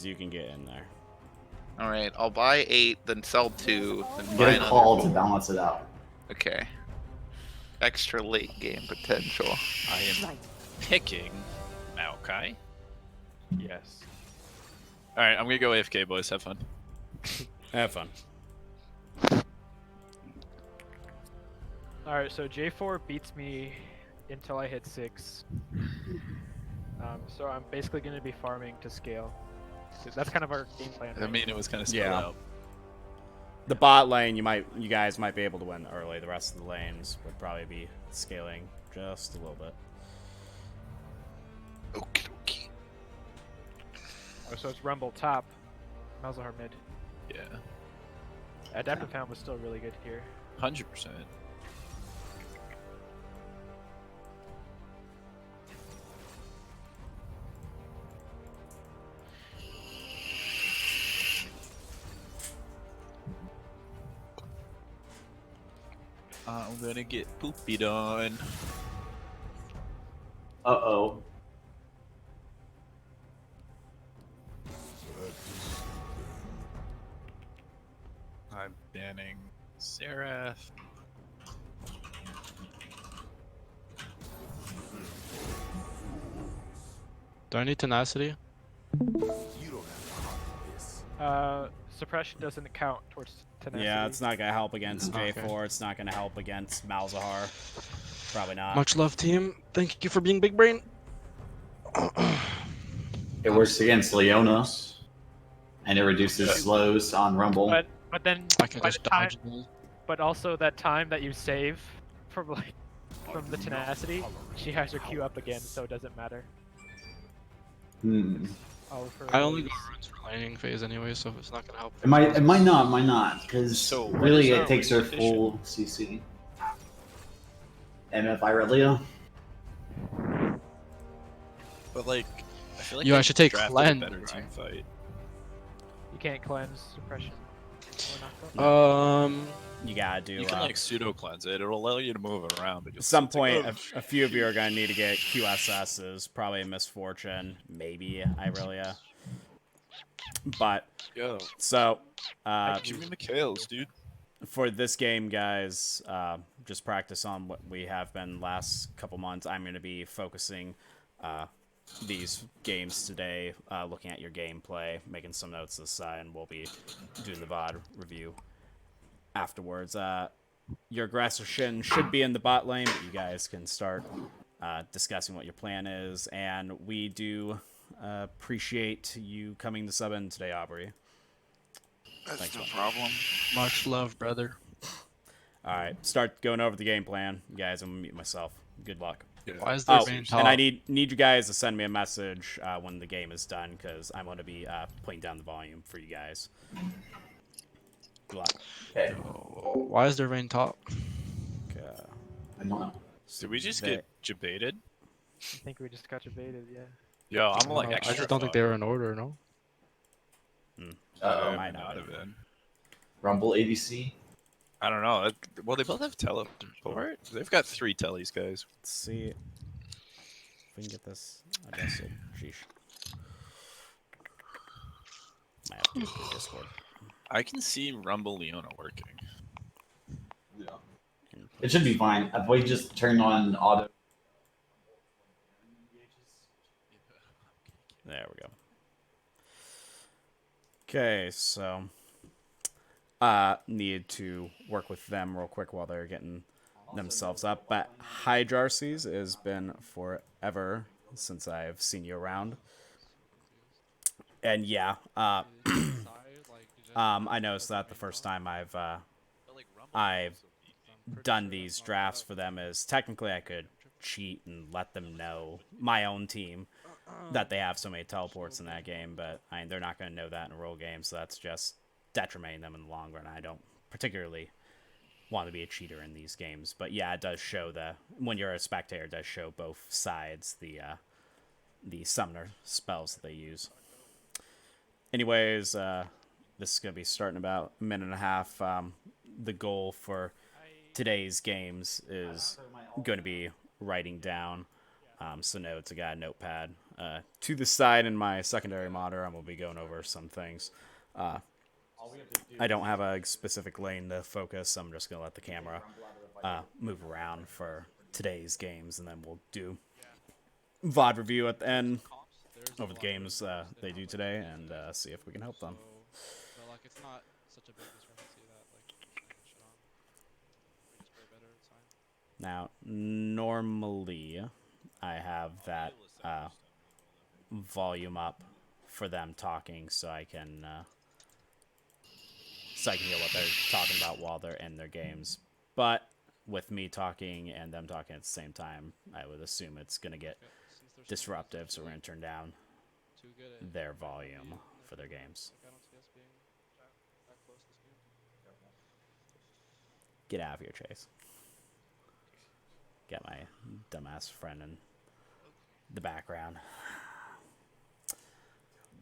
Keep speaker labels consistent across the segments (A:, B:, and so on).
A: You can get in there.
B: All right, I'll buy 8, then sell 2, then buy
C: Get a
B: another
C: call to
B: 4.
C: balance it out.
B: Okay. Extra late game potential.
D: I am picking Maokai.
E: Yes.
D: Alright, I'm gonna go AFK, boys. Have fun.
A: Have fun.
E: Alright, so J4 beats me until I hit 6. So I'm basically going to be farming to scale. So that's kind of our game plan.
D: I
E: Right?
D: mean, it was kind of spelled out.
A: The bot lane, you guys might be able to win early. The rest of the lanes would probably be scaling just a little bit.
B: Okay.
E: Oh, so it's Rumble top, Malzahar mid.
D: Yeah.
E: Adaptive Hound was still really good here.
D: 100%. I'm gonna get poopy on.
C: Uh-oh.
D: I'm banning Seraph.
F: Do I need tenacity?
E: Suppression doesn't count towards tenacity.
A: Yeah, it's not gonna help against
F: Okay.
A: J4. It's not gonna help against Malzahar. Probably not.
F: Much love, team. Thank you for being big brain.
C: It works against Leona, and it reduces slows on Rumble.
E: But then
F: I can
E: by
F: just
E: the time,
F: dodge them.
E: but also that time that you save from the tenacity, she has her Q up again, so it doesn't matter.
C: Hmm.
E: All of her
F: I only
E: ways.
F: go runes for laning phase anyway, so it's not gonna help.
C: It might not, because
D: So, what
C: really
D: is
C: it
D: our
C: takes her
D: condition?
C: full CC. MF Irelia?
D: But, like, I feel like
F: You
D: they
F: actually take
D: drafted
F: cleanse,
D: a better team
F: right?
D: fight.
E: You can't cleanse suppression. Or knock up.
A: You gotta do.
D: You can, like, pseudo cleanse it. It'll allow you to move it around. But
A: At some point,
D: like,
A: a few of you are gonna need to get QSSs. Probably a misfortune, maybe Irelia. But
D: yo,
A: so,
D: give me Mikhails, dude.
A: for this game, guys, just practice on what we have been last couple months. I'm going to be focusing these games today, looking at your gameplay, making some notes this side, and we'll be doing the VOD review afterwards. Your aggression should be in the bot lane, but you guys can start discussing what your plan is, and we do appreciate you coming to sub in today, Aubrey.
B: That's
A: Thanks,
B: no
A: man.
B: problem.
F: Much love, brother.
A: All right, start going over the game plan, you guys. I'm gonna mute myself. Good luck.
F: Why is there
A: Oh,
F: main
A: and
F: top?
A: I need you guys to send me a message when the game is done, because I'm gonna be putting down the volume for you guys. Good luck.
C: Okay.
F: Why is there main top?
C: I don't know.
D: Did we just
A: They-
D: get jebaited?
E: I think we just got you baited, yeah.
D: Yo, I'm like
F: I
D: extra.
F: just don't think they were in order, no?
C: Uh-oh.
A: might
D: Might
A: not
D: have
A: have
D: been.
C: Rumble ADC?
D: I don't know. Well, they both have teleport. They've got 3 tellies, guys.
A: Let's see if we can get this adjusted. Sheesh. Might have to do it through Discord.
D: I can see Rumble Leona working.
C: Yeah. It should be fine. If we just turn on auto.
A: There we go. Okay, so need to work with them real quick while they're getting themselves up. But hi, Jarces. It has been forever since I've seen you around. And yeah, I noticed that the first time I've done these drafts for them is technically I could cheat and let them know, my own team, that they have so many teleports in that game, but I mean, they're not going to know that in a real game, so that's just detrimenting them in the long run. I don't particularly want to be a cheater in these games, but yeah, it does show when you're a spectator, it does show both sides the summoner spells that they use. Anyways, this is going to be starting about a minute and a half. The goal for today's games is going to be writing down some notes. I got a notepad to the side in my secondary monitor, I'm going to be going over some things. I don't have a specific lane to focus, so I'm just going to let the camera move around for today's games, and then we'll do VOD review at the end over the games they do today, and see if we can help them.
F: So like it's not such a big discrepancy that like turning shit on. We just play better, it's fine.
A: Now, normally, I have that volume up for them talking, so I can hear what they're talking about while they're in their games. But with me talking and them talking at the same time, I would assume it's gonna get disruptive, so we're gonna turn down their volume for their games.
F: Like, I don't see us being that close this game.
A: Get out of here, Chase. Got my dumbass friend in the background.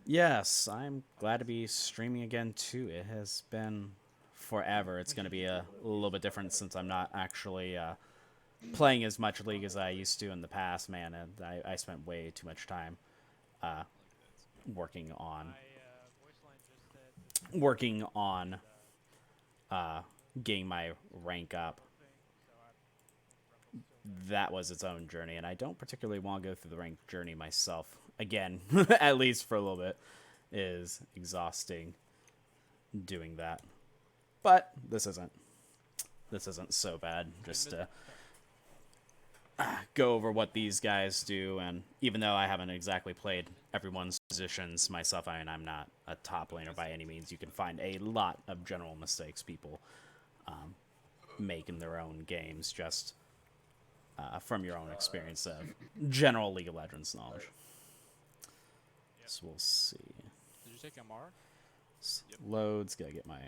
A: Yes, I'm glad to be streaming again too. It has been forever. It's going to be a little bit different since I'm not actually playing as much League as I used to in the past, man. And I spent way too much time working on getting my rank up. That was its own journey, and I don't particularly want to go through the rank journey myself again. At least for a little bit. It is exhausting doing that, but this isn't so bad. Just to go over what these guys do, and even though I haven't exactly played everyone's positions myself, I mean, I'm not a top laner by any means. You can find a lot of general mistakes people make in their own games, just from your own experience of general League of Legends knowledge. So we'll see.
F: Did you take MR?
A: Loads. Gotta get my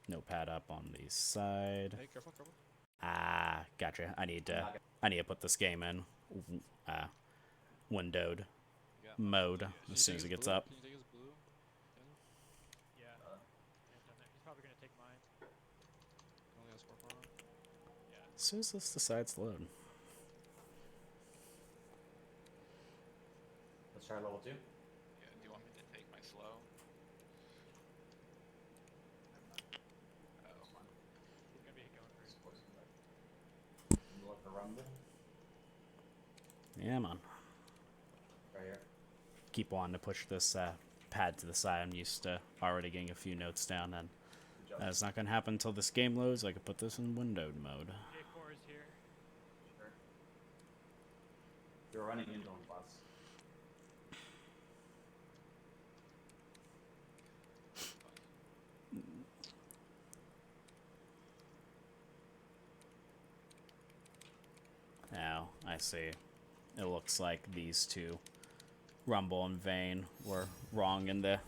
A: notepad up on the side.
F: Hey, careful, careful.
A: Ah, gotcha. I need to put this game in windowed mode as soon as it gets up.
F: Can you take his blue?
E: Yeah. He's probably gonna take mine.
F: Only has 4 on.
A: As soon as this decides to load.
C: Let's try level 2.
B: Yeah, do you want me to take my slow?
E: He's gonna be going for
C: Look for rumble.
A: Yeah, man.
C: Right here.
A: Keep wanting to push this pad to the side. I'm used to already getting a few notes down, and that's not going to happen until this game loads. I can put this in windowed mode.
E: J4 is here.
C: Sure. You're running into him, boss.
A: Now, I see. It looks like these two, Rumble and Vayne, were wrong in the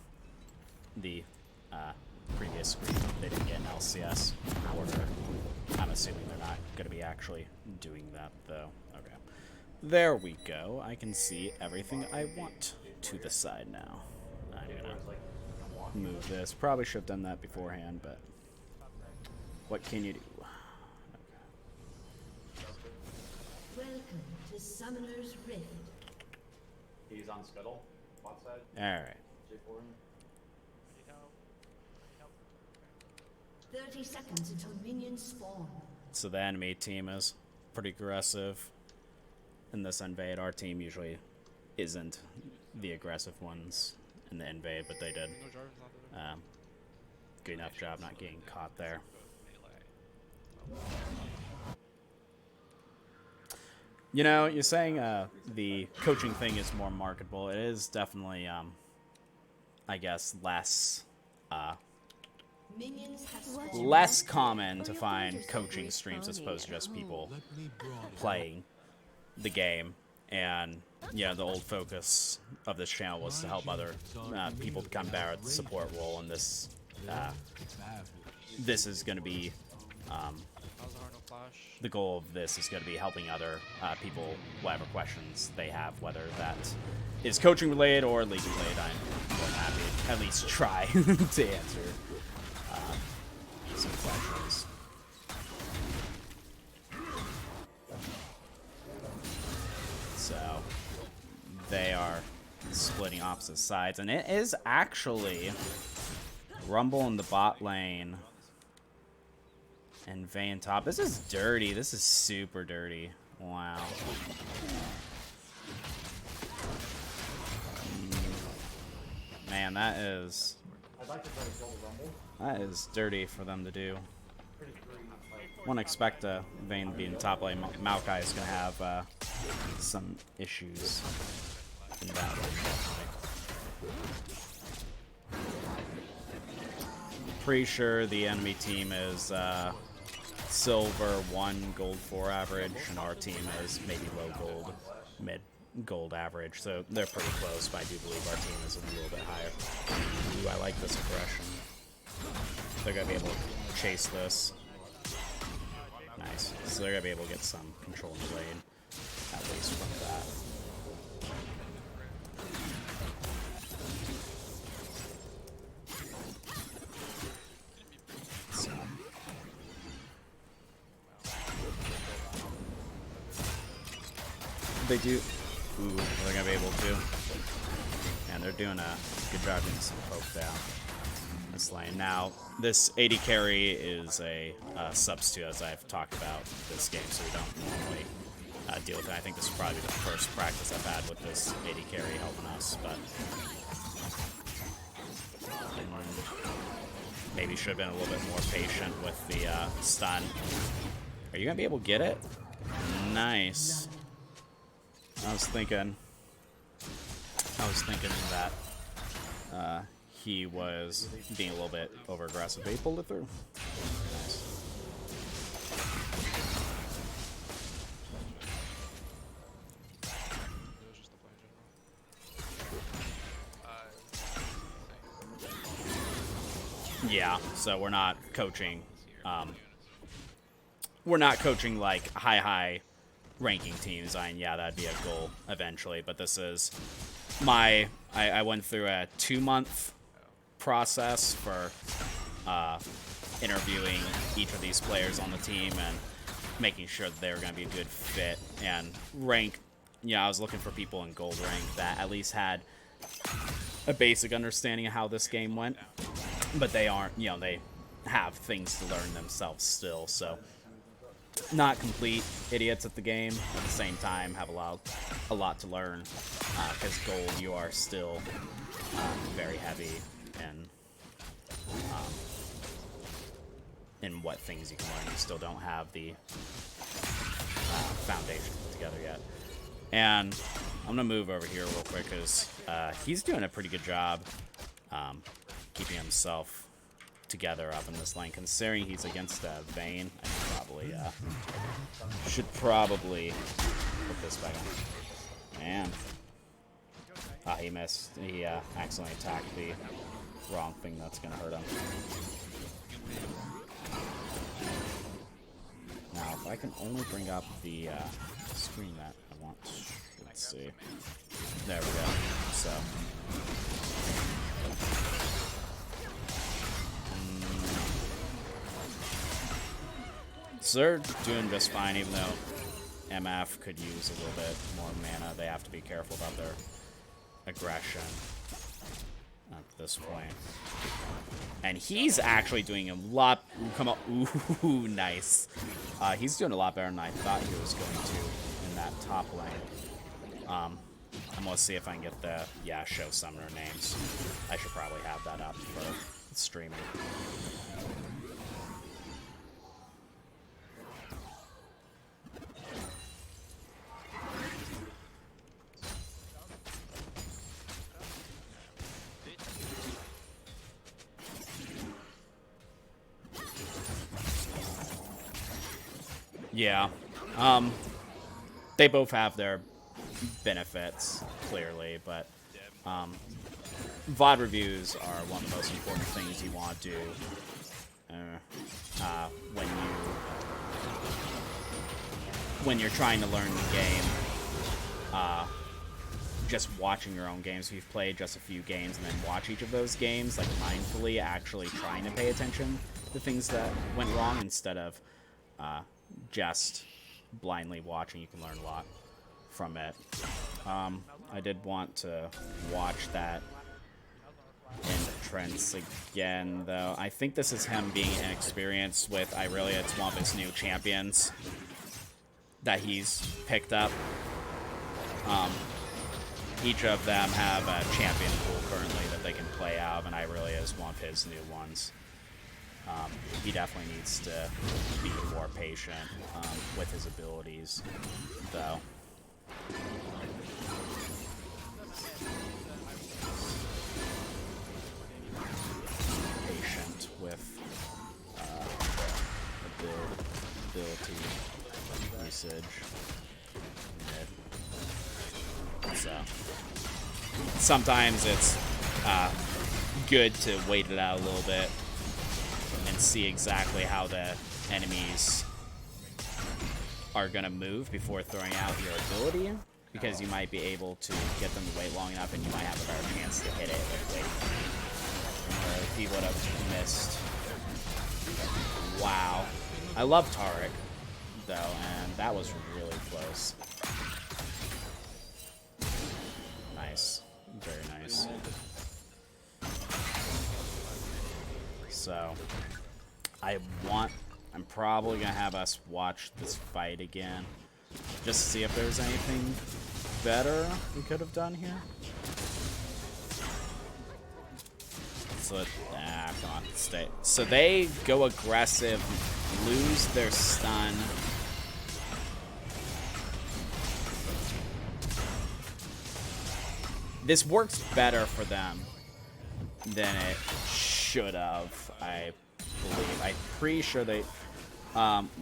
A: previous screen. They didn't get an LCS order. I'm assuming they're not going to be actually doing that, though. Okay. There we go. I can see everything I want to the side now. I'm going to move this. Probably should have done that beforehand, but what can you do?
G: Welcome to Summoner's Rift.
C: He's on Scuttle. Bot side.
A: Alright.
C: J4.
E: Need help? Need help?
G: 30 seconds until minions spawn.
A: So the enemy team is pretty aggressive in this invade. Our team usually isn't the aggressive ones in the invade, but they did
F: No, Jarvan's not there.
A: good enough job not getting caught there. You know, you're saying the coaching thing is more marketable. It is definitely, I guess, less
G: Minions have
A: less common to find coaching streams as opposed to just people playing the game. And yeah, the old focus of this channel was to help other people become better at the support role, and this is going to be
F: How's the heart no flash?
A: the goal of this is going to be helping other people, whatever questions they have, whether that is coaching related or league related. I'm more than happy to at least try to answer some questions. So they are splitting opposite sides, and it is actually Rumble in the bot lane and Vayne top. This is dirty. This is super dirty. Wow. Man, that is dirty for them to do. Wouldn't expect Vayne to be in top lane. Maokai is going to have some issues in that lane, definitely. Pretty sure the enemy team is silver 1, gold 4 average, and our team is maybe low gold, mid gold average. So they're pretty close, but I do believe our team is a little bit higher. Ooh, I like this aggression. They're going to be able to chase this. Nice. So they're going to be able to get some control in the lane, at least from that. So. They do. Ooh, they're going to be able to. And they're doing a good job getting some poke down this lane. Now, this AD carry is a substitute, as I've talked about this game, so we don't normally deal with it. I think this will probably be the first practice I've had with this AD carry helping us, but maybe should have been a little bit more patient with the stun. Are you going to be able to get it? Nice. I was thinking that he was being a little bit over aggressive, but he pulled it through. Nice. Yeah, so we're not coaching. We're not coaching like high ranking teams. I mean, yeah, that'd be a goal eventually, but this is I went through a 2-month process for interviewing each of these players on the team and making sure that they were going to be a good fit and rank. Yeah, I was looking for people in gold rank that at least had a basic understanding of how this game went, but they aren't, they have things to learn themselves still, so not complete idiots at the game. At the same time, have a lot to learn, because gold, you are still very heavy in what things you can learn. You still don't have the foundation put together yet. And I'm gonna move over here real quick because he's doing a pretty good job keeping himself together up in this lane. Considering he's against Vayne, I should probably put this back on. Man, he missed. He accidentally attacked the wrong thing. That's gonna hurt him. Now, if I can only bring up the screen that I want. Let's see. There we go. So. So they're doing just fine, even though MF could use a little bit more mana. They have to be careful about their aggression at this point. And he's actually doing a lot. Ooh, come on. Ooh, nice. He's doing a lot better than I thought he was going to in that top lane. I'm going to see if I can get the, show summoner names. I should probably have that up for streaming. Yeah, they both have their benefits, clearly, but VOD reviews are one of the most important things you want to do when you're trying to learn the game. Just watching your own games. We've played just a few games and then watch each of those games, like mindfully, actually trying to pay attention to things that went wrong instead of just blindly watching. You can learn a lot from it. I I did want to watch that entrance again, though. I think this is him being inexperienced with Irelia. It's one of his new champions that he's picked up. Each of them have a champion pool currently that they can play out of, and Irelia is one of his new ones. He definitely needs to be more patient with his abilities, though. Patient with ability usage. So sometimes it's good to wait it out a little bit and see exactly how the enemies are going to move before throwing out your ability, because you might be able to get them to wait long enough and you might have a better chance to hit it if he would have missed. Wow. I love Taric, though, and that was really close. Nice. Very nice. So, I'm probably gonna have us watch this fight again, just to see if there's anything better we could have done here. So, come on, stay. So they go aggressive, lose their stun. This works better for them than it should have, I believe. I'm pretty sure they,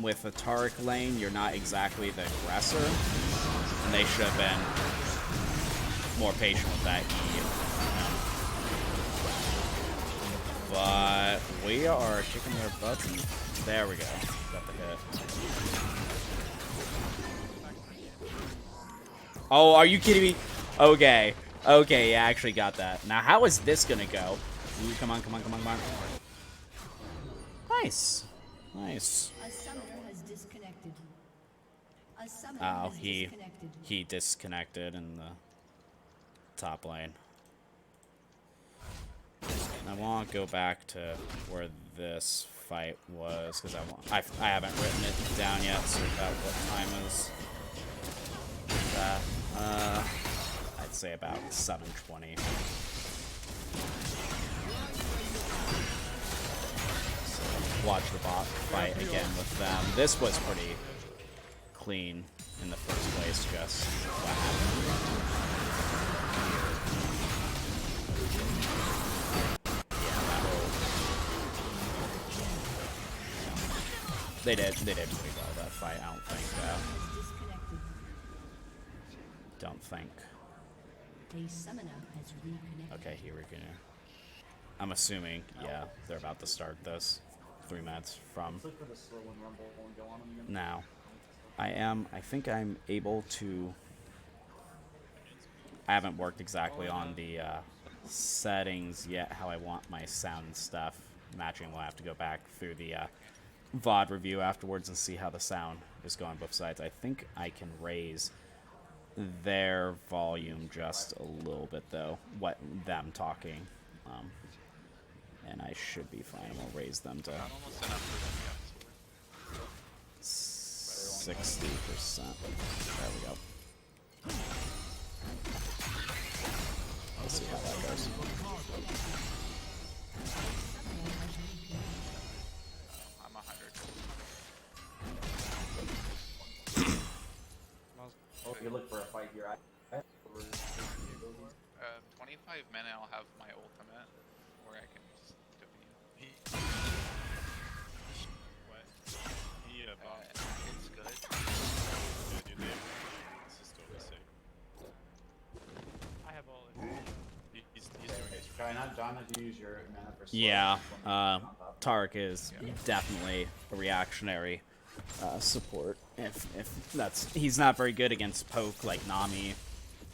A: with the Taric lane, you're not exactly the aggressor, and they should have been more patient with that E. But we are kicking their butts, and there we go. Got the hit. Oh, are you kidding me? Okay. Okay, yeah, I actually got that. Now, how is this gonna go? Ooh, come on, come on, come on, come on. Nice. Nice.
G: A summoner has disconnected. A summoner
A: Oh,
G: has
A: he
G: disconnected.
A: disconnected in the top lane. I want to go back to where this fight was, because I haven't written it down yet, so about what time is that? I'd say about 7:20. So watch the bot fight again with them. This was pretty clean in the first place, just what happened. They did pretty well that fight. I don't think.
G: A summoner has reconnected.
A: Okay, here we're gonna. I'm assuming, yeah, they're about to start this 3 minutes from now. I think I'm able to. I haven't worked exactly on the settings yet, how I want my sound and stuff matching. We'll have to go back through the VOD review afterwards and see how the sound is going both sides. I think I can raise their volume just a little bit, though, them talking, and I should be fine. We'll raise them to 60%. There we go. Let's see how that goes.
B: I'm 100.
C: Oh, if you look for a fight here,
B: 25 minute, I'll have my ultimate, or I can just do
D: What? He bought.
B: it's good.
D: Dude, this is totally sick.
E: I have all
D: He's doing his.
C: try not John to use your mana for slow.
A: Yeah, Taric is definitely a reactionary support. If he's not very good against poke like Nami,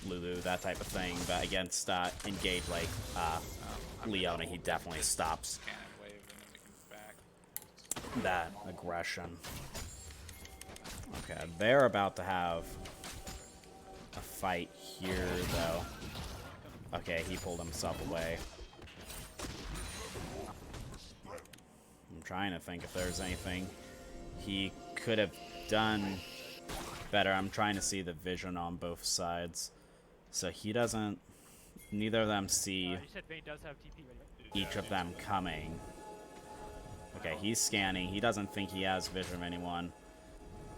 A: Lulu, that type of thing, but against engage like Leona, he definitely stops
B: Cannon wave and then we can back.
A: that aggression. Okay, they're about to have a fight here, though. Okay, he pulled himself away. I'm trying to think if there's anything he could have done better. I'm trying to see the vision on both sides. So he doesn't... Neither of them see
E: You said Vayne does have TP ready.
A: each of them coming. Okay, he's scanning. He doesn't think he has vision of anyone.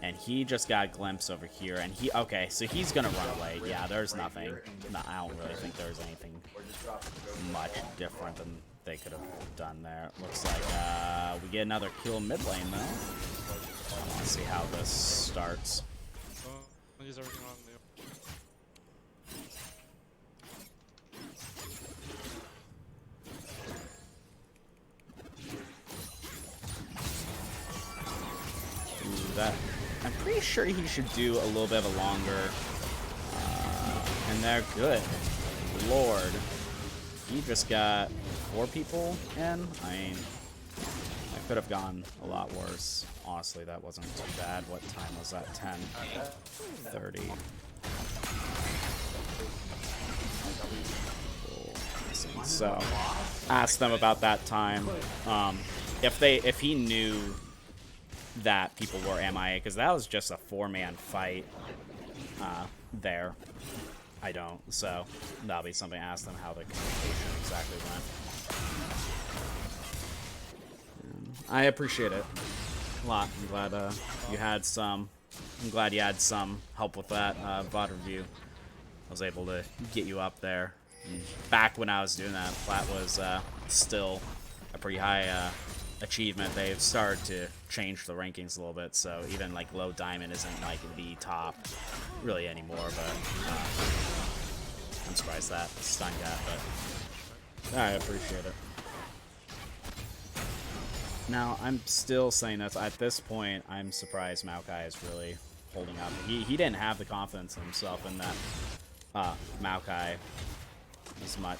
A: And he just got a glimpse over here. And he... Okay, so he's gonna run away. Yeah, there's nothing. No, I don't really think there's anything much different than they could have done there. Looks like we get another kill mid lane, though. I want to see how this starts.
F: He's already on the.
A: Ooh, that... I'm pretty sure he should do a little bit of a longer... and they're good. Lord. He just got 4 people in. I mean, that could have gone a lot worse. Honestly, that wasn't too bad. What time was that? 10:30. Cool. So, ask them about that time. If he knew that people were MIA, because that was just a 4-man fight there. I don't, so that'll be something to ask them how the communication exactly went. I appreciate it a lot. I'm glad you had some. I'm glad you had some help with that VOD review. I was able to get you up there. And back when I was doing that, Plat was still a pretty high achievement. They've started to change the rankings a little bit, so even like low diamond isn't like the top really anymore. But I'm surprised that stun got, but I appreciate it. Now, I'm still saying that at this point, I'm surprised Maokai is really holding up. He didn't have the confidence in himself in that Maokai as much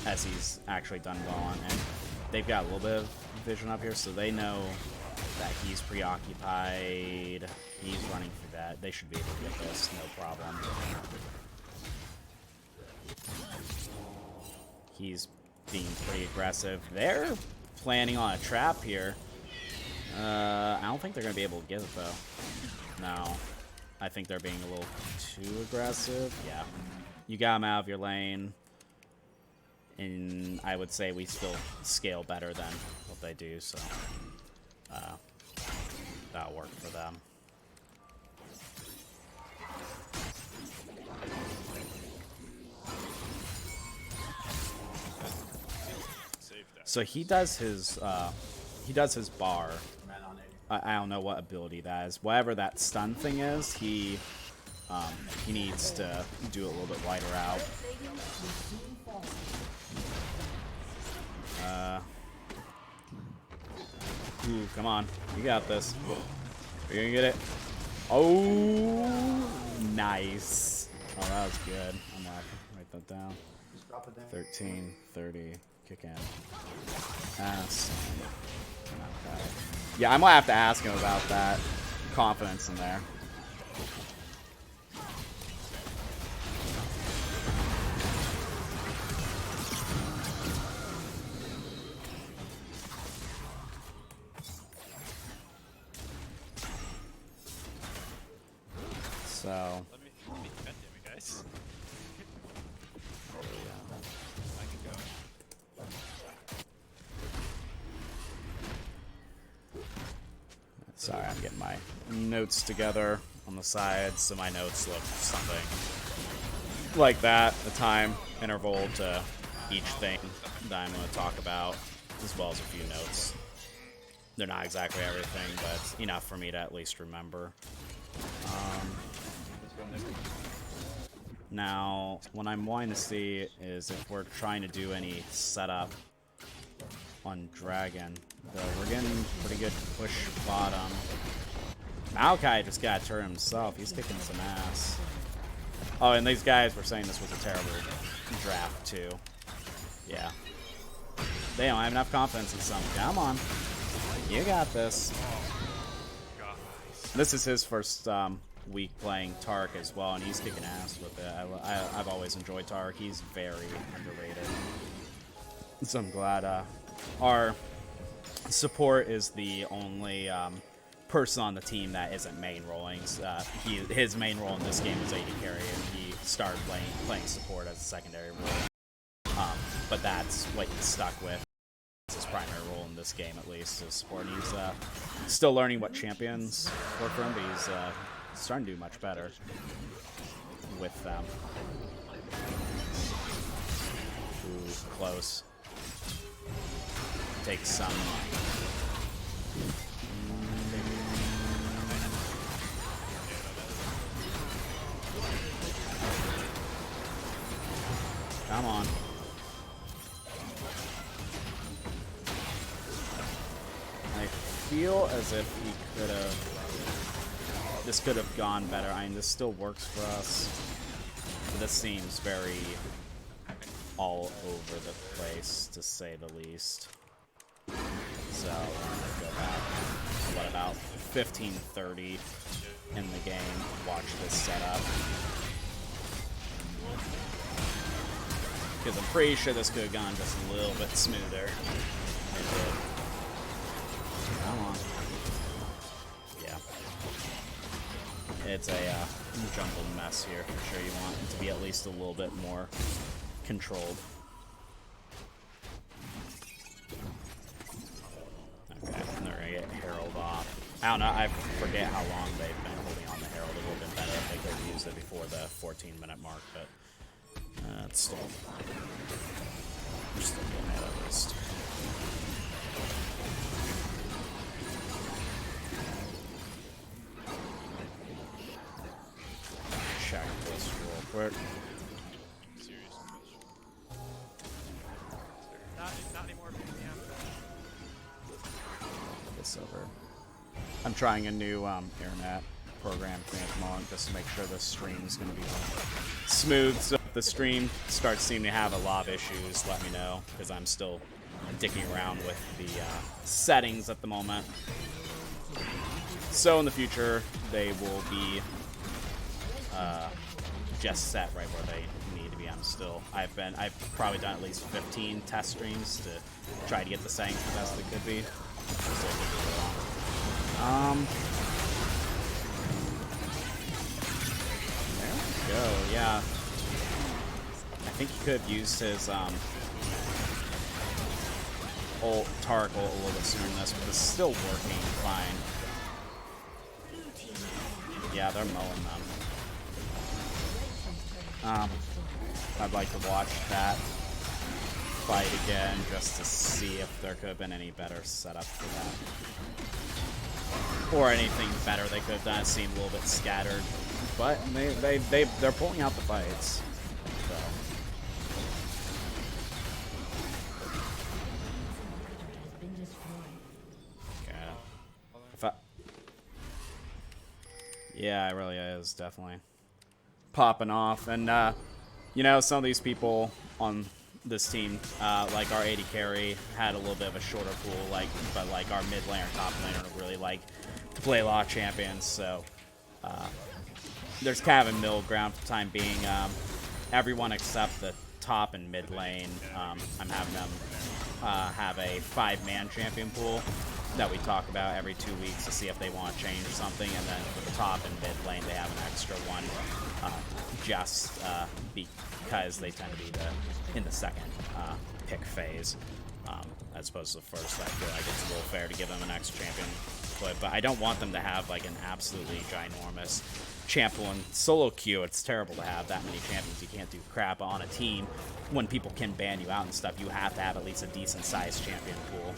A: as he's actually done well on. And they've got a little bit of vision up here, so they know that he's preoccupied. He's running through that. They should be able to get this, no problem. He's being pretty aggressive. They're planning on a trap here. I don't think they're going to be able to get it, though. No. I think they're being a little too aggressive. Yeah. You got him out of your lane. And I would say we still scale better than what they do, so that'll work for them. So he does his bar. I don't know what ability that is. Whatever that stun thing is, he needs to do it a little bit wider out. Ooh, come on. You got this. You're gonna get it. Oh, nice. Oh, that was good. I'm gonna write that down. 13, 30, kick in. Okay. Yeah, I'm gonna have to ask him about that confidence in there. So
D: Let me defend him, guys. I can go.
A: sorry, I'm getting my notes together on the sides, so my notes look something like that. The time interval to each thing that I'm going to talk about, as well as a few notes. They're not exactly everything, but it's enough for me to at least remember. Now, what I'm wanting to see is if we're trying to do any setup on Dragon. Though we're getting pretty good push bottom. Maokai just got turned himself. He's kicking some ass. Oh, and these guys were saying this was a terrible draft, too. Yeah. They don't have enough confidence in some. Come on. You got this. This is his first week playing Tark as well, and he's kicking ass with it. I've always enjoyed Tark. He's very underrated. So I'm glad our support is the only person on the team that isn't main rolling. His main role in this game is AD carry, and he started playing support as a secondary role. But that's what he's stuck with. It's his primary role in this game, at least, is support. And he's still learning what champions work for him, but he's starting to do much better with them. Ooh, close. Takes some. Come on. I feel as if he could have. This could have gone better. I mean, this still works for us. But this seems very all over the place, to say the least. So, we're gonna go back. What, about 15:30 in the game? Watch this setup. Because I'm pretty sure this could have gone just a little bit smoother. It did. Come on. Yeah. It's a jumbled mess here for sure. You want it to be at least a little bit more controlled. Okay, and they're gonna get Herald off. I don't know, I forget how long they've been holding on the Herald. It would have been better if they could have used it before the 14-minute mark, but it's still good at least. Check this real quick.
E: Not anymore.
A: This over. I'm trying a new internet program at the moment just to make sure the stream is going to be smooth. So if the stream starts seeming to have a lot of issues, let me know, because I'm still dicking around with the settings at the moment. So in the future, they will be just set right where they need to be. I've probably done at least 15 test streams to try to get the settings the best they could be. So it could be wrong. There we go, yeah. I think he could have used his old Tark a little bit sooner than this, but it's still working fine. Yeah, they're mowing them. I'd like to watch that fight again just to see if there could have been any better setup for that. Or anything better they could have done. It seemed a little bit scattered. But they're pulling out the fights. So. Okay. Yeah, it really is, definitely. Popping off. And, you know, some of these people on this team, like our AD carry, had a little bit of a shorter pool, but our mid laner, top laner don't really like to play a lot of champions, so there's kind of a middle ground for the time being. Everyone except the top and mid lane, I'm having them have a 5-man champion pool that we talk about every 2 weeks to see if they want to change something, and then for the top and mid lane they have an extra one just because they tend to be in the second pick phase as opposed to the first. I feel like it's a little fair to give them an extra champion, but I don't want them to have like an absolutely ginormous champion solo queue. It's terrible to have that many champions. You can't do crap on a team when people can ban you out and stuff. You have to have at least a decent sized champion pool,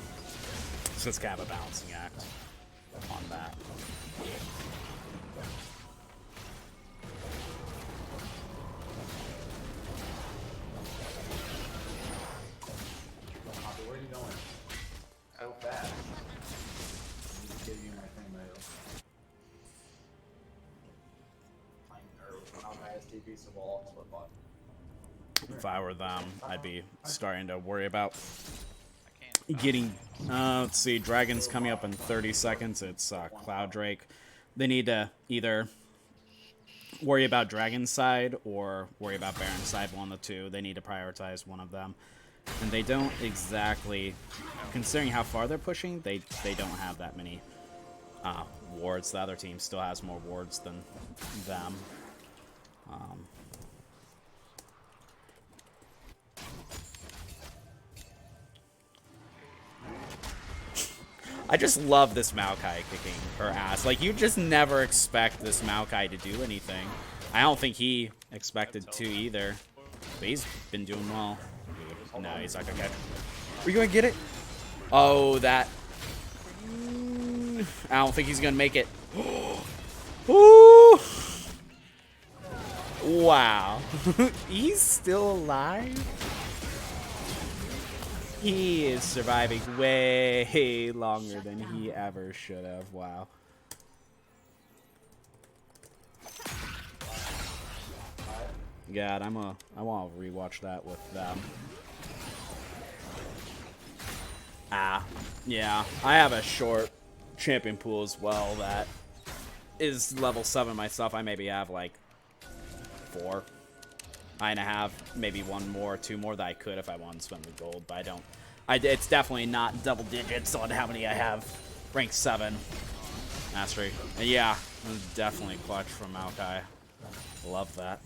A: so it's kind of a balancing act on that.
C: Where are you going? So fast. I'm just giving you my thing later.
A: If I were them, I'd be starting to worry about getting, let's see, Dragon's coming up in 30 seconds. It's Cloud Drake. They need to either worry about Dragon's side or worry about Baron's side, one of the two. They need to prioritize one of them. And they don't exactly, considering how far they're pushing, they don't have that many wards. The other team still has more wards than them. I just love this Maokai kicking her ass. Like, you just never expect this Maokai to do anything. I don't think he expected to either. But he's been doing well. No, he's not gonna get it. Are you gonna get it? Oh, that. I don't think he's gonna make it. Ooh. Wow. He's still alive? He is surviving way longer than he ever should have. Wow. God, I want to rewatch that with them. Yeah. I have a short champion pool as well that is level 7 myself. I maybe have like 4. And I have maybe 1 more, 2 more that I could if I wanted to spend the gold, but I don't. It's definitely not double digits on how many I have. Rank 7 mastery. And yeah, definitely clutch from Maokai. Love that.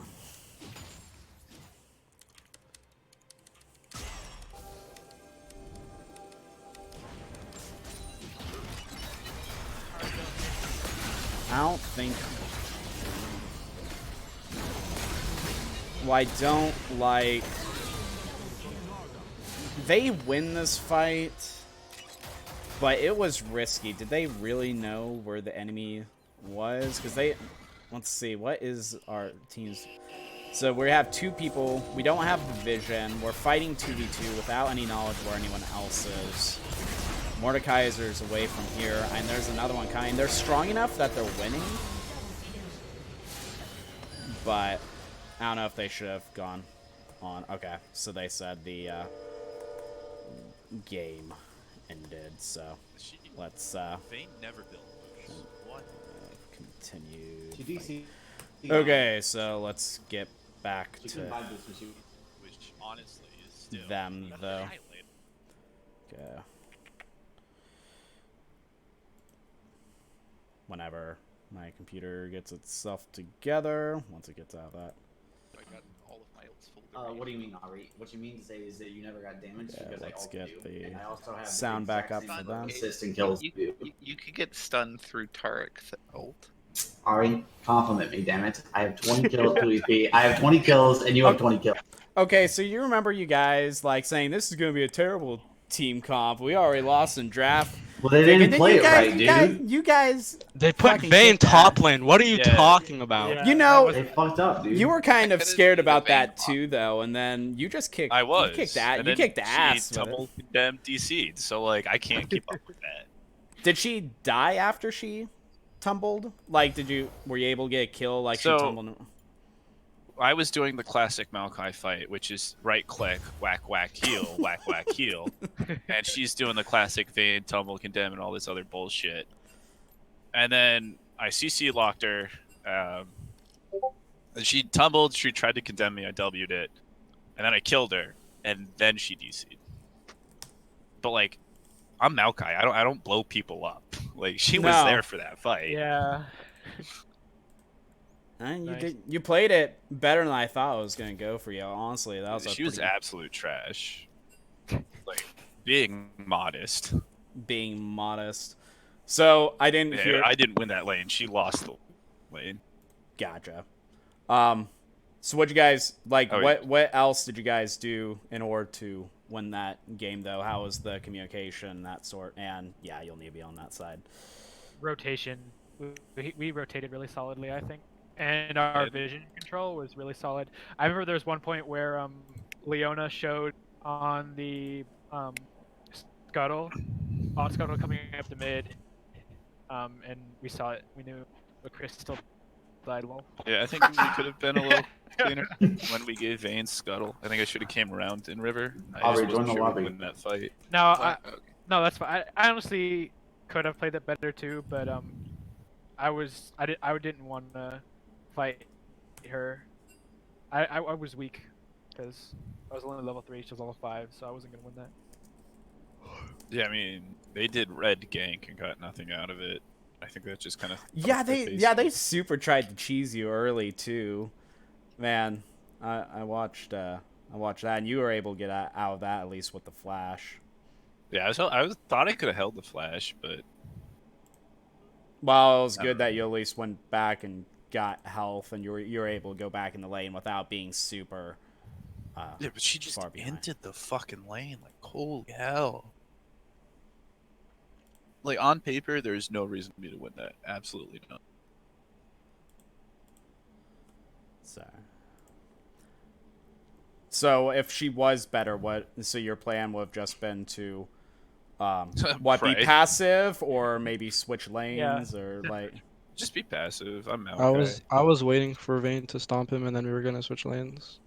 A: I don't think. Well, I don't like. They win this fight, but it was risky. Did they really know where the enemy was? Because they. Let's see. What is our team's. So we have 2 people. We don't have the vision. We're fighting 2v2 without any knowledge where anyone else is. Mordekaiser's away from here, and there's another one coming. They're strong enough that they're winning, but I don't know if they should have gone on. Okay, so they said the game ended, so let's
D: They never built what?
A: continue. Okay, so let's get back to
D: Which honestly is still
A: them, though. Okay. Whenever my computer gets itself together, once it gets out of that.
B: I got all of my ults full.
C: What do you mean, Ari? What you mean to say is that you never got damaged
A: Yeah,
C: because
A: let's
C: I
A: get
C: do.
A: the
C: And I also have
A: sound
C: the
A: back
C: exact
A: up
C: same
A: for them.
C: Assistant kills
B: You could get stunned through Tarek's ult.
C: Ari, compliment me, damn it. I have 20 kills, 2 I have 20 kills, and you have 20 kills.
A: Okay, so you remember you guys like saying this is going to be a terrible team comp. We already lost in draft.
C: Well, they didn't play
A: you
C: it
A: guys,
C: right, dude.
A: You guys
H: They put
A: fucking
H: Vayne
A: kicked
H: top
A: that.
H: lane. What are you talking about?
E: Yeah,
A: You know,
C: They fucked up, dude.
A: you were kind of
B: could've
A: scared
B: seen the
A: about
B: Vayne
A: that
B: pop.
A: too, though, and then you just kicked.
D: I was.
A: You kicked that.
D: And
A: You
D: then
A: kicked the ass.
D: She
A: with it.
D: tumbled condemned DC'd, so like I can't keep up with that.
A: Did she die after she tumbled? Like, were you able to get a kill? Like,
D: So-
A: she tumbled.
D: I was doing the classic Maokai fight, which is right click, whack whack heal, whack whack heal, and she's doing the classic Vayne, tumble, condemn, and all this other bullshit. And then I CC locked her. And she tumbled. She tried to condemn me. I W'd it, and then I killed her, and then she DC'd. But like, I'm Maokai. I don't blow people up. Like she was
A: No.
D: there for that fight.
E: Yeah.
A: And
E: Nice.
A: you played it better than I thought it was gonna go for you. Honestly, that was
D: She was absolute trash. Like being modest.
A: being modest. So I didn't
D: Yeah,
A: hear.
D: I didn't win that lane. She lost the lane.
A: Gotcha. So what you guys like?
D: Oh,
A: What else did you guys do in order to win that game, though? How was the communication, that sort? And yeah, you'll need to be on that side.
E: Rotation. We rotated really solidly, I think. And our
D: Good.
E: vision control was really solid. I remember there was one point where Leona showed on the scuttle, bot scuttle coming up the mid, and we saw it. We knew the crystal died low.
D: Yeah, I think we could have been a little cleaner when we gave Vayne scuttle. I think I should have came around in river. I
C: Aubrey,
D: just
C: join
D: wasn't
C: the
D: sure
C: lobby.
D: we'd win that fight.
E: No,
B: Okay.
E: no, that's fine. I honestly could have played it better too, but I didn't want to fight her. I was weak because I was only level 3, she was level 5, so I wasn't gonna win that.
D: Yeah, I mean, they did red gank and got nothing out of it. I think that just kind of
A: They super tried to cheese you early too. Man, I watched that, and you were able to get out of that at least with the flash.
D: Yeah, I thought I could have held the flash, but
A: Well, it was
D: I
A: good
D: don't
A: that you at least went back and got health, and you were able to go back in the lane without being super.
D: yeah, but she just
A: far behind.
D: entered the fucking lane. Like, holy hell! Like on paper, there's no reason for me to win that. Absolutely not.
A: So if she was better, so your plan would have just been to be
D: Pray.
A: passive or maybe switch lanes or like
D: Just be passive. I'm
H: I was waiting for Vayne to stomp him, and then we were gonna switch lanes.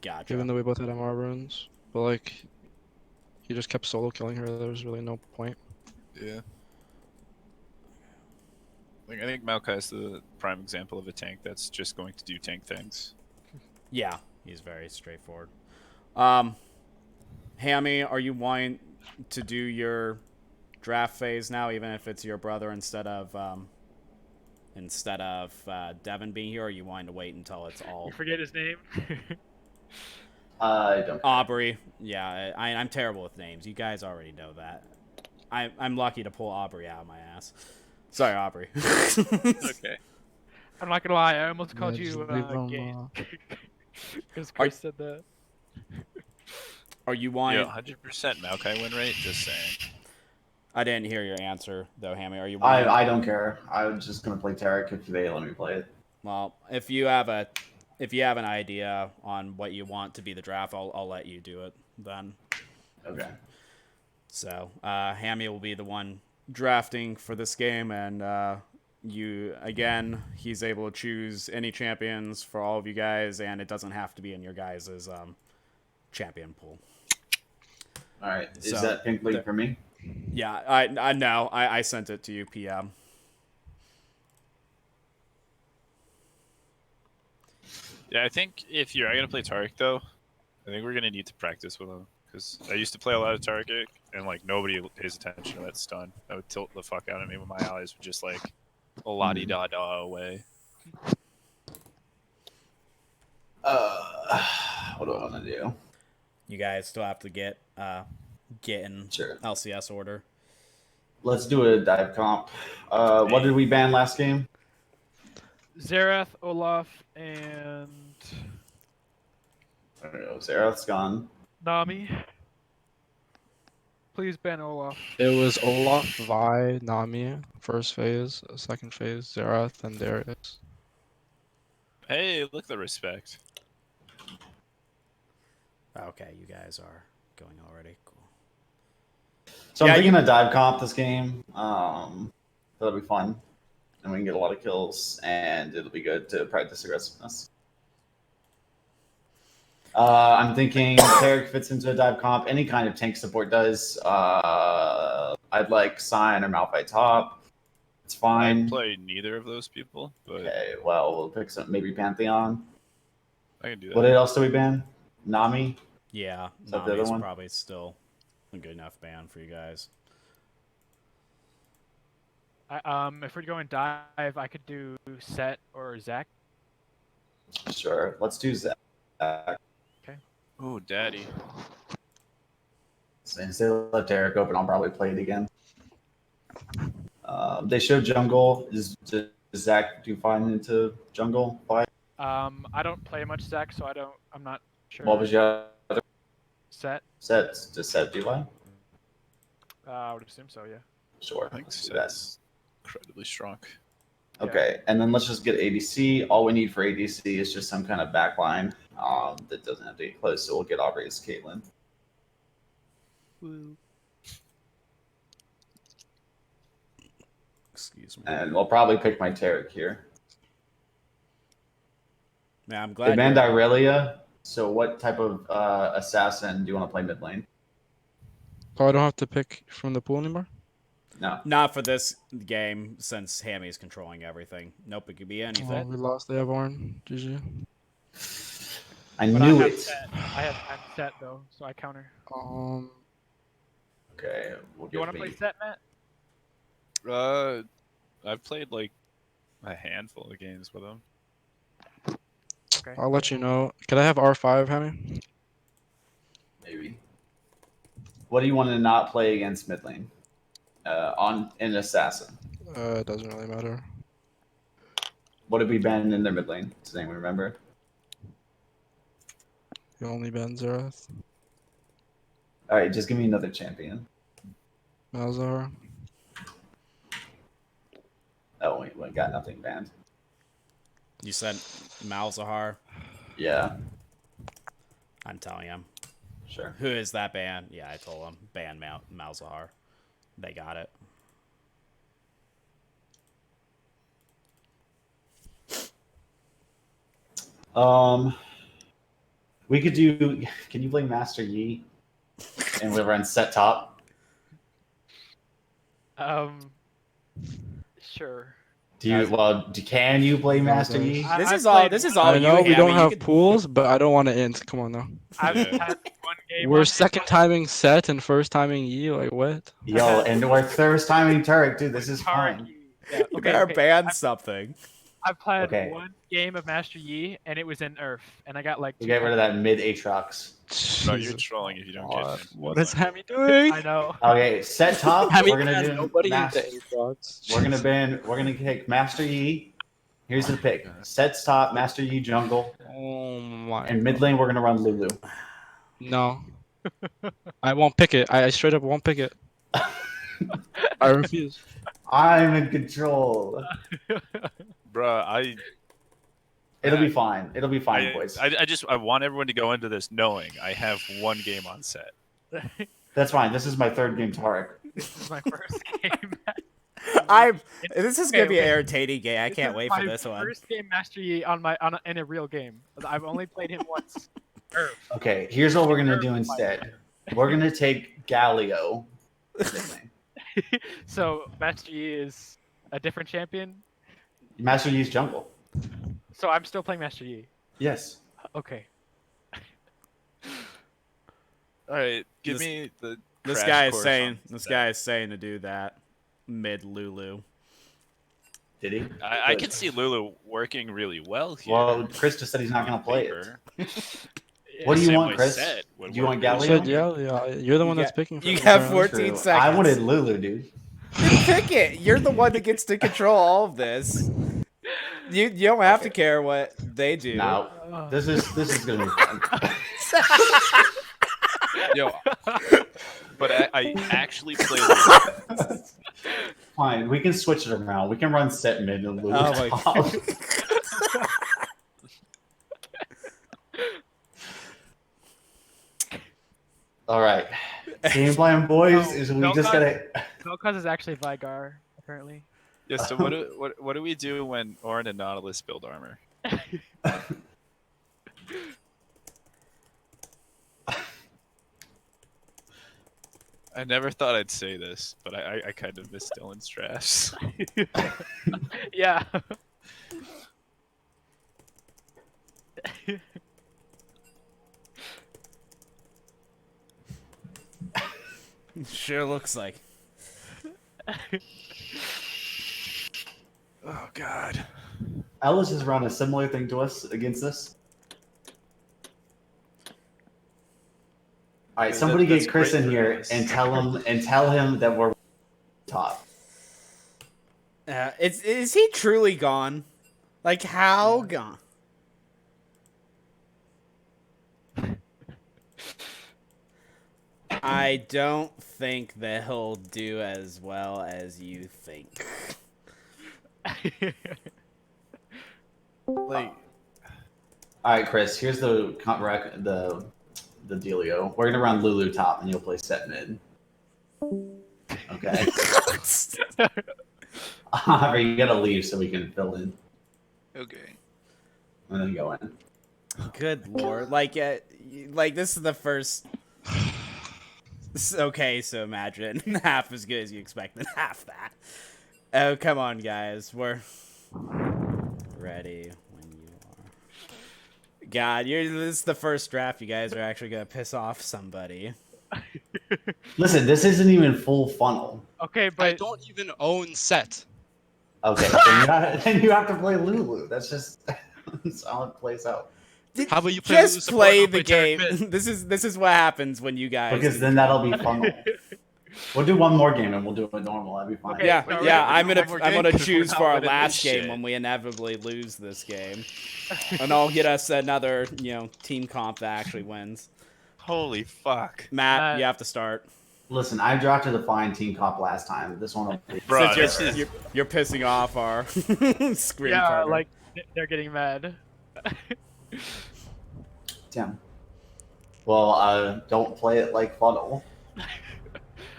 A: Gotcha.
H: Even though we both had MR runes, but like, he just kept solo killing her. There was really no point.
D: Yeah. Like I think Maokai is the prime example of a tank that's just going to do tank things.
A: Yeah, he's very straightforward. Hammy, are you wanting to do your draft phase now, even if it's your brother instead of Devin being here, or are you wanting to wait until it's all?
E: You forget his name.
C: I don't.
A: Aubrey. Yeah, I'm terrible with names. You guys already know that. I'm lucky to pull Aubrey out of my ass. Sorry, Aubrey.
D: Okay.
E: I'm not gonna lie, I almost called
H: just
E: you
H: leave him,
E: Gay. Because Chris said that.
A: Are you wanting?
D: Yeah, 100% Maokai win rate. Just saying.
A: I didn't hear your answer though, Hammy. Are you?
C: I don't care. I was just gonna play Tarek if they let me play it.
A: Well, if you have an idea on what you want to be the draft, I'll let you do it then.
C: Okay.
A: So, Hammy will be the one drafting for this game, and he's able to choose any champions for all of you guys, and it doesn't have to be in your guys' champion pool.
C: All right. Is
A: So,
C: that pink league for me?
A: Yeah, I know. I sent it to you, PM.
D: Yeah, I think if you're going to play Tarek, though, I think we're going to need to practice with him. Because I used to play a lot of Target, and like nobody pays attention to that stun. That would tilt the fuck out of me when my allies would just like a la-di-da-da away.
C: What do I want to do?
A: You guys still have to get in
C: Sure.
A: LCS order.
C: Let's do a dive comp. What did we ban last game?
E: Xerath, Olaf, and
C: I don't know. Xerath's gone.
E: Nami. Please ban Olaf.
H: It was Olaf, Vi, Nami, first phase, second phase, Xerath, and Darius.
D: Hey, look at the respect.
A: Okay, you guys are going already. Cool.
C: So I'm thinking a dive comp this game. That'll be fun, and we can get a lot of kills, and it'll be good to practice aggressiveness. I'm thinking Tarek fits into a dive comp. Any kind of tank support does. I'd like Sign or Malphite top. It's fine.
D: I play neither of those people, but
C: Okay, well, we'll pick some, maybe Pantheon.
D: I can do that.
C: What else do we ban? Nami?
A: Yeah,
C: Is that the other
A: Nami's
C: one?
A: probably still a good enough ban for you guys.
E: If we're going dive, I could do Set or Zach.
C: Sure. Let's do Zach.
D: Oh, daddy.
C: Since they left Eric open, I'll probably play it again. They showed jungle. Does Zach do fine into jungle? Fight?
E: I don't play much Zach, so I'm not sure.
C: What was your other
E: Set?
C: Set? Does Set do fine?
E: I would assume so, yeah.
C: Sure.
D: I think
C: let's do
D: that's incredibly strong.
C: Okay, and then let's just get ADC. All we need for ADC is just some kind of backline that doesn't have to get close, so we'll get Aubrey as Caitlyn.
A: Excuse me.
C: And we'll probably pick my Tarek here.
A: Yeah, I'm
C: They
A: glad.
C: banned Irelia, so what type of assassin do you want to play mid lane?
H: Oh, I don't have to pick from the pool anymore?
C: No.
A: Not for this game, since Hammy's controlling everything. Nope, it could be
H: Oh,
A: anything.
H: we lost the Airborne. GG.
C: I
E: But
C: knew
E: I have
C: it.
E: set. I'm set though, so I counter.
C: Okay. We'll
E: You want to play set, Matt?
D: I've played like a handful of games with him.
E: Okay.
H: I'll let you know. Could I have R5, Hammy?
C: Maybe. What do you want to not play against mid lane? On an assassin.
H: It doesn't really matter.
C: What did we ban in their mid lane? Does anyone remember?
H: You only ban Zerath.
C: All right, just give me another champion.
H: Malzahar.
C: Oh wait, we got nothing banned.
A: You said Malzahar.
C: Yeah,
A: I'm telling him.
C: sure.
A: Who is that ban? Yeah, I told him. Ban Malzahar. They got it.
C: We could do. Can you play Master Yi? And we run set top.
E: Sure.
C: Do you? Well, can you play Master Yi?
A: This
E: I've
A: is all.
E: played-
A: This is all
H: I
A: you.
H: know we don't
A: Hammy. You
H: have
A: could-
H: pools, but I don't want to int. Come on now.
E: I've
D: Yeah.
E: had one game.
H: We're
E: on
H: second timing set and first timing E. Like what?
C: Yo, and we're first timing Turek, dude. This is fine.
E: Yeah,
A: You
E: okay,
A: better
E: okay.
A: ban something.
E: I've played
C: Okay.
E: one game of Master Yi, and it was in Earth, and I got like.
C: We get rid of that mid Aatrox.
D: Bro, you're
H: Jesus.
D: trolling if you don't
H: God,
D: get it.
H: what is Hammy doing?
E: I know.
C: Okay, set top.
H: Hammy
C: We're gonna
H: bans
C: do.
H: nobody
C: Master,
H: into Aatrox.
C: we're gonna ban. We're gonna pick Master Yi. Here's the pick: sets top, Master Yi jungle,
H: Oh my.
C: and mid lane we're gonna run Lulu.
H: No. I won't pick it. I straight up won't pick it. I refuse.
C: I'm in control.
D: Bro,
C: It'll be fine. It'll be fine,
D: I,
C: boys.
D: I want everyone to go into this knowing I have one game on set.
C: That's fine. This is my third game, Tarek.
E: This is my first game.
A: This is gonna be an
E: okay.
A: irritating game. I can't
E: is
A: wait for
E: my
A: this one.
E: First game Master Yi in a real game. I've only played him once. Earth.
C: Okay, here's what we're gonna do instead. We're gonna take Galio.
E: So Master Yi is a different champion.
C: Master Yi's jungle.
E: So I'm still playing Master Yi.
C: Yes.
E: Okay.
D: All right, give
A: This-
D: me the.
A: This
D: crash
A: guy is
D: course
A: saying.
D: on
A: This
D: set.
A: guy is saying to do that. Mid Lulu.
C: Did he?
D: I can see Lulu working really well here.
C: Well, Chris just said he's not gonna play it.
D: Paper.
C: What do you
D: Same
C: want,
D: way
C: Chris?
D: set would
C: Do you want
D: work
C: Galio?
H: You said yeah. You're the one that's picking.
A: you
H: for
A: have
H: the
A: 14
C: True.
A: seconds.
C: I wanted Lulu, dude.
A: Pick it. You're the one that gets to control all of this. You don't have to care what they do.
C: No, this is gonna be fun.
D: Yo, but I actually play Lulu.
C: Fine, we can switch it around. We can run set mid and Lulu
A: Oh my
C: top. All right, game plan, boys,
E: No,
C: is we
E: don't
C: just
E: go-
C: gotta.
E: Vel'Koz is actually Vigar, apparently.
D: Yeah, so what do we do when Orin and Nautilus build armor? I never thought I'd say this, but I kind of miss Dylan's drafts.
E: Yeah.
A: Sure looks like.
D: Oh God.
C: Ellis has run a similar thing to us against this. All right,
D: Yeah,
C: somebody
D: that's
C: get Chris
D: great
C: in
D: for
C: here
D: Ellis.
C: and tell him that we're top.
A: Is he truly gone? Like how gone? I don't think that he'll do as well as you think.
D: Like,
C: All right, Chris. Here's the dealio. We're gonna run Lulu top, and you'll play set mid. Okay. However, you gotta leave so we can fill in
D: okay.
C: and then go in.
A: Good lord! Like this is the first. Okay, so imagine half as good as you expect and half that. Oh, come on, guys. We're ready when you are. God, this is the first draft you guys are actually going to piss off somebody.
C: Listen, this isn't even full funnel.
E: Okay,
H: I
E: but
H: don't even own set.
C: Okay, then you have to play Lulu. That's just that's how it plays out.
H: How about you play
A: Just
H: Lulu support
A: play
H: and I'll
A: the
H: play Tarek
A: game.
H: mid?
A: This is what happens when you guys.
C: Because then that'll be funnel. We'll do one more game and we'll do it normal. That'd be fine.
E: Okay,
A: Yeah,
E: so
A: yeah.
E: we're
A: I'm
D: one more
A: gonna
D: game 'cause we're
A: choose
D: not
A: for our
D: winning this
A: last game
D: shit.
A: when we inevitably lose this game, and I'll get us another team comp that actually wins.
D: Holy fuck.
A: Matt, you have to start.
C: Listen, I drafted a fine team comp last time. This one will be.
D: Bro,
A: Since
D: this is
A: you're pissing off our Scrim
E: yeah,
A: partner.
E: like they're getting mad.
C: Damn. Well, don't play it like funnel.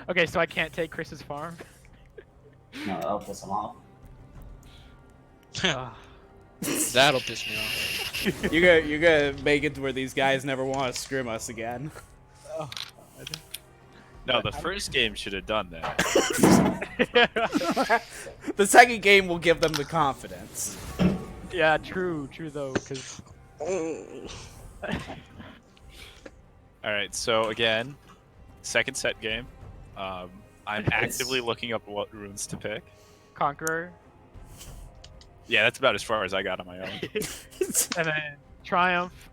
E: Okay, so I can't take Chris's farm.
C: No, that'll piss him off.
E: Ah.
H: That'll piss me off.
A: You're gonna make it to where these guys never want to scrim us again.
E: Oh,
D: no. The first game should have done that.
A: The second game will give them the confidence.
E: yeah, true though, because
D: All right. So again, second set game. I'm actively looking up what runes to pick.
E: Conqueror,
D: Yeah, that's about as far as I got on my own.
E: and then Triumph,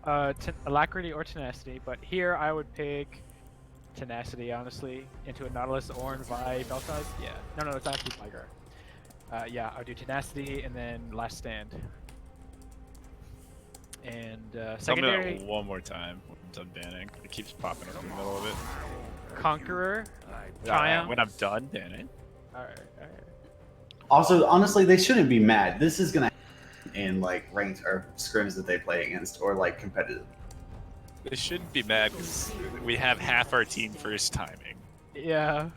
E: Alacrity or Tenacity. But here I would pick Tenacity, honestly, into a Nautilus, Ornn, Vi, Belsize. Yeah, no, it's actually Tiger. Yeah, I'll do Tenacity and then Last Stand. And
D: Tell me
E: secondary,
D: that one more time. When I'm done banning. It keeps popping up in the middle of it.
E: Conqueror,
D: Alright,
E: Triumph.
D: when I'm done banning.
E: Alright.
C: Also, honestly, they shouldn't be mad. This is gonna happen in like ranked or scrims that they play against, or like competitive.
D: They shouldn't be mad because we have half our team first timing.
E: Yeah.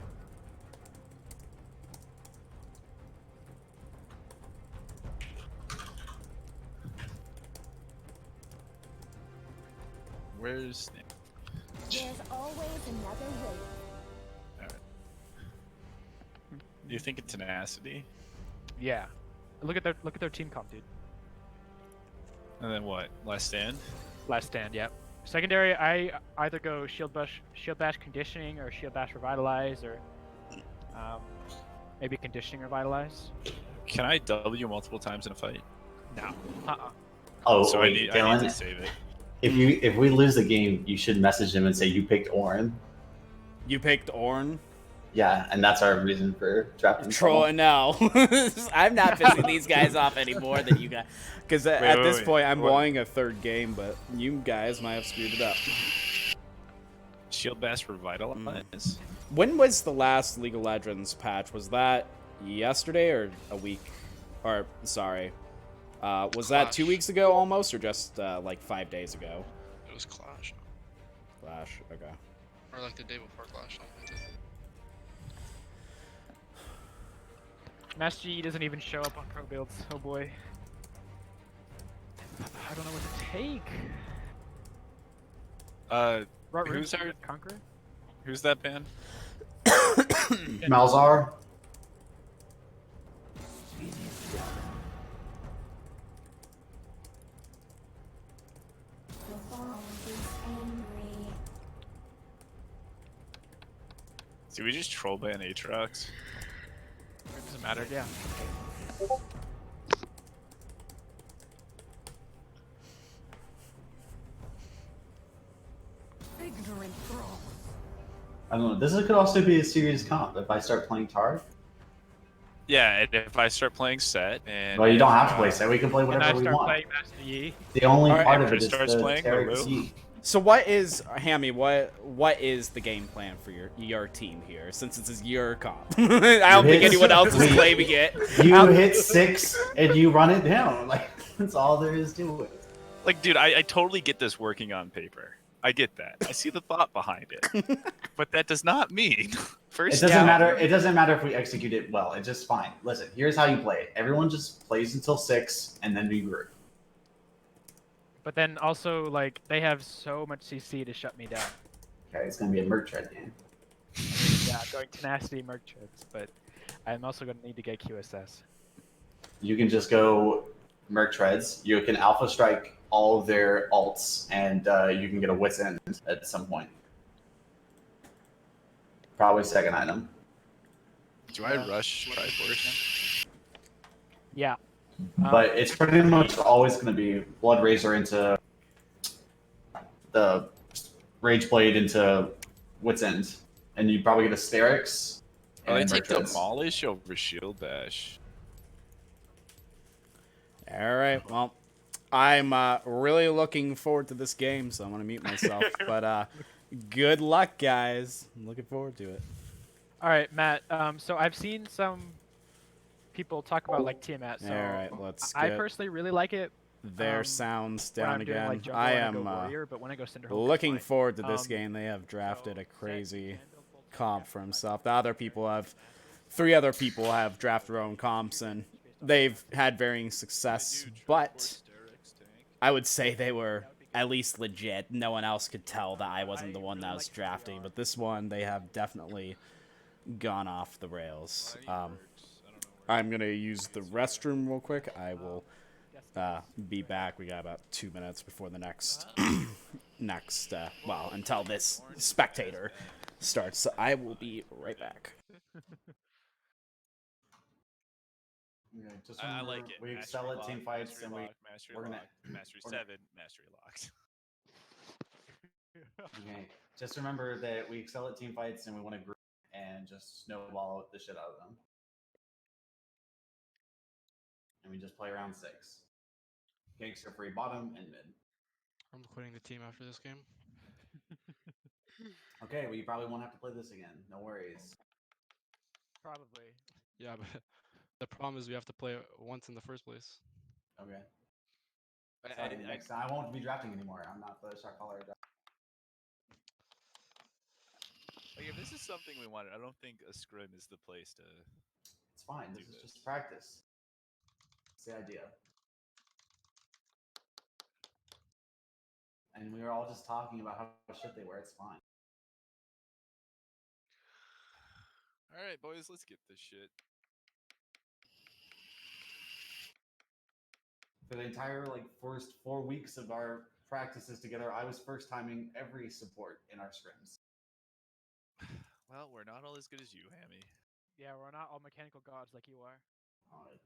D: Where's
G: There's always another way.
D: you think of tenacity?
E: Yeah. Look at their team comp, dude.
D: And then what? Last stand?
E: Last Stand, yep. Secondary, I either go Shield Bash Conditioning or Shield Bash Revitalize or maybe Conditioning Revitalize.
D: Can I W multiple times in a fight?
E: No.
C: Oh,
D: So
C: wait,
D: I need
C: Dylan,
D: to save it.
C: if we lose the game, you should message him and say you picked Ornn.
A: You picked Ornn.
C: Yeah, and that's our reason for drafting.
A: Troy, no. I'm not pissing these guys off any more than you guys. Because at this
D: wait.
A: point, I'm
D: What?
A: wanting a third game, but you guys might have screwed it up.
D: Shield Bash Revitalize?
A: When was the last League of Legends patch? Was that yesterday or a week? Or, sorry. Was that 2
H: Clash.
A: weeks ago almost, or just like 5 days ago?
H: It was Clash.
A: Flash, okay.
H: Or like the day before Clash. I think.
E: Master Yi doesn't even show up on pro builds. Oh boy. I don't know what to take.
D: Who's our-
E: Conqueror?
D: Who's that band?
C: Malzar.
G: The world is angry.
D: Do we just troll ban Aatrox?
E: It doesn't matter, yeah.
G: Ignorant thrall.
C: I don't know. This could also be a serious comp if I start playing Targ.
D: Yeah, and if I start playing set and
C: Well, you don't have to play set. We can play
E: And I
C: whatever we
E: start
C: want.
E: playing Master Yi.
C: The only
A: Alright,
C: part of
D: after
C: it is
D: starts
C: the
D: playing,
C: Tarek
D: Lulu.
C: C.
A: So what is, Hammy, what is the game plan for your team here, since this is your comp? I don't think anyone else is claiming it.
C: You hit 6 and you run it down. Like, that's all there is to it.
D: Like, dude, I totally get this working on paper. I get that. I see the thought behind it. But that does not mean first
C: It doesn't
D: down.
C: matter. It doesn't matter if we execute it well. It's just fine. Listen, here's how you play it. Everyone just plays until 6 and then regroup.
E: But then also, like, they have so much CC to shut me down.
C: Okay, it's gonna be a merc trade game.
E: Yeah, I'm going tenacity merchants, but I'm also going to need to get QSS.
C: You can just go Merc Treads. You can Alpha Strike all of their alts, and you can get a Wit's End at some point. Probably second item.
D: Do I rush Triforce?
E: Yeah.
C: But it's pretty much always going to be Blood Razor into the Rage Blade into Wit's End. And you probably get a Sterix.
D: Oh, they
C: and
D: take
C: Merc Treads.
D: Demolish over Shield Bash.
A: All right, well, I'm really looking forward to this game, so I'm going to mute myself. But good luck, guys. I'm looking forward to it.
E: All right, Matt. So I've seen some people talk about like Tiamat. So
A: All right, let's
E: I
A: get
E: personally really like it.
A: their sounds
E: when
A: down
E: I'm doing,
A: again.
E: like, jungle
A: I
E: and I go
A: am
E: warrior, but when I go Cinderhulk, it's
A: looking
E: fine.
A: forward to this game. They have drafted a crazy comp for himself. The other people have, 3 other people have drafted their own comps, and they've had varying success, but I would say they were at least legit. No one else could tell that I wasn't the one that was drafting, but this one, they have definitely gone off the rails. I'm going to use the restroom real quick. I will be back. We got about 2 minutes before the next, well, until this spectator starts. So I will be right back.
C: Yeah, just
D: I
C: remember,
D: like it.
C: we
D: Mastery
C: excel at
D: lock,
C: team fights,
D: mastery
C: and
D: lock, mastery
C: we're gonna-
D: lock, mastery
C: we're gonna-
D: 7, mastery locks.
C: Okay. Just remember that we excel at team fights, and we want to group and just snowball the shit out of them. And we just play around 6. Cakes are free bottom and mid.
H: I'm quitting the team after this game.
C: Okay, well, you probably won't have to play this again. No worries.
E: Probably.
H: Yeah, but the problem is we have to play it once in the first place.
C: Okay. Sorry, next time I won't be drafting anymore. I'm not the shot caller.
D: Like, if this is something we wanted, I don't think a scrim is the place to.
C: It's fine.
D: Do
C: This is
D: this.
C: just practice. It's the idea. And we were all just talking about how shit they were. It's fine.
D: All right, boys, let's get this shit.
C: For the entire first 4 weeks of our practices together, I was first timing every support in our scrims.
D: Well, we're not all as good as you, Hammy.
E: Yeah, we're not all mechanical gods like you are.
C: Alright.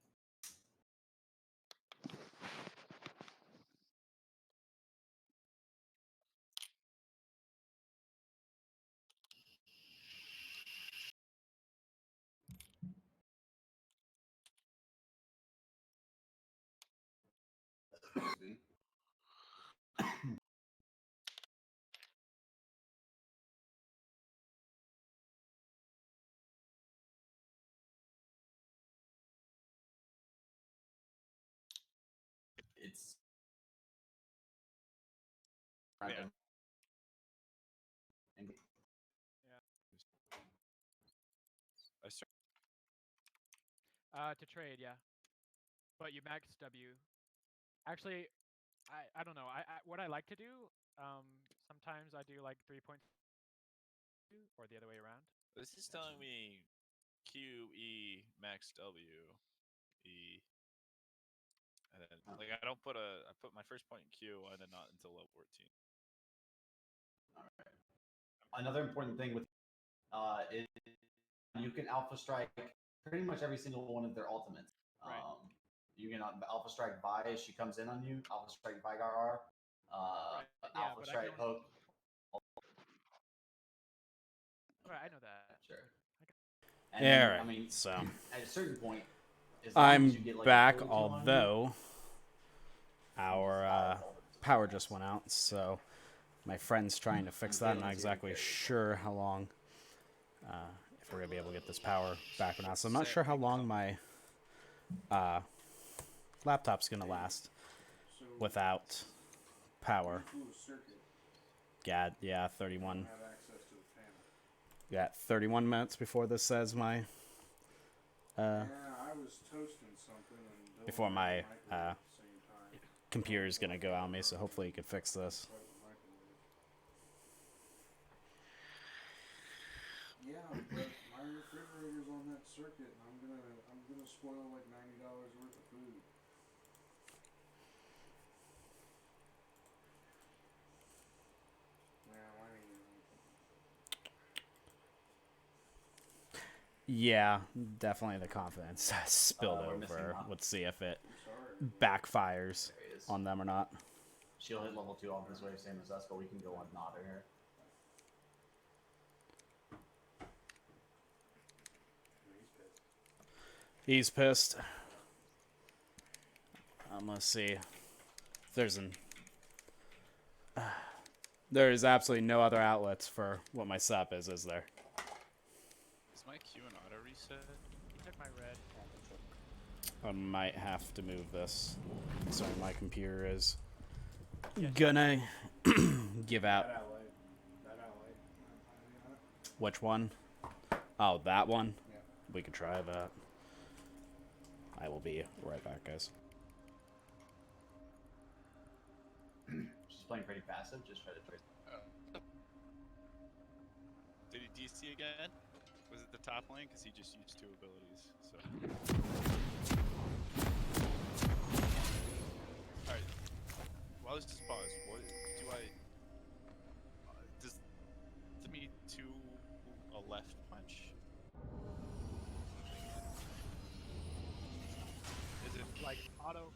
C: It's
D: Yeah. I start.
E: To trade, yeah. But you max W. Actually, I don't know. I what I like to do, sometimes I do like 3.2 or the other way around.
D: This is telling me Q, E, max W, E. And then, like, I don't put I put my first point in Q and then not until level 14.
C: another important thing with is you can alpha strike pretty much every single one of their ultimates.
E: Right.
C: You can alpha strike Vi as she comes in on you, alpha strike Vigar,
E: Yeah,
C: alpha
E: but I
C: strike
E: can
C: Hook.
E: Right, I know that.
C: Sure.
A: Yeah,
C: And then,
A: right.
C: I mean,
A: So
C: at a certain point, as long
A: I'm
C: as you get,
A: back,
C: 42 on you,
A: although our power just went out, so my friend's trying to fix that. I'm not exactly sure how long, if we're going to be able to get this power back or not. So I'm not sure how long my laptop's going to last without power. Yeah, 31. Yeah, 31 minutes before this says my before my computer's gonna go out on me, so hopefully you can fix this.
I: but my refrigerator's on that circuit, and I'm gonna spoil like $90 worth of food. Well, I mean,
A: Yeah, definitely the confidence has spilled
C: we're missing
A: over.
C: Màna.
A: Let's see if it
I: I'm sorry.
A: backfires
C: There he is.
A: on them or not.
C: She'll hit level 2 off this wave, same as us, but we can go on Nodder here.
A: He's pissed. I'm gonna see if there's an. There is absolutely no other outlets for what my sup is there?
D: Is my Q and auto reset?
E: He took my red.
A: I might have to move this. Sorry, my computer is gonna give out.
I: That outlet.
A: Which one? Oh, that one?
I: Yeah.
A: We could try that. I will be right back, guys.
C: She's playing pretty passive, just try to trace.
D: Did he DC again? Was it the top lane? Because he just used 2 abilities. So. Alright. Well, let's just pause. What do I... does to me 2 a left punch? Is it
E: Like auto,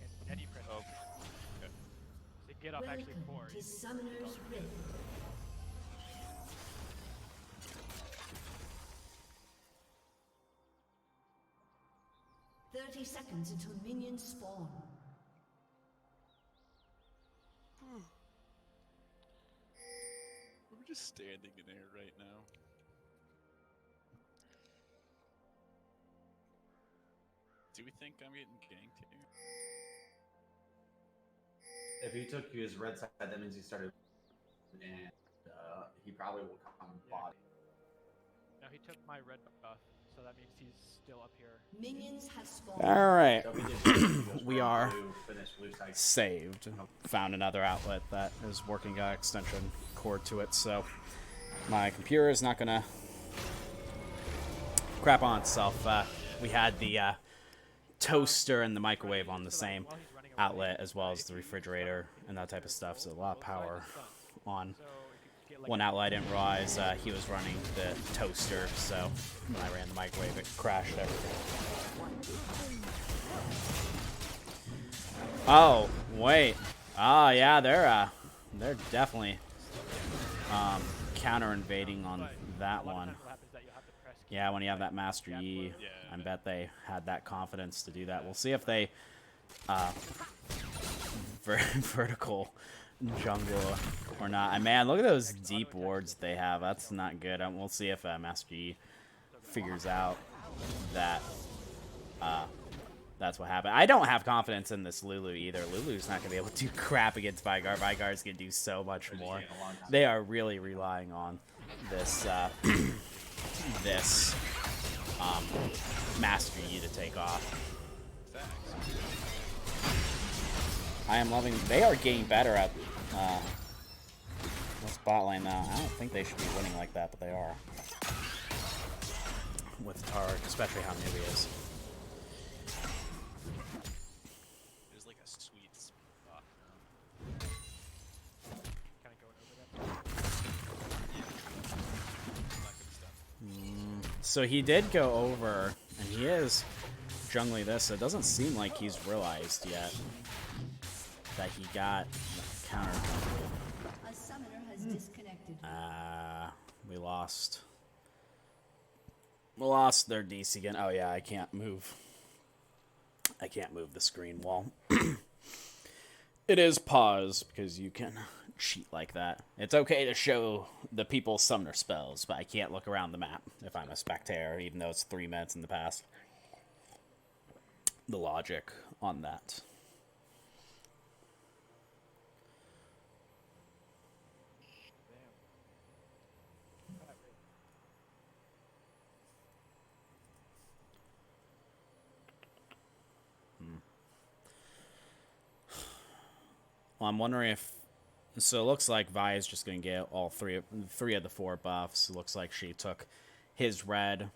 E: and then he press.
D: Oh, okay.
E: To get off actually
G: Welcome
E: 4.
G: to Summoner's Rift. "30 seconds until minions spawn."
D: We're just standing in there right now. Do we think I'm getting ganked here?
C: If he took his red side, that means he started, and he probably will come body.
E: No, he took my red buff, so that means he's still up here.
G: Minions have spawned.
A: All right.
C: So if he just
A: We
C: goes
A: are
C: blue, finish blue side.
A: saved. Found another outlet that is working extension cord to it, so my computer is not gonna crap on itself. We had the toaster and the microwave on the same outlet as well as the refrigerator and that type of stuff, so a lot of power on
E: So if you get like
A: one outlet. I didn't realize he was running the toaster, so when I ran the microwave, it crashed everything. Oh, wait. Oh, yeah, they're definitely counter invading on that one.
E: what happens is that you'll have to press Q.
A: Yeah, when you have that Master Yi,
D: Yeah.
A: I bet they had that confidence to do that. We'll see if they vertical jungle or not. Man, look at those deep wards they have. That's not good. We'll see if Master Yi figures out that that's what happened. I don't have confidence in this Lulu either. Lulu's not going to be able to do crap against Vygar. Vygar's going to do so much more. They are really relying on this this Master Yi to take off. I am loving. They are getting better at the spot lane now. I don't think they should be winning like that, but they are. With Tark, especially how new he is.
D: There's like a sweet spot.
E: Kind of going over that.
A: So he did go over, and he is jungling this. So it doesn't seem like he's realized yet that he got counter jungle.
G: A summoner has disconnected.
A: We lost. We lost their DC again. Oh yeah, I can't move. I can't move the screen wall. It is pause because you can cheat like that. It's okay to show the people summoner spells, but I can't look around the map if I'm a spectator, even though it's 3 minutes in the past. The logic on that. Well, I'm wondering if So it looks like Vi is just going to get all three of the 4 buffs. It looks like she took his red.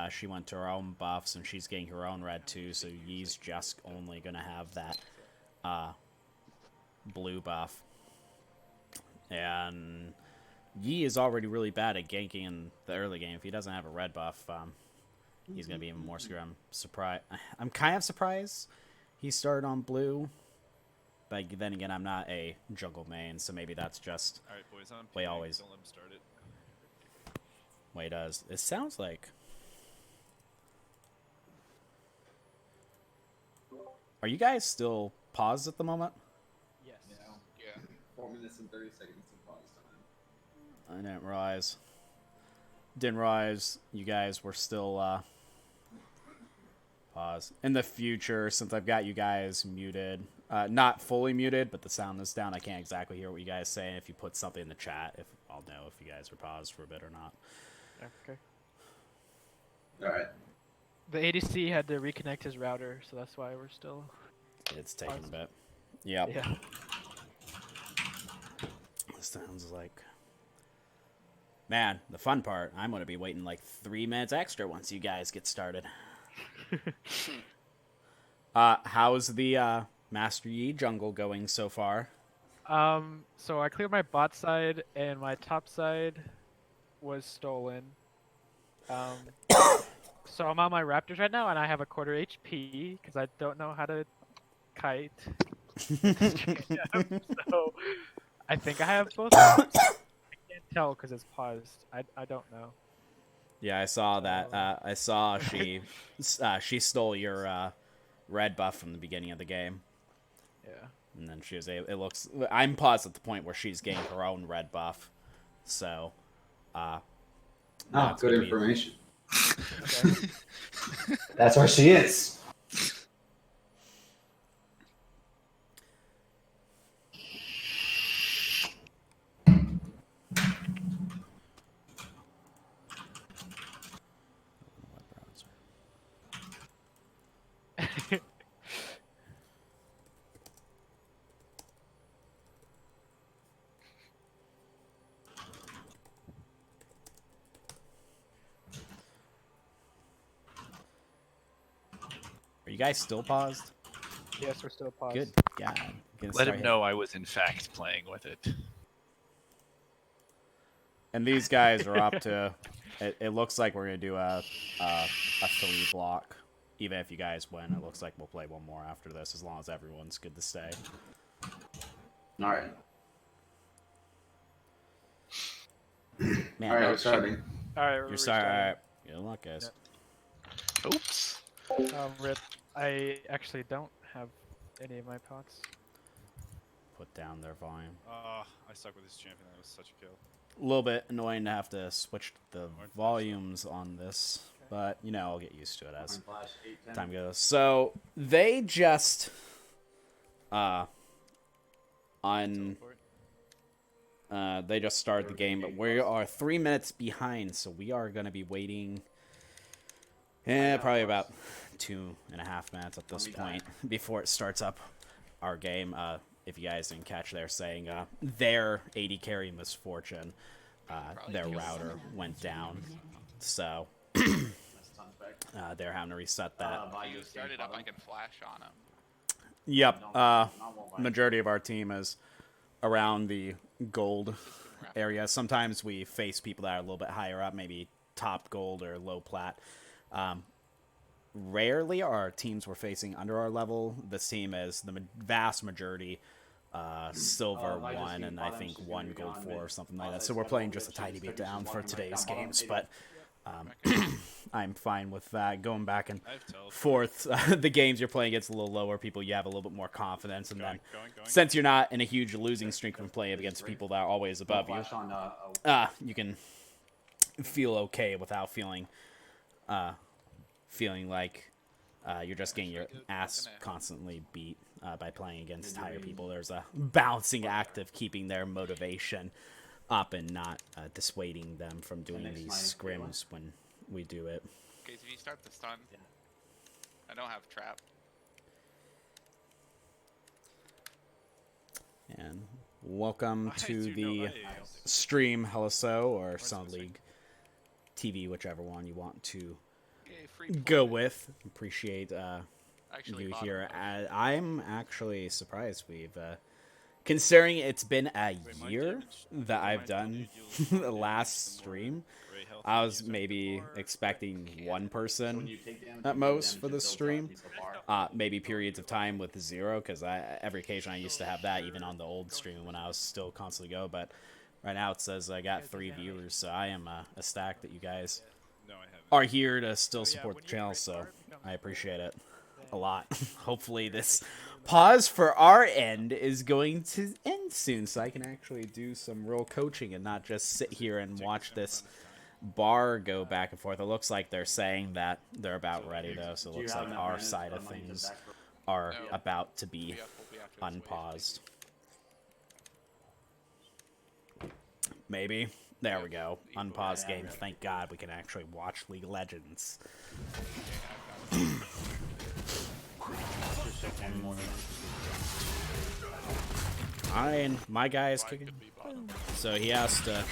A: She went to her own buffs, and she's getting her own red too, so Yi's just only going to have that blue buff. And Yi is already really bad at ganking in the early game. If he doesn't have a red buff, he's going to be even more screwed. I'm kind of surprised he started on blue. But then again, I'm not a jungle main, so maybe that's just
D: All right, boys, I'm
A: way
D: peeing.
A: always.
D: Don't let him start it.
A: Way does. It sounds like. Are you guys still paused at the moment?
E: Yes.
B: Yeah.
C: 4 minutes and 30 seconds of pause time.
A: I didn't realize you guys were still pause. In the future, since I've got you guys muted, not fully muted, but the sound is down, I can't exactly hear what you guys say. If you put something in the chat, if I'll know if you guys are paused for a bit or not.
E: Okay.
C: All right.
E: The ADC had to reconnect his router, so that's why we're still.
A: It's taking a bit. Yep.
E: Yeah.
A: Sounds like. Man, the fun part, I'm going to be waiting like 3 minutes extra once you guys get started. How's the Master Yi jungle going so far?
E: So I cleared my bot side, and my top side was stolen. So I'm on my Raptors right now, and I have a quarter HP because I don't know how to kite. So I think I have both. I can't tell because it's paused. I don't know.
A: Yeah, I saw that. I saw she stole your red buff from the beginning of the game.
E: Yeah.
A: And then she was able. It looks. I'm paused at the point where she's getting her own red buff. So.
C: Good information.
E: Okay.
C: That's where she is.
A: Are you guys still paused?
E: Yes, we're still paused.
A: Good. Yeah.
D: Let him know I was in fact playing with it.
A: And these guys are up to. It looks like we're gonna do a 3 block. Even if you guys win, it looks like we'll play one more after this, as long as everyone's good to stay.
C: All right.
A: Man,
C: All right, we're starting.
E: All right,
A: You're sorry. All right. Good luck, guys.
D: Oops.
E: Rip. I actually don't have any of my pots.
A: Put down their volume.
D: I stuck with this champion. That was such a kill.
A: A little bit annoying to have to switch the volumes on this, but you know, I'll get used to it as time goes. So they just they just started the game, but we are 3 minutes behind, so we are going to be waiting probably about 2.5 minutes at this point before it starts up our game. If you guys didn't catch, they're saying their AD carry misfortune, their router went down, so they're having to reset that.
B: You start it up, I can flash on him.
A: Yep. Majority of our team is around the gold area. Sometimes we face people that are a little bit higher up, maybe top gold or low plat. Rarely are teams we're facing under our level. This team is the vast majority silver 1 and I think 1 gold 4 or something like that. So we're playing just a tiny bit down for today's games, but I'm fine with that. Going back and forth, the games you're playing against a little lower people, you have a little bit more confidence, and then since you're not in a huge losing streak from playing against people that are always above you, you can feel okay without feeling like you're just getting your ass constantly beat by playing against higher people. There's a balancing act of keeping their motivation up and not dissuading them from doing these scrims when we do it.
B: Okay, so if you start the stun, I don't have trap.
A: And Welcome
D: I
A: to
D: do
A: the
D: know-
A: stream, Hello or Sound League TV, whichever one you want to
B: Yay, free
A: go
B: play.
A: with. Appreciate
B: Actually
A: you
B: bought
A: here.
B: them,
A: I'm actually surprised we've, considering it's been a year that I've done the last stream. I was maybe expecting one person at most for the stream. Maybe periods of time with 0, because every occasion I used to have that, even on the old stream when I was still constantly go. But right now it says I got 3 viewers, so I am ecstatic that you guys are here to still support the channel. So I appreciate it a lot. Hopefully this pause for our end is going to end soon, so I can actually do some real coaching and not just sit here and watch this bar go back and forth. It looks like they're saying that they're about ready, though, so it looks like our side of things are about to be unpaused. Maybe. There we go. Unpaused game. Thank God we can actually watch League of Legends. My guy is kicking, so he has to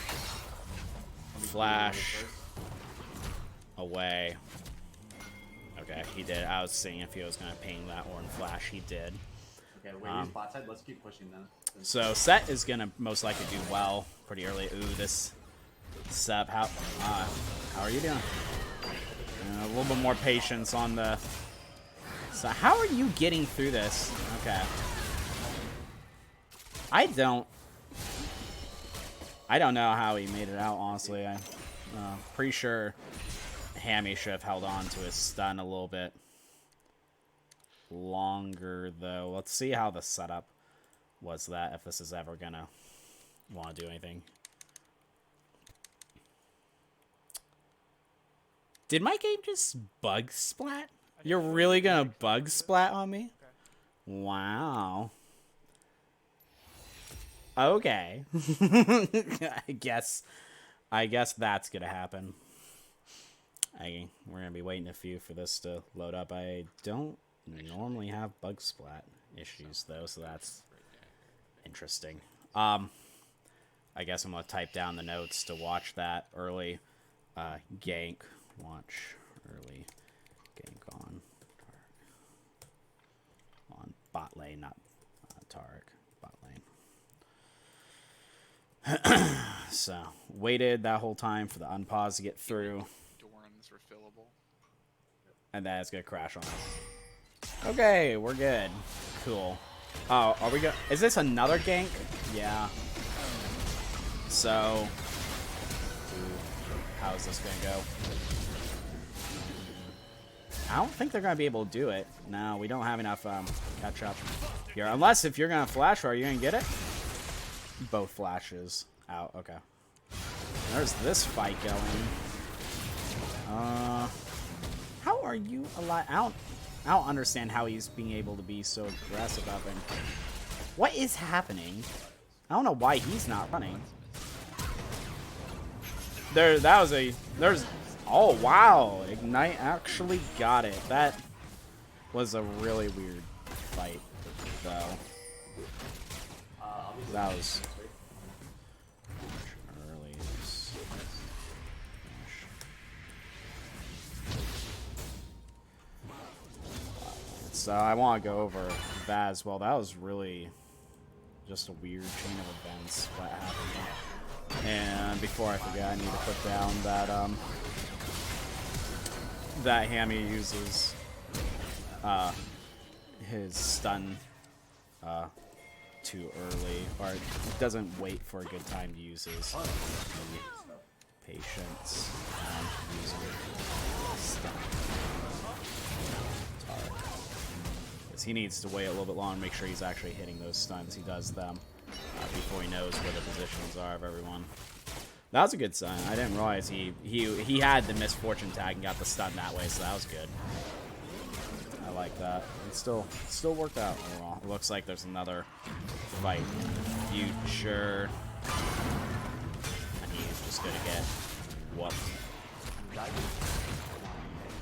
A: flash away. Okay, he did. I was seeing if he was gonna ping that or flash. He did.
C: Okay, wait, he's bot side. Let's keep pushing then.
A: So Set is gonna most likely do well pretty early. Ooh, this Sep, how are you doing? A little bit more patience on the. So how are you getting through this? Okay. I don't know how he made it out, honestly. I'm pretty sure Hammy should have held on to his stun a little bit longer, though. Let's see how the setup was that, if this is ever gonna want to do anything. Did my game just bug splat? You're really gonna bug splat on me? Wow. Okay. I guess that's gonna happen. We're gonna be waiting a few for this to load up. I don't normally have bug splat issues though, so that's interesting. I guess I'm gonna type down the notes to watch that early gank. Watch early gank on bot lane, not Tarek. Bot lane. So waited that whole time for the unpause to get through.
B: Dorn's refillable.
A: And then it's gonna crash on us. Okay, we're good. Cool. Oh, are we go? Is this another gank? Yeah. So, how is this gonna go? I don't think they're gonna be able to do it. No, we don't have enough catch up here. Unless if you're gonna flash, are you gonna get it? Both flashes out. Okay. There's this fight going. How are you alive? I don't understand how he's being able to be so aggressive up and. What is happening? I don't know why he's not running. Oh wow! Ignite actually got it. That was a really weird fight, though. That was early. So I want to go over that as well. That was really just a weird chain of events that happened. And before I forget, I need to put down that that Hammy uses his stun too early, or doesn't wait for a good time to use his patience and using stun. Because he needs to wait a little bit longer, make sure he's actually hitting those stuns. He does them before he knows where the positions are of everyone. That was a good sign. I didn't realize he had the misfortune tag and got the stun that way, so that was good. I like that. It still worked out overall. It looks like there's another fight in the future. And he's just gonna get whooped.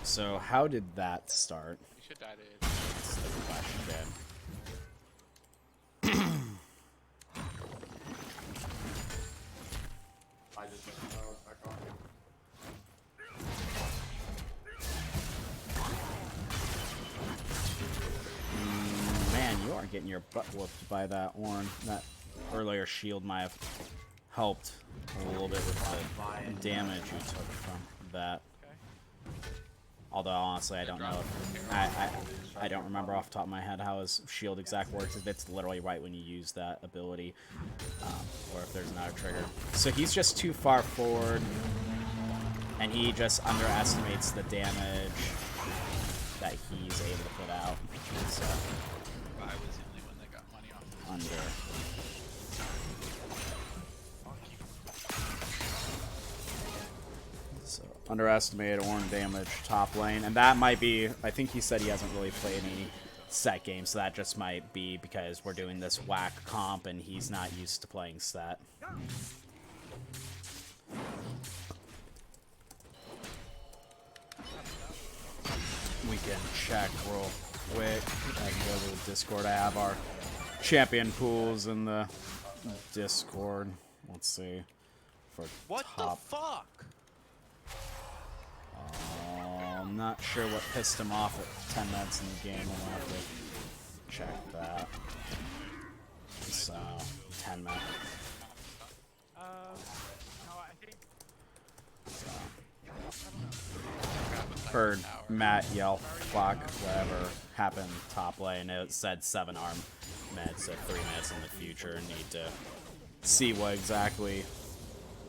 A: So how did that start?
B: You should die to it.
A: That's the question, getting your butt whooped by that Ornn. That earlier shield might have helped a little bit with the damage you took from that. Although honestly, I don't know. I don't remember off the top of my head how his shield exact works. If it's literally right when you use that ability, or if there's another trigger. So he's just too far forward, and he just underestimates the damage that he's able to put out. So
B: I was the only one that got money off.
A: under. So underestimated Ornn damage top lane, and that might be. I think he said he hasn't really played any set games, so that just might be because we're doing this whack comp and he's not used to playing set. We can check real quick. I can go to the Discord. I have our champion pools in the Discord. Let's see. For
D: What
A: top.
D: the fuck?
A: I'm not sure what pissed him off at 10 minutes in the game. We'll have to check that. So, 10 minutes.
E: No, I think.
A: Heard Matt yell, fuck, whatever happened top lane. It said 7 arm meds at 3 minutes in the future. Need to see what exactly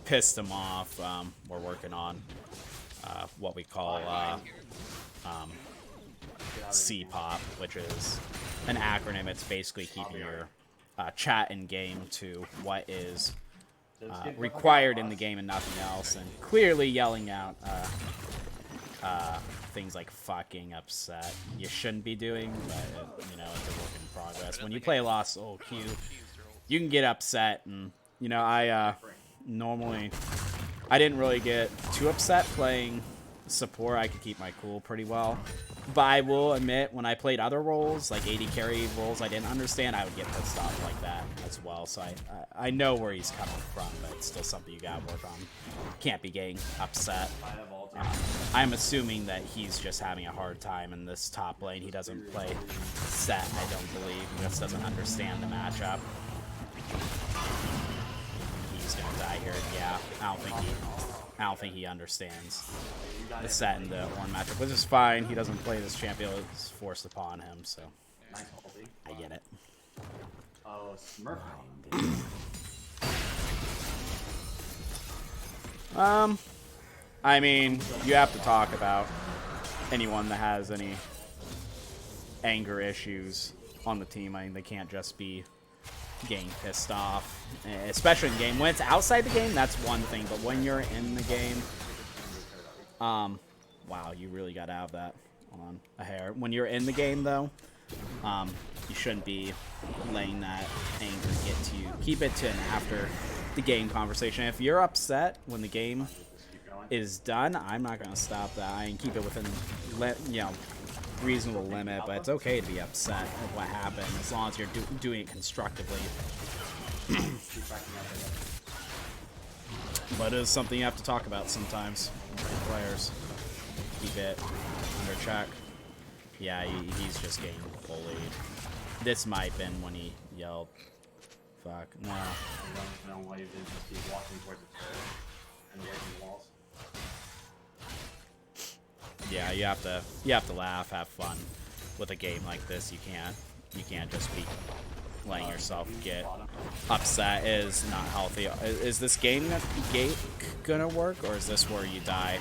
A: pissed him off. We're working on what we call CPOP, which is an acronym. It's basically keeping your chat in game to what is required in the game and nothing else, and clearly yelling out things like fucking upset you shouldn't be doing, but you know, it's a work in progress. When you play Lost Soul Q, you can get upset, and you know, I normally I didn't really get too upset playing support. I could keep my cool pretty well, but I will admit when I played other roles like AD carry roles I didn't understand, I would get pissed off like that as well. So I know where he's coming from, but it's still something you gotta work on. Can't be getting upset. I'm assuming that he's just having a hard time in this top lane. He doesn't play set, I don't believe. He just doesn't understand the matchup. He's gonna die here. Yeah, I don't think he understands the set and the Ornn matchup, which is fine. He doesn't play this champion. It's forced upon him, so I get it.
C: Oh, Smurf.
A: I mean, you have to talk about anyone that has any anger issues on the team. I mean, they can't just be getting pissed off, especially in game. When it's outside the game, that's one thing, but when you're in the game, wow, you really got to have that on a hair. When you're in the game, though, you shouldn't be letting that anger get to you. Keep it to an after the game conversation. If you're upset when the game is done, I'm not gonna stop that. I can keep it within, you know, reasonable limit, but it's okay to be upset at what happened as long as you're doing it constructively. But it is something you have to talk about sometimes with players. Keep it under check. Yeah, he's just getting bullied. This might have been when he yelled, fuck, no.
C: I don't know why you didn't just keep walking towards the turret and breaking walls.
A: Yeah, you have to laugh, have fun with a game like this. You can't just be letting yourself get upset. It is not healthy. Is this game gonna work, or is this where you die?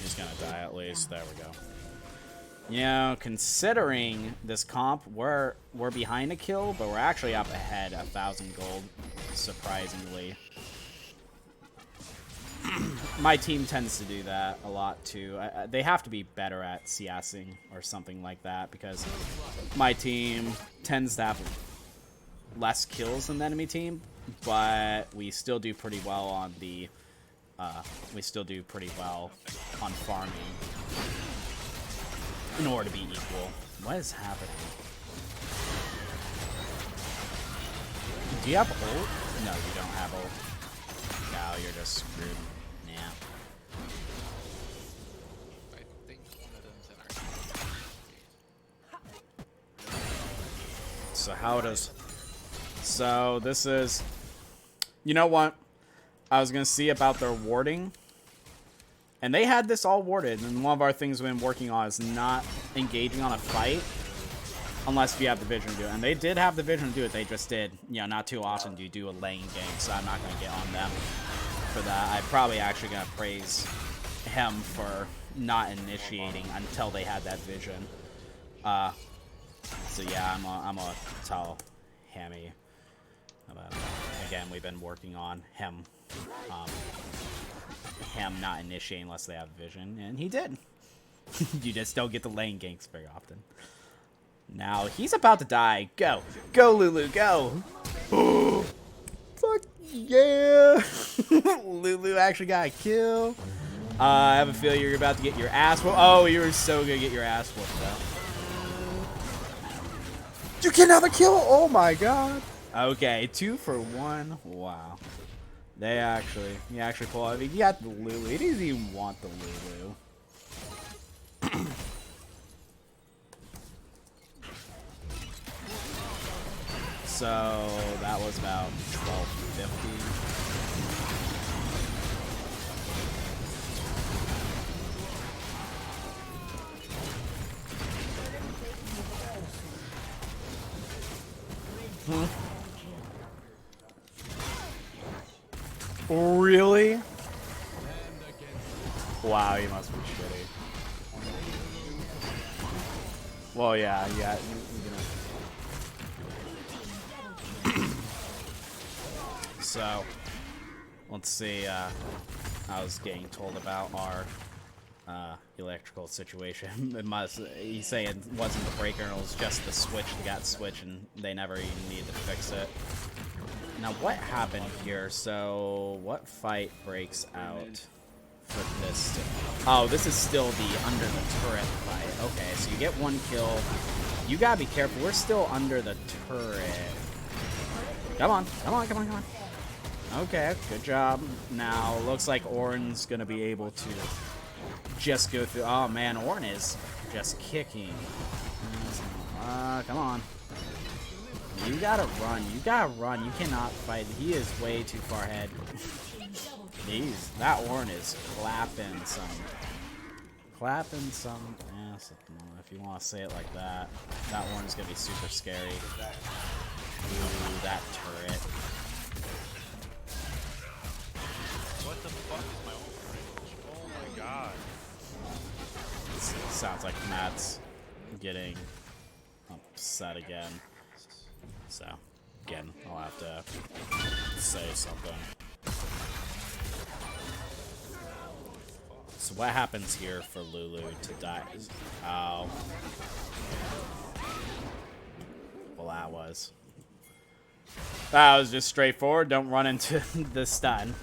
A: He's gonna die at least. There we go. You know, considering this comp, we're behind a kill, but we're actually up ahead 1,000 gold, surprisingly. My team tends to do that a lot too. They have to be better at CSing or something like that, because my team tends to have less kills than the enemy team, but we still do pretty well on the farming in order to be equal. What is happening? Do you have ult? No, you don't have ult. No, you're just screwed. Yeah.
B: I think one of them's in our team.
A: so how does... So, this is... You know what? I was going to see about their warding. And they had this all warded. And one of our things we've been working on is not engaging on a fight. Unless you have the vision to do it. And they did have the vision to do it. They just did. You know, not too often do you do a lane gank. So I'm not going to get on them for that. I'm probably actually going to praise him for not initiating until they had that vision. So yeah, I'm gonna tell Hammy about again. We've been working on him not initiating unless they have vision, and he did. You just don't get the lane ganks very often. Now he's about to die. Go, Lulu, go! Fuck yeah! Lulu actually got a kill. I have a feeling you're about to get your ass whooped. Oh, you were so gonna get your ass whooped though. You get another kill? Oh my god. Okay, 2 for 1. Wow. You actually pull out. He got the Lulu. He doesn't even want the Lulu. So that was about 1250. Really? Wow, you must be shitty. Well, yeah. So, let's see. I was getting told about our electrical situation. He's saying it wasn't the breaker, it was just the switch that got switched, and they never even needed to fix it. Now, what happened here? So, what fight breaks out for this? Oh, this is still the under the turret fight. Okay, so you get 1 kill. You gotta be careful. We're still under the turret. Come on. Okay, good job. Now, looks like Ornn's gonna be able to just go through. Oh man, Ornn is just kicking. Come on. You gotta run. You cannot fight. He is way too far ahead. That Ornn is clapping some ass at the moment, if you want to say it like that. That Ornn's gonna be super scary. Ooh, that turret.
D: What the fuck is my ult range? Oh my god.
A: Sounds like Matt's getting upset again. So, again, I'll have to say something. So what happens here for Lulu to die? Oh. Well, that was just straightforward. Don't run into the stun.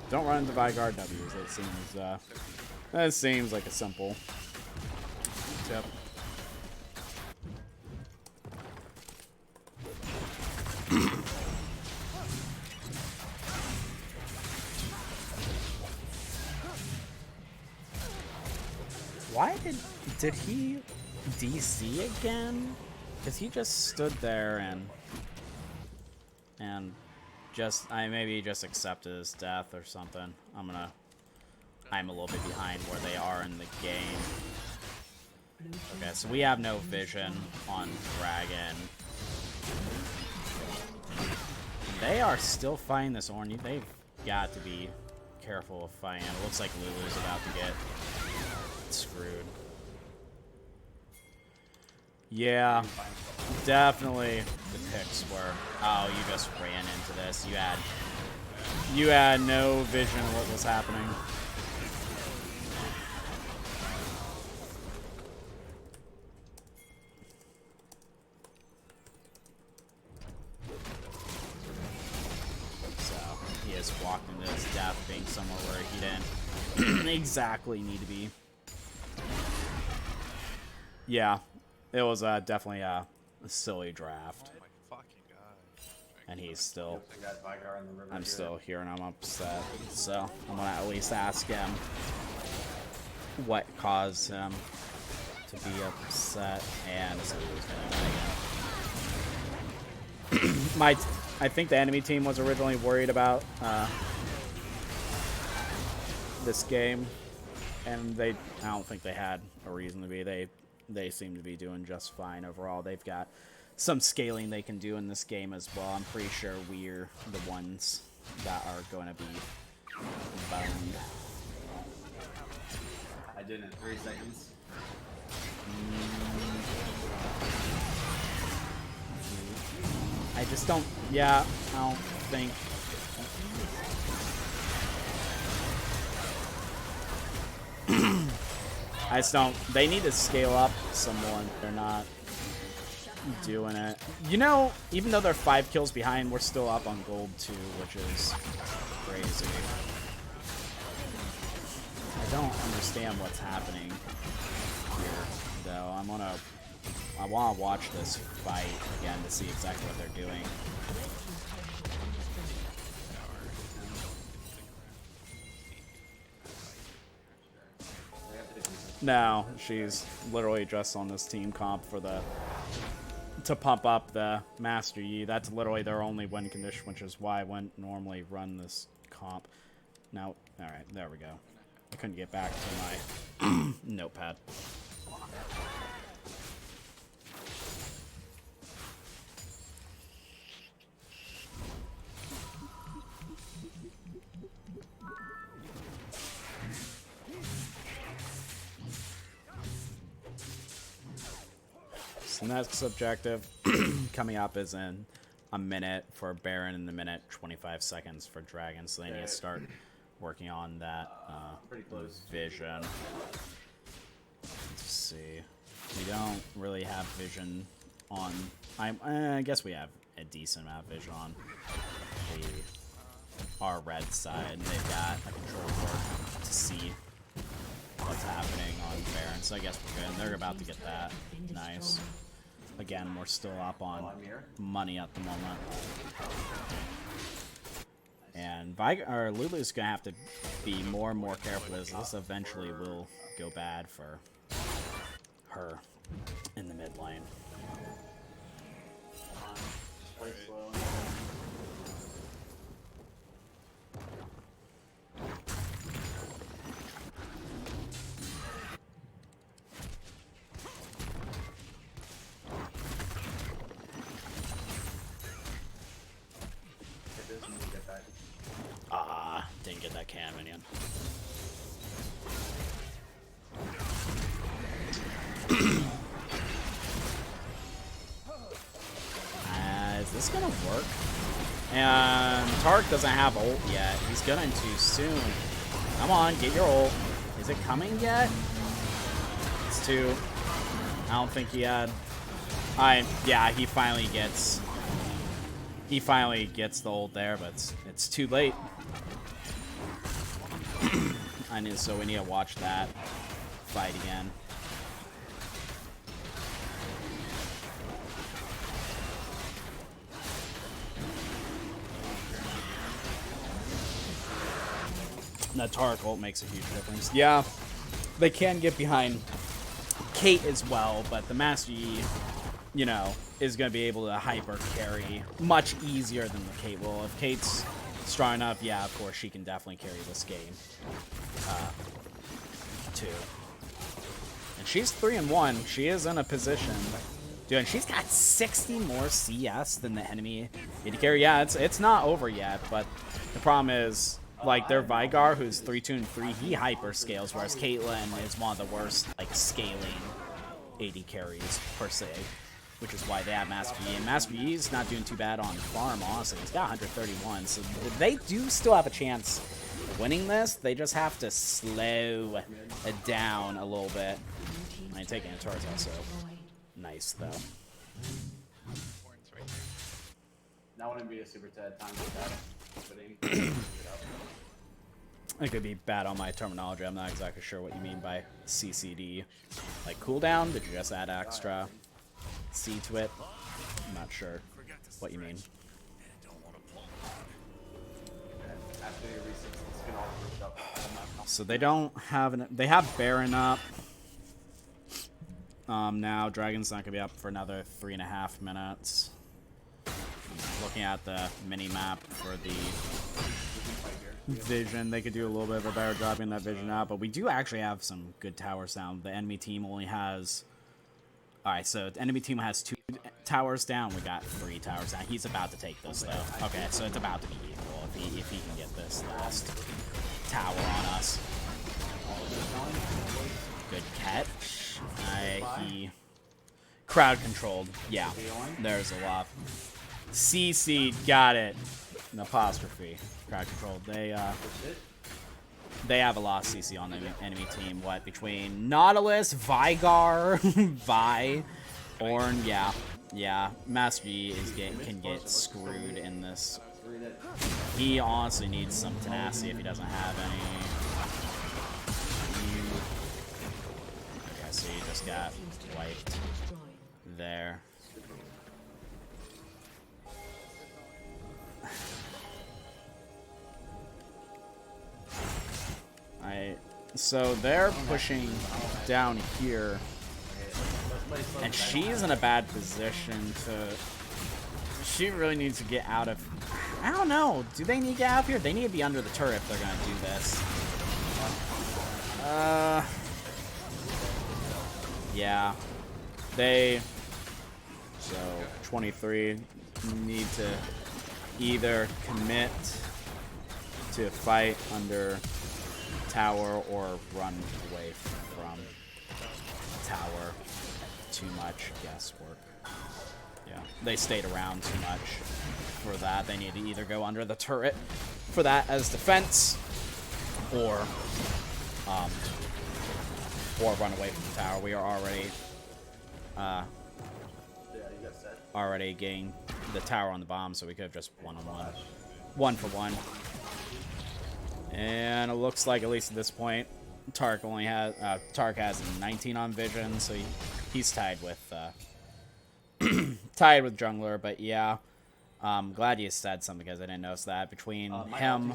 A: Don't run into Vigard W's. That seems like a simple tip. Why did he DC again? Because he just stood there and just maybe he just accepted his death or something. I'm a little bit behind where they are in the game. Okay, so we have no vision on Dragon. They are still fighting this Ornn. They've got to be careful of fighting. It looks like Lulu's about to get screwed. Yeah, definitely the picks were. Oh, you just ran into this. You had no vision of what was happening. So he has walked into his death, being somewhere where he didn't exactly need to be. Yeah. It was definitely a silly draft.
D: Oh my fucking god.
A: And he's still... I'm still hearing him upset. So, I'm going to at least ask him what caused him to be upset, and so he was gonna die again. I think the enemy team was originally worried about this game, and I don't think they had a reason to be. They seem to be doing just fine overall. They've got some scaling they can do in this game as well. I'm pretty sure we're the ones that are going to be boned.
C: I did it in 3 seconds.
A: I just don't. Yeah, I don't think. I just don't. They need to scale up some more. They're not doing it. You know, even though they're 5 kills behind, we're still up on gold too, which is crazy. I don't understand what's happening here, though. I want to watch this fight again to see exactly what they're doing. No, she's literally just on this team comp for to pump up the Master Yi. That's literally their only win condition, which is why I wouldn't normally run this comp. Now, alright, there we go. I couldn't get back to my notepad. So next objective coming up is in a minute for Baron and a minute 25 seconds for Dragon. So they need to start working on that vision. Let's see. We don't really have vision on. I guess we have a decent amount of vision on our red side. They've got a control board to see what's happening on Baron, so I guess we're good. And they're about to get that. Nice. Again, we're still up on money at the moment. And Lulu's gonna have to be more and more careful, as this eventually will go bad for her in the mid lane. Didn't get that can minion. Is this gonna work? And Tark doesn't have ult yet. He's gonna too soon. Come on, get your ult. Is it coming yet? It's 2. I don't think he had. Yeah, he finally gets the ult there, but it's too late. So we need to watch that fight again. That Tark ult makes a huge difference. Yeah, they can get behind Kate as well, but the Master Yi, you know, is going to be able to hyper carry much easier than the Kate will. If Kate's strong enough, yeah, of course, she can definitely carry this game, too. And she's 3-1. She is in a position, dude, and she's got 60 more CS than the enemy AD carry. Yeah, it's not over yet, but the problem is, like, their Vigar, who's 3-2 and 3, he hyper scales, whereas Caitlyn is one of the worst, like, scaling AD carries per se, which is why they have Master Yi. And Master Yi's not doing too bad on farm, honestly. He's got 131, so they do still have a chance of winning this. They just have to slow it down a little bit. I mean, taking a turret's also nice, though.
C: That wouldn't be a super Ted time for that.
A: It could be bad on my terminology. I'm not exactly sure what you mean by CCD. Like cooldown? Did you just add extra C to it? I'm not sure what you mean.
C: After you reset, it's gonna all boost up.
A: So they don't have they have Baron up. Now Dragon's not gonna be up for another 3.5 minutes. Looking at the mini map for the vision, they could do a little bit of a better job in that vision out, but we do actually have some good towers down. The enemy team only has. Alright, so the enemy team has 2 towers down. We got 3 towers down. He's about to take this though. Okay, so it's about to be equal if he can get this last tower on us. Good catch. He crowd controlled. Yeah, there's a lot. CC got it. An apostrophe. Crowd controlled. They have a lot of CC on the enemy team. What, between Nautilus, Vigar, Vi, Ornn? Yeah. Master Yi can get screwed in this. He honestly needs some tenacity if he doesn't have any. Okay, so he just got wiped there. So they're pushing down here, and she's in a bad position to. She really needs to get out of. I don't know. Do they need to get out of here? They need to be under the turret if they're gonna do this. Yeah. So 23 need to either commit to fight under tower or run away from tower. Too much guesswork. Yeah, they stayed around too much for that. They need to either go under the turret for that as defense, or run away from the tower. We are already getting the tower on the bomb, so we could have just one for one. And it looks like, at least at this point, Tark has 19 on vision, so he's tied with Jungler. But yeah, glad you said something because I didn't notice that. Between him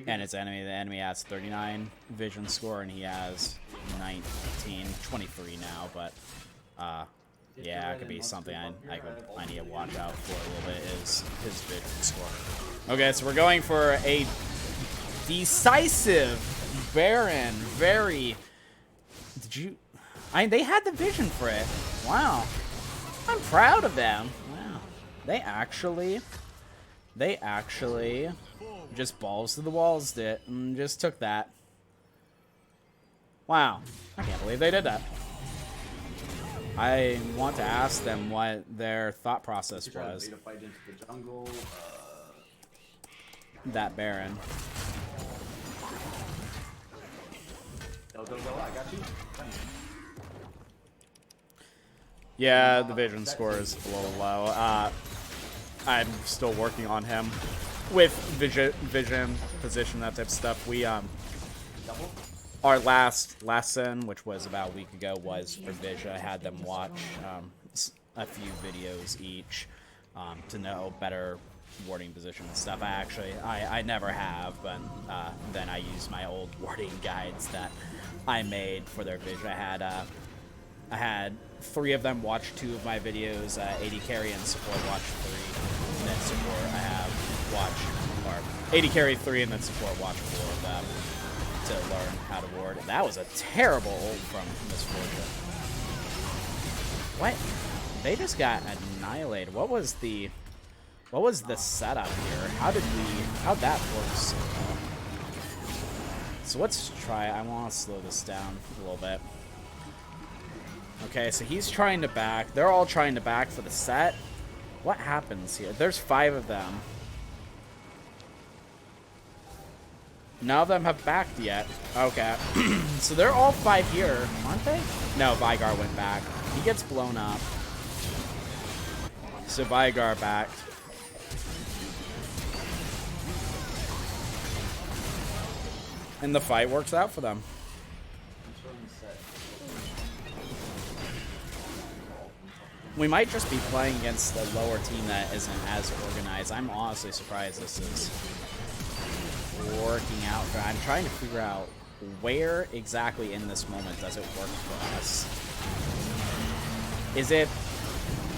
A: and his enemy, the enemy has 39 vision score and he has 23 now. But yeah, it could be something I need to watch out for a little bit, is his vision score. Okay, so we're going for a decisive Baron. They had the vision for it. Wow. I'm proud of them. Wow. They actually just balls to the walls did and just took that. Wow. I can't believe they did that. I want to ask them what their thought process was. That Baron.
C: Go, I got you.
A: Yeah, the vision score is a little low. I'm still working on him with vision, position, that type of stuff. We our last lesson, which was about a week ago, was for vision. I had them watch a few videos each to know better warding position and stuff. I never have, but then I used my old warding guides that I made for their vision. I had 3 of them watch 2 of my videos. AD carry and support watch 3, and then support I have watch, or AD carry 3 and then support watch 4 of them to learn how to ward. And that was a terrible ult from Misfortune. What? They just got annihilated. What was the setup here? How'd that work so well? So let's try. I want to slow this down a little bit. Okay, so he's trying to back. They're all trying to back for the set. What happens here? There's 5 of them. None of them have backed yet. Okay. So they're all 5 here, aren't they? No, Vigar went back. He gets blown up. So Vigar backed. And the fight works out for them. We might just be playing against a lower team that isn't as organized. I'm honestly surprised this is working out. I'm trying to figure out where exactly in this moment does it work for us? Is it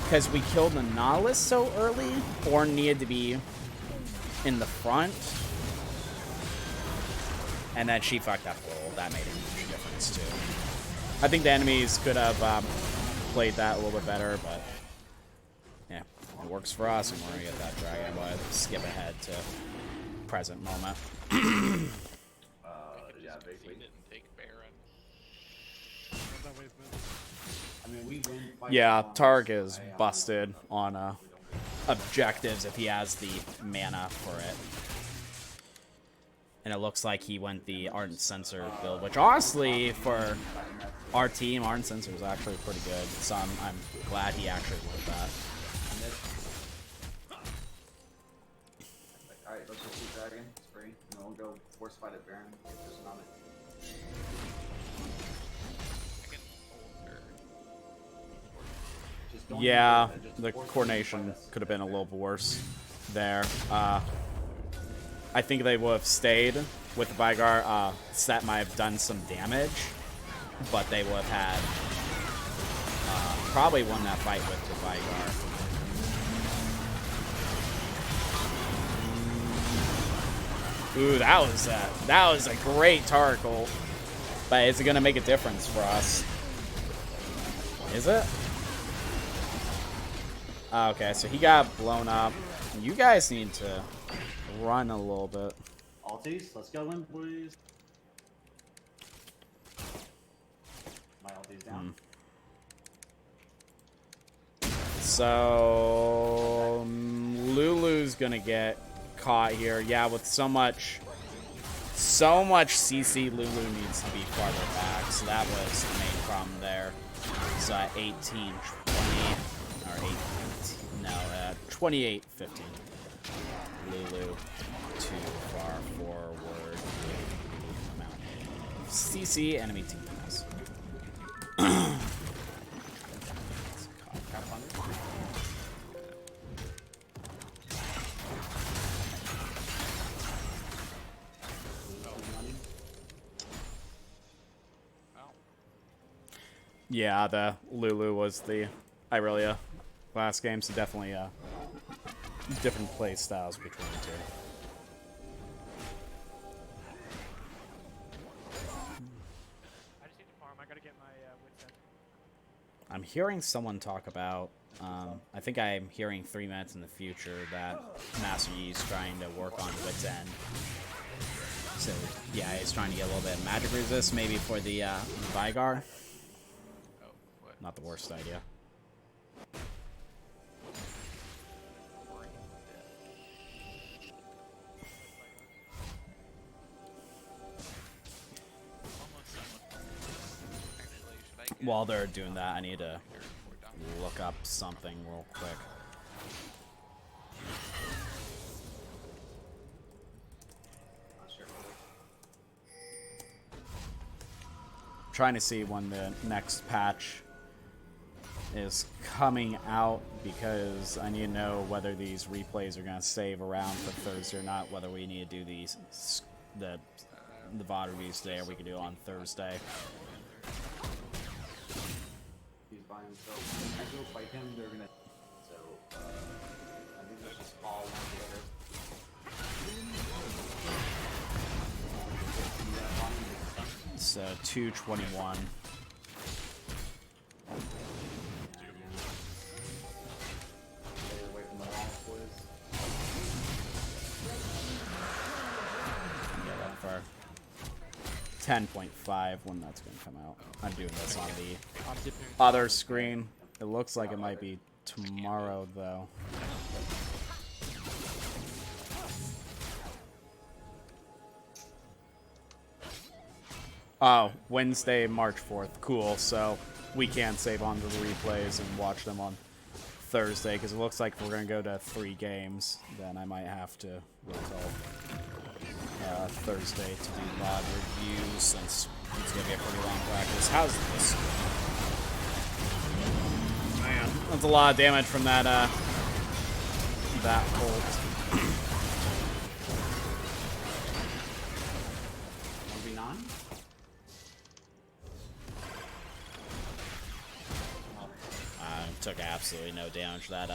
A: because we killed the Nautilus so early, or needed to be in the front? And then she fucked up roll. That made a huge difference too. I think the enemies could have played that a little bit better, but yeah, it works for us, and we're gonna get that dragon. I'm gonna skip ahead to present moment.
C: Yeah, basically.
B: Didn't take Baron.
F: That wave move.
C: I mean, we win fight
A: Yeah,
C: songs.
A: Targ is busted on objectives if he has the mana for it. And it looks like he went the Ardent Sensor build, which honestly, for our team, Ardent Sensor is actually pretty good. So I'm glad he actually went that.
C: Alright, let's just shoot dragon. It's free. And then we'll go force fight at Baron. If there's an on it.
B: I can hold her.
C: Just don't
A: Yeah,
C: even do it, just
A: the
C: force
A: coordination
C: fight us.
A: could have been a little worse there. I think they would have stayed with the Vigar. Set might have done some damage, but they would have had probably won that fight with the Vigar. Ooh, that was a great Tarkle. But is it gonna make a difference for us? Is it? Okay, so he got blown up. You guys need to run a little bit.
C: Alties, let's go in, boys. My ulti's down.
A: So Lulu's gonna get caught here. Yeah, with so much CC, Lulu needs to be farther back. So that was the main problem there. So 18, 20, or 18, no, 28, 15. Lulu too far forward. Amount of CC enemy team has. Yeah, the Lulu was the Irelia last game, so definitely different play styles between the two.
E: I just need to farm. I gotta get my wits in.
A: I'm hearing someone talk about, I think I'm hearing 3 minutes in the future that Master Yi's trying to work on Wit's End. So, yeah, he's trying to get a little bit of magic resist maybe for the Vigar.
B: Oh, what?
A: Not the worst idea. While they're doing that, I need to look up something real quick. Trying to see when the next patch is coming out, because I need to know whether these replays are going to save around for Thursday or not, whether we need to do these the VOD reviews today or we can do it on Thursday.
C: He's by himself. When I go fight him, they're gonna. So, I think let's just fall one together.
A: So 221.
C: Stay away from the wall, boys.
A: Yeah, that for 10.5 when that's going to come out. I'm doing this on the
F: I'm dipping.
A: other screen. It looks like it might be tomorrow, though. Oh, Wednesday, March 4th. Cool. So we can save on to the replays and watch them on Thursday, because it looks like if we're going to go to 3 games, then I might have to wait till Thursday to do VOD reviews, since it's going to be a pretty long practice. How's this? Man, that's a lot of damage from that ult.
C: 1v9?
A: took absolutely no damage. That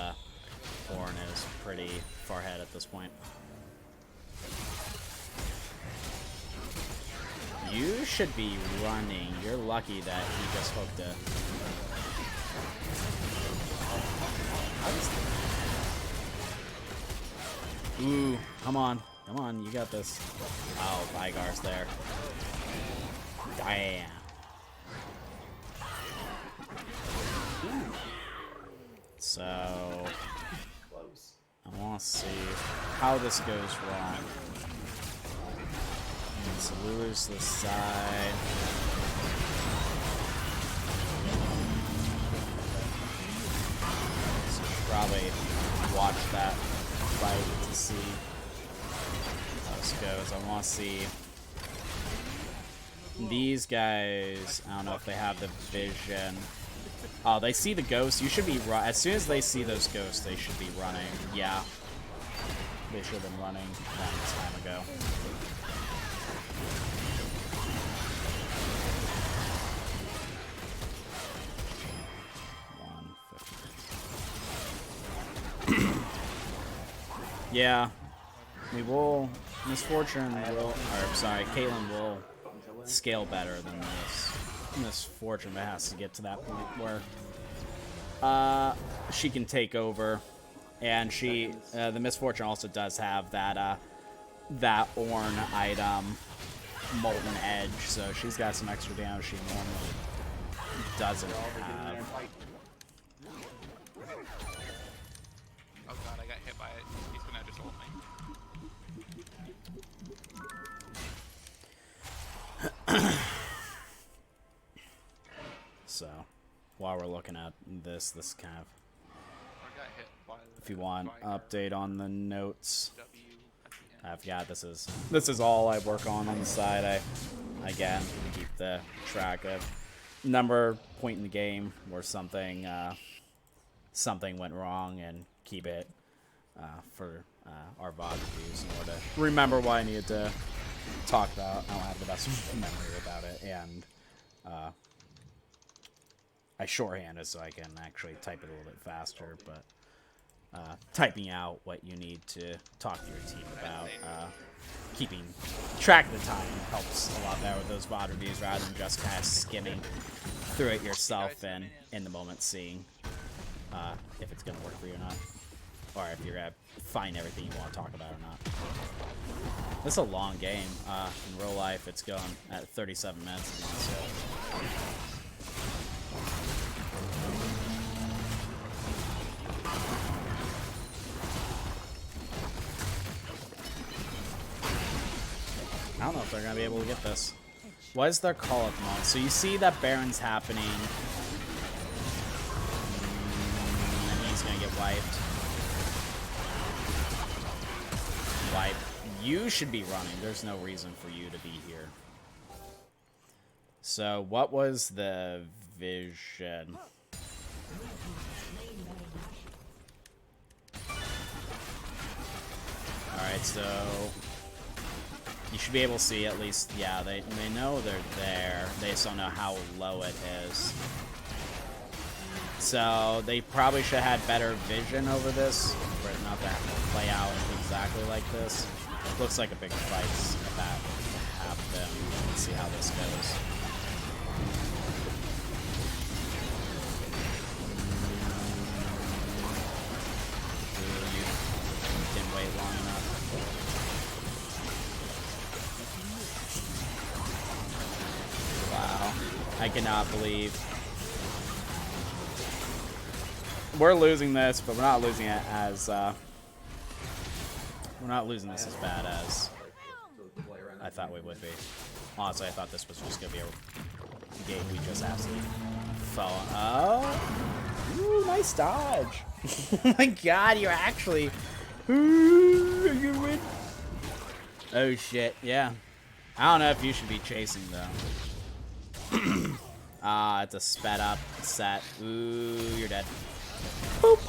A: Thorn is pretty far ahead at this point. You should be running. You're lucky that he just hooked it. Ooh, come on. Come on, you got this. Oh, Vigar's there. Damn. So, I want to see how this goes wrong. So Lulu's this side. So probably watch that fight to see how this goes. I want to see these guys. I don't know if they have the vision. Oh, they see the ghosts. You should be as soon as they see those ghosts, they should be running. Yeah, they should have been running a long time ago. Yeah, we will. Misfortune will, or sorry, Caitlyn will scale better than this. Misfortune has to get to that point where she can take over, and she the Misfortune also does have that that Ornn item, Molten Edge, so she's got some extra damage she normally doesn't have.
B: Oh god, I got hit by it. He's gonna just ult me.
A: So, while we're looking at this kind of, if you want update on the notes, I've got this is all I work on the side. I again keep the track of point in the game where something something went wrong and keep it for our VOD reviews in order to remember what I needed to talk about. I don't have the best memory about it, and I shorthand it so I can actually type it a little bit faster, but typing out what you need to talk to your team about, keeping track of the time helps a lot better with those VOD reviews rather than just kind of skimming through it yourself and in the moment seeing if it's going to work for you or not, or if you're going to find everything you want to talk about or not. This is a long game. In real life, it's going at 37 minutes. So. I don't know if they're going to be able to get this. What is their call at the moment? So you see that Baron's happening. And he's going to get wiped. Wipe. You should be running. There's no reason for you to be here. So what was the vision? Alright, so you should be able to see at least, yeah, they know they're there. They just don't know how low it is. So they probably should have had better vision over this for it not to play out exactly like this. Looks like a big fight's about to happen. Let's see how this goes. Ooh, you didn't wait long enough. Wow, I cannot believe we're losing this, but we're not losing it as we're not losing this as bad as I thought we would be. Honestly, I thought this was just gonna be a game we just absolutely fell on. Oh, ooh, nice dodge! Oh my God, you're actually. Ooh, are you win? Oh shit, yeah. I don't know if you should be chasing though. It's a sped up set. Ooh, you're dead. Boop.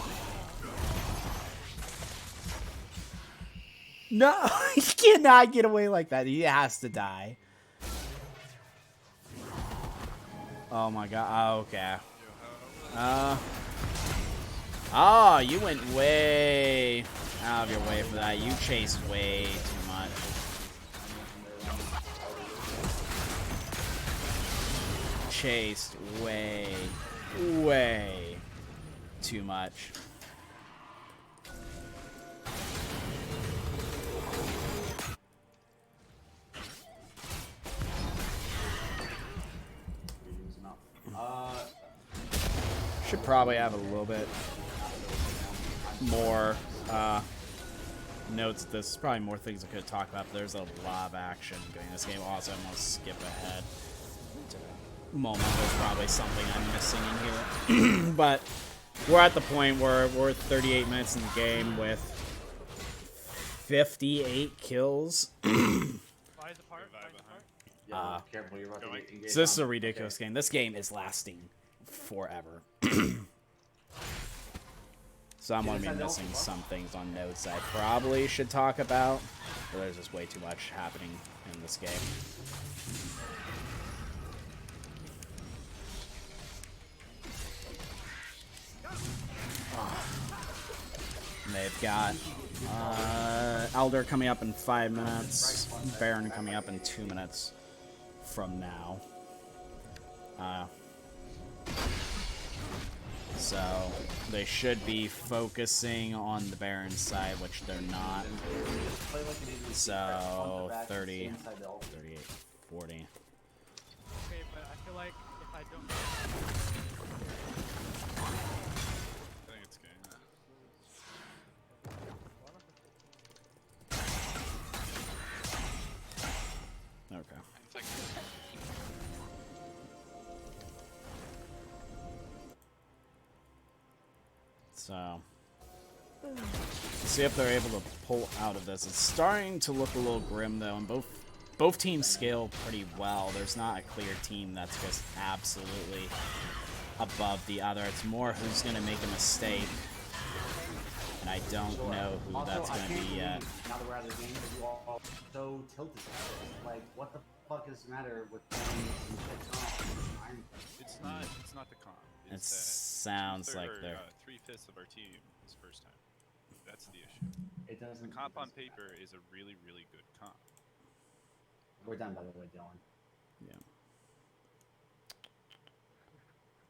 A: No, he cannot get away like that. He has to die. Oh my God. Oh, okay. Oh, you went way out of your way for that. You chased way too much. Chased way too much. Should probably have a little bit more notes. There's probably more things I could talk about, but there's a lot of action going in this game. Also, I'm going to skip ahead to the moment. There's probably something I'm missing in here. But we're at the point where we're 38 minutes in the game with 58 kills. So this is a ridiculous game. This game is lasting forever. So I'm going to be missing some things on notes I probably should talk about, but there's just way too much happening in this game. And they've got Elder coming up in 5 minutes, Baron coming up in 2 minutes from now. So they should be focusing on the Baron side, which they're not. So 30, 38, 40.
E: Okay, but I feel like if I don't...
D: I think it's good.
A: Okay.
B: It's like,
A: So, see if they're able to pull out of this. It's starting to look a little grim, though, and both teams scale pretty well. There's not a clear team that's just absolutely above the other. It's more who's going to make a mistake, and I don't know who that's going to be yet.
J: Now that we're out of the game, you all so tilted. Like, what the fuck is the matter with playing some shit comp?
D: It's not the comp.
A: It
D: It's
A: sounds like they're
D: 3/5 of our team is first time. That's the issue.
J: It doesn't.
D: The comp on paper is a really, really good comp.
J: We're done, by the way, Dylan.
A: Yeah.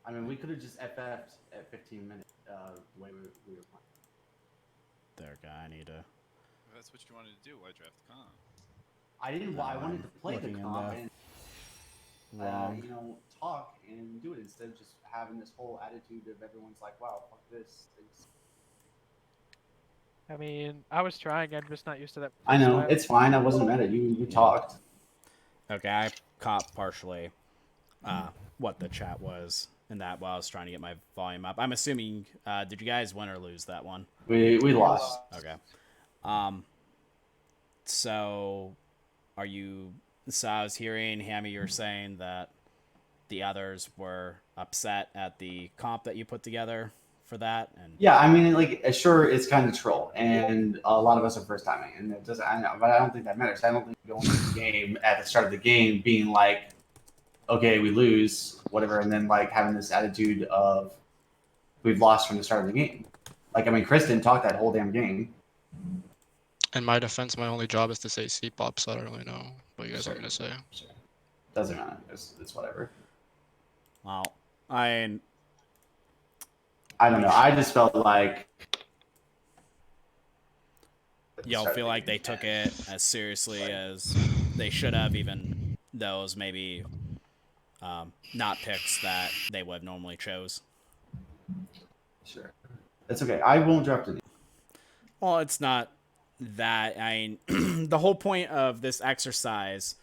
J: I mean, we could have just FF'd at 15 minutes the way we were playing.
A: There, guy. I need to.
D: If that's what you wanted to do, why draft the comp?
J: I didn't. I wanted to play the
A: looking in
J: comp
A: the
J: and
A: wrong.
J: you know, talk and do it instead of just having this whole attitude of everyone's like, "Wow, fuck this."
E: I mean, I was trying. I'm just not used to that.
J: I know
E: style.
J: it's fine. I wasn't mad at you. You talked.
A: Okay, I caught partially what the chat was in that while I was trying to get my volume up. I'm assuming, did you guys win or lose that one?
J: We lost.
A: Okay. So, are you... So I was hearing, Hammy, you're saying that the others were upset at the comp that you put together for that? And
J: Yeah, I mean, like, sure, it's kind of troll, and a lot of us are first timing, and it doesn't. I know, but I don't think that matters. I don't think going into the game at the start of the game being like, okay, we lose, whatever, and then like having this attitude of we've lost from the start of the game. Like, I mean, Chris didn't talk that whole damn game.
H: In my defense, my only job is to say C-pop, so I don't really know what you guys
J: Sure.
H: are gonna say.
J: Sure. Doesn't matter. It's whatever.
A: well, I
J: I don't know. I just felt like
A: y'all feel like they took it as seriously as they should have, even those maybe not picks that they would have normally chose.
J: Sure, it's okay. I won't draft any.
A: Well, it's not that. I mean, the whole point of this exercise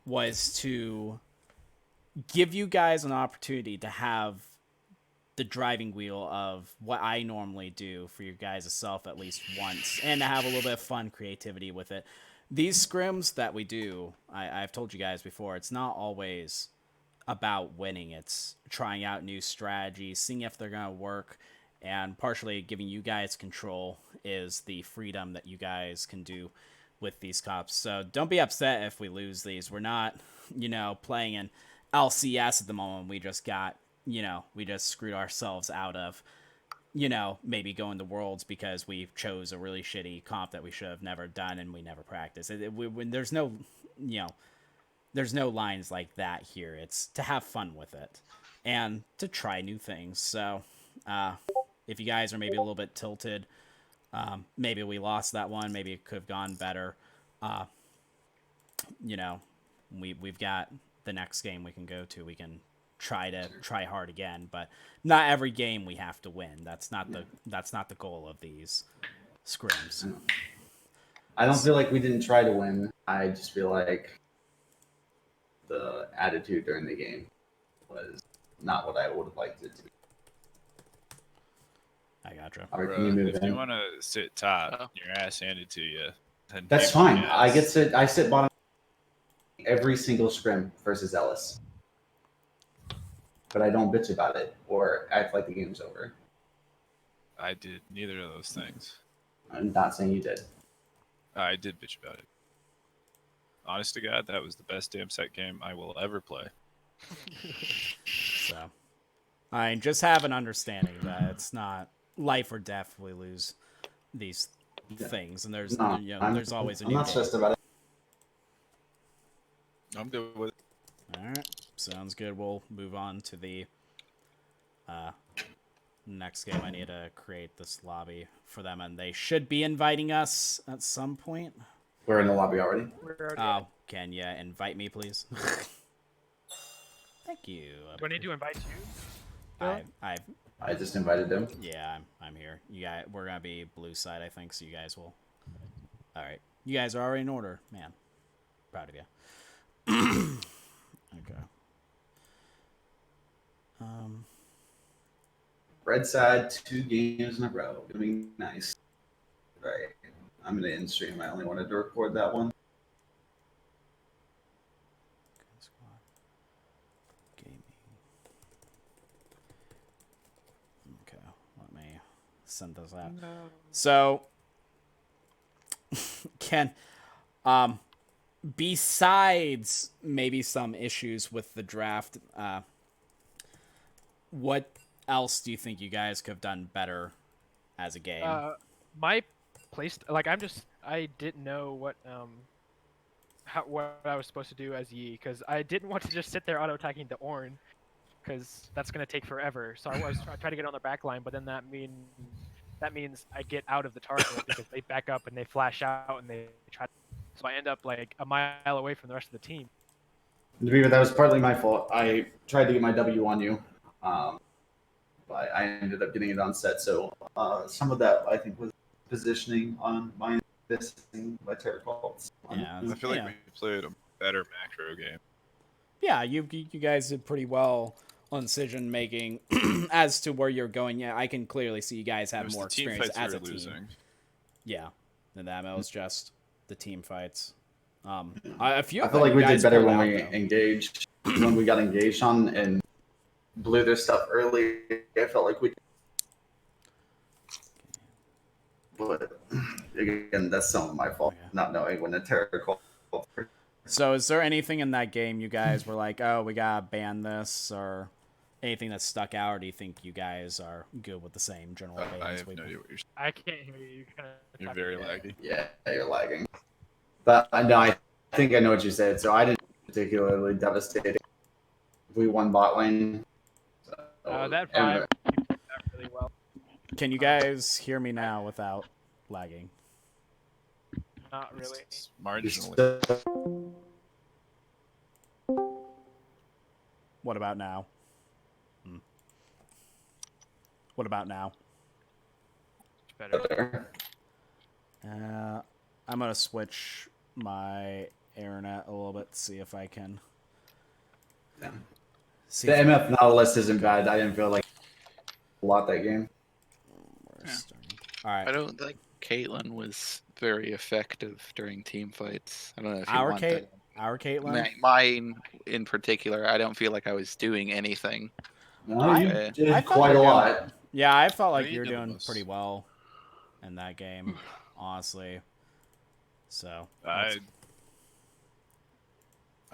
A: was to give you guys an opportunity to have the driving wheel of what I normally do for your guys' self at least once, and to have a little bit of fun creativity with it. These scrims that we do, I've told you guys before, it's not always about winning. It's trying out new strategies, seeing if they're going to work, and partially giving you guys control is the freedom that you guys can do with these cops. So don't be upset if we lose these. We're not, playing in LCS at the moment. We just got, we just screwed ourselves out of you know, maybe go into Worlds because we chose a really shitty comp that we should have never done and we never practiced. When there's no, you know, there's no lines like that here. It's to have fun with it and to try new things. So if you guys are maybe a little bit tilted, maybe we lost that one. Maybe it could have gone better. You know, we've got the next game we can go to. We can try hard again, but not every game we have to win. That's not the goal of these scrims.
J: I don't feel like we didn't try to win. I just feel like the attitude during the game was not what I would have liked it to be.
A: I gotcha.
J: Right, can you move
D: if
J: in?
D: you want to sit top, your ass handed to you. Then
J: That's
D: kick
J: fine.
D: your
J: I
D: ass.
J: sit bottom every single scrim versus Ellis. But I don't bitch about it or act like the game's over.
D: I did neither of those things.
J: I'm not saying you did.
D: I did bitch about it. Honest to God, that was the best damn set game I will ever play.
A: So, I just have an understanding that it's not life or death if we lose these things, and there's
J: No,
A: you know, there's always a
J: I'm
A: new
J: not
A: game.
J: stressed about it.
D: I'm good with it.
A: All right, sounds good. We'll move on to the next game. I need to create this lobby for them, and they should be inviting us at some point.
J: We're in the lobby already.
A: Oh, can you invite me, please? Thank you.
E: Do I need to invite you?
J: I just invited them.
A: Yeah, I'm here. You guys, we're gonna be blue side, I think. So you guys will. All right, you guys are already in order, man. Proud of you. Okay.
J: Red side, 2 games in a row. Gonna be nice. Right. I'm gonna end stream. I only wanted to record that one.
A: Squad. Gaming. Okay, let me send this out.
E: No.
A: So, Ken, besides maybe some issues with the draft, what else do you think you guys could have done better as a game?
E: My place, like I didn't know what I was supposed to do as Yi, because I didn't want to just sit there auto attacking the Ornn, because that's gonna take forever. So I was trying to get on the back line, but then that means I get out of the target because they back up and they flash out and they try. So I end up like a mile away from the rest of the team.
J: To be fair, that was partly my fault. I tried to get my W on you, but I ended up getting it on set. So some of that I think was positioning on my this thing by Terror Cults.
A: Yeah,
D: I feel like we played a better macro game.
A: Yeah, you guys did pretty well on decision making as to where you're going. Yeah, I can clearly see you guys have more experience as a team.
D: Losing.
A: Yeah, and that was just the team fights. I feel
J: like we did better when
A: pulled
J: we
A: out, though.
J: engaged, when we got engaged on and blew their stuff early. I felt like we. But again, that's some of my fault, not knowing when the Terror Cult.
A: So, is there anything in that game you guys were like, "Oh, we gotta ban this," or anything that stuck out, or do you think you guys are good with the same general bans?
D: I have no idea what you're saying.
E: I can't hear you.
D: You're very laggy.
J: Yeah, you're lagging. But I know, I think I know what you said. So I didn't particularly devastating. We won bot lane. So,
E: that vibe that really well.
A: Can you guys hear me now without lagging?
E: Not really.
D: It's marginally.
A: What about now? What about now?
E: Better.
A: I'm gonna switch my internet a little bit, see if I can.
J: Yeah.
A: See
J: The
A: if
J: MF Nautilus isn't bad. I didn't feel like a lot that game.
A: All right.
K: I don't think Caitlyn was very effective during team fights. I don't know if you
A: Our
K: want that.
A: Our Caitlyn.
K: Mine in particular, I don't feel like I was doing anything.
J: No, you
K: I
J: did
A: felt
J: quite a
A: like
J: lot.
A: Yeah, I felt like
D: Yeah,
A: you were
D: you did
A: doing
D: most.
A: pretty well in that game, honestly. So
D: I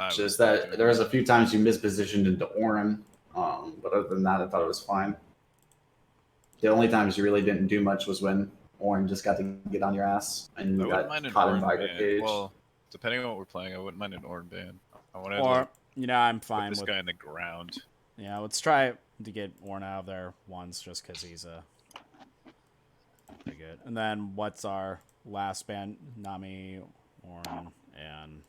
J: It's just that there was a few times you mispositioned into Ornn, but other than that, I thought it was fine. The only times you really didn't do much was when Orin just got to get on your ass and
D: I
J: you
D: wouldn't
J: got
D: mind an
J: caught in
D: Orn
J: Viger
D: ban.
J: cage.
D: Well, depending on what we're playing, I wouldn't mind an Orn ban. I wanted to
A: Or,
D: like,
A: you know, I'm
D: put
A: fine
D: this
A: with...
D: guy in the ground.
A: Yeah, let's try to get Orn out of there once, just because he's pretty good. And then what's our last ban? Nami, Orn, and...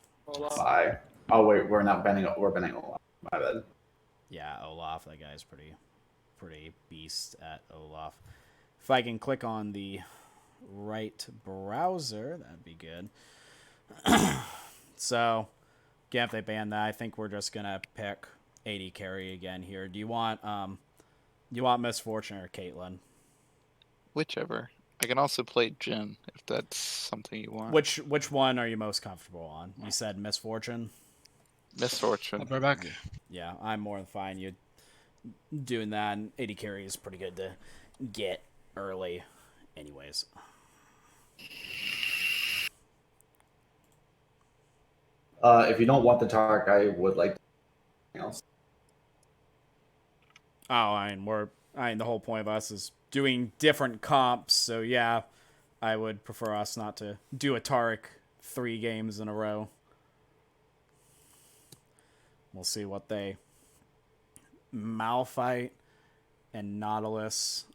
J: Bye. Oh wait, we're not banning. We're banning Olaf. My bad.
A: Yeah, Olaf. That guy's pretty beast at Olaf. If I can click on the right browser, that'd be good. So, again, if they ban that, I think we're just gonna pick AD carry again here. Do you want Misfortune or Caitlyn?
K: Whichever. I can also play Jin if that's something you want.
A: Which one are you most comfortable on? You said Misfortune.
K: Misfortune.
H: I'll be right back.
A: Yeah, I'm more than fine. You doing that. And AD carry is pretty good to get early, anyways.
J: If you don't want the Tark, I would like something else.
A: Oh, I mean, the whole point of us is doing different comps, so yeah, I would prefer us not to do a Taric 3 games in a row. We'll see what they... Malphite and Nautilus.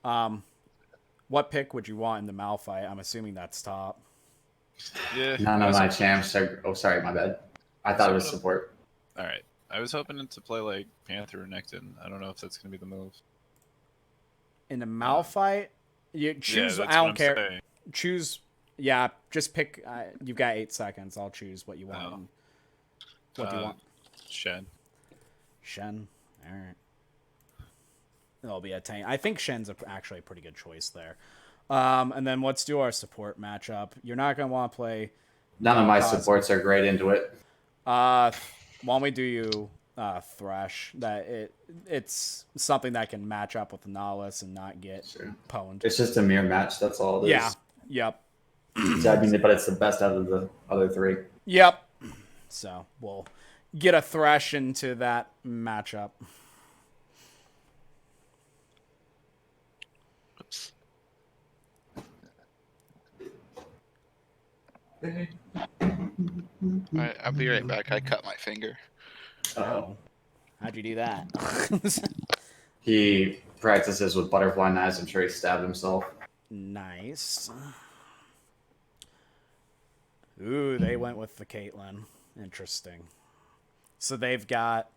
A: What pick would you want in the Malphite? I'm assuming that's top.
D: Yeah.
J: None of my champs are... Oh, sorry, my bad. I thought it was support.
D: All right. I was hoping to play like Panther or Nectin. I don't know if that's gonna be the move.
A: In the Malphite, you choose.
D: Yeah,
A: I don't care.
D: Saying.
A: Choose. Yeah, just pick. You've got 8 seconds. I'll choose what you want.
D: Oh.
A: What do you want?
D: Shen.
A: Shen. All right. It'll be a tank. I think Shen's actually a pretty good choice there. And then let's do our support matchup. You're not gonna want to play.
J: None of my supports are great into it.
A: Why don't we do you Thresh? That it's something that can match up with Nautilus and not get pwned.
J: It's just a mirror match. That's all it is.
A: Yeah. Yep.
J: So, I mean, but it's the best out of the other 3.
A: Yep. So we'll get a Thresh into that matchup.
K: Oops. Alright, I'll be right back. I cut my finger.
A: Oh. How'd you do that?
J: He practices with butterfly knives. I'm sure he stabbed himself.
A: Nice. Ooh, they went with the Caitlyn. Interesting. So they've got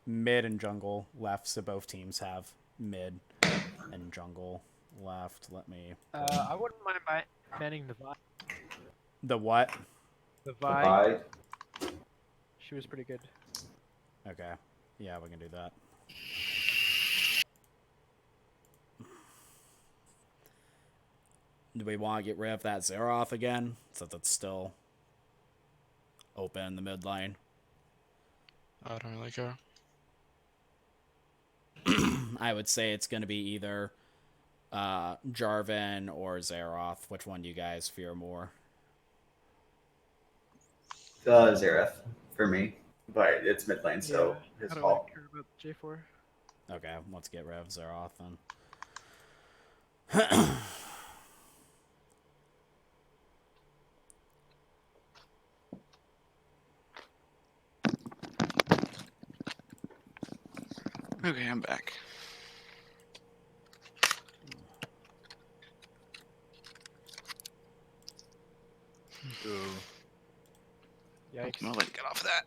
A: mid and jungle left, so both teams have mid and jungle left. Let me...
E: I wouldn't mind banning the Vi.
A: The what?
E: The
J: The
E: Vi.
J: Vi.
E: She was pretty good.
A: Okay. Yeah, we can do that. Do we want to get rid of that Zeroth again, since it's still open in the mid lane?
H: I don't really care.
A: I would say it's going to be either Jarvan or Zeroth. Which one do you guys fear more?
J: Xerath for me, but it's mid lane, so his
E: I don't
J: fault.
E: really care about J4.
A: Okay, let's get rid of Zeroth then.
K: Okay, I'm back.
D: Ooh.
E: Yikes.
K: No, let me get off of that.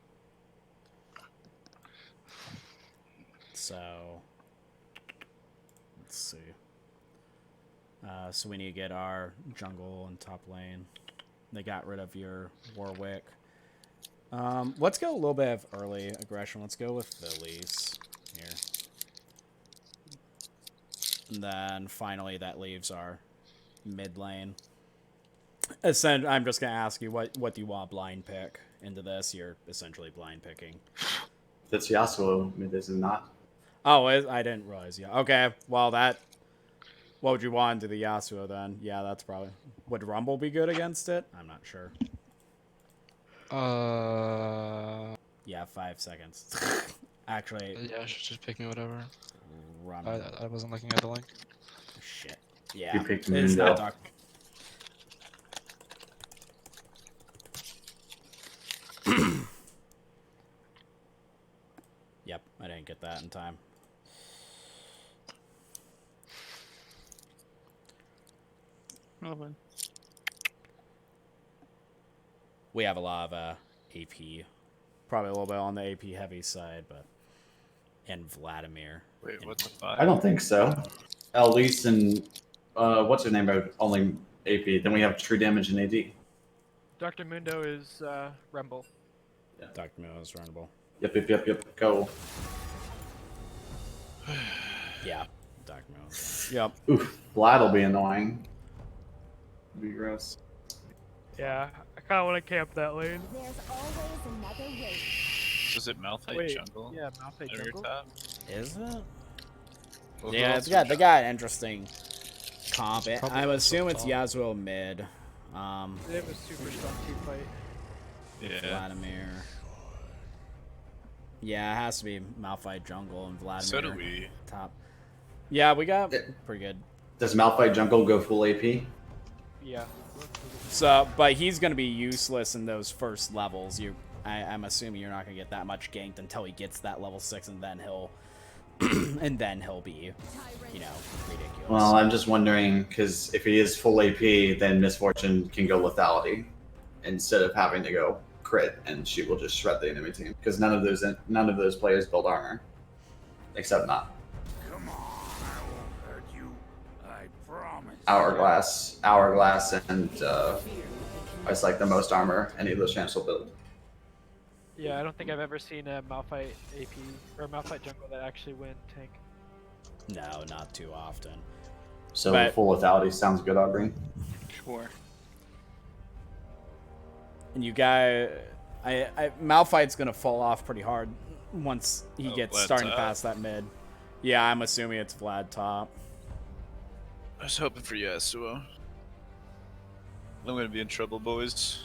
A: So, let's see. So we need to get our jungle and top lane. They got rid of your Warwick. Let's go a little bit of early aggression. Let's go with the Elise here. And then finally that leaves our mid lane. I'm just going to ask you, what do you want blind pick into this? You're essentially blind picking.
J: That's Yasuo. I mean, this is not.
A: Oh, I didn't realize. Yeah. Okay. Well, what would you want into the Yasuo then? Yeah, that's probably... Would Rumble be good against it? I'm not sure. Yeah, 5 seconds. Actually...
H: Yeah, just pick me whatever.
A: Rumble.
H: I wasn't looking at the link.
A: Yeah,
C: You picked
A: it's
C: Mundo.
A: not Doc. Yep, I didn't get that in time. We have a lot of AP, probably a little bit on the AP heavy side, but and Vladimir.
D: Wait,
A: and
D: what's a
C: I
D: 5?
C: don't think so. Elise and what's her name are only AP. Then we have true damage and AD.
E: Dr. Mundo is Rumble.
A: Dr. Mill is runnable.
C: Yep. Go.
A: Yeah, Dr. Mill is Yep.
C: Oof. Vlad will be annoying. Be gross.
E: Yeah, I kind of want to camp that lane.
G: There's always another way.
D: Was it Malphite
E: Wait,
D: jungle?
E: yeah, Malphite
D: Under
E: jungle.
D: top?
A: Is it?
D: Well, who
A: Yeah,
D: else
A: they
D: is
A: got an interesting comp.
H: Probably
A: I would
H: also
A: assume it's
H: top.
A: Yasuo mid.
E: They have a super strong team fight.
D: Yeah.
A: Vladimir. Yeah, it has to be Malphite jungle and Vladimir.
D: So do we.
A: Top. Yeah, we got
C: Yeah.
A: pretty good.
C: Does Malphite jungle go full AP?
E: Yeah.
A: So, but he's gonna be useless in those first levels. I'm assuming you're not gonna get that much ganked until he gets that level 6, and then he'll, and then he'll be, ridiculous.
C: Well, I'm just wondering because if he is full AP, then Misfortune can go lethality instead of having to go crit, and she will just shred the enemy team because none of those players build armor, except not.
L: Come on, I won't hurt you. I promise.
C: Hourglass, and it's like the most armor any of those champs will build.
E: Yeah, I don't think I've ever seen a Malphite AP or a Malphite jungle that actually win tank.
A: No, not too often.
C: So
A: But-
C: full lethality sounds good, Aubrey.
K: Sure.
A: And you guys, Malphite's gonna fall off pretty hard once he gets
D: Vlad
A: starting
D: top.
A: past that mid. Yeah, I'm assuming it's Vlad top.
D: I was hoping for Yasuo. I'm gonna be in trouble, boys.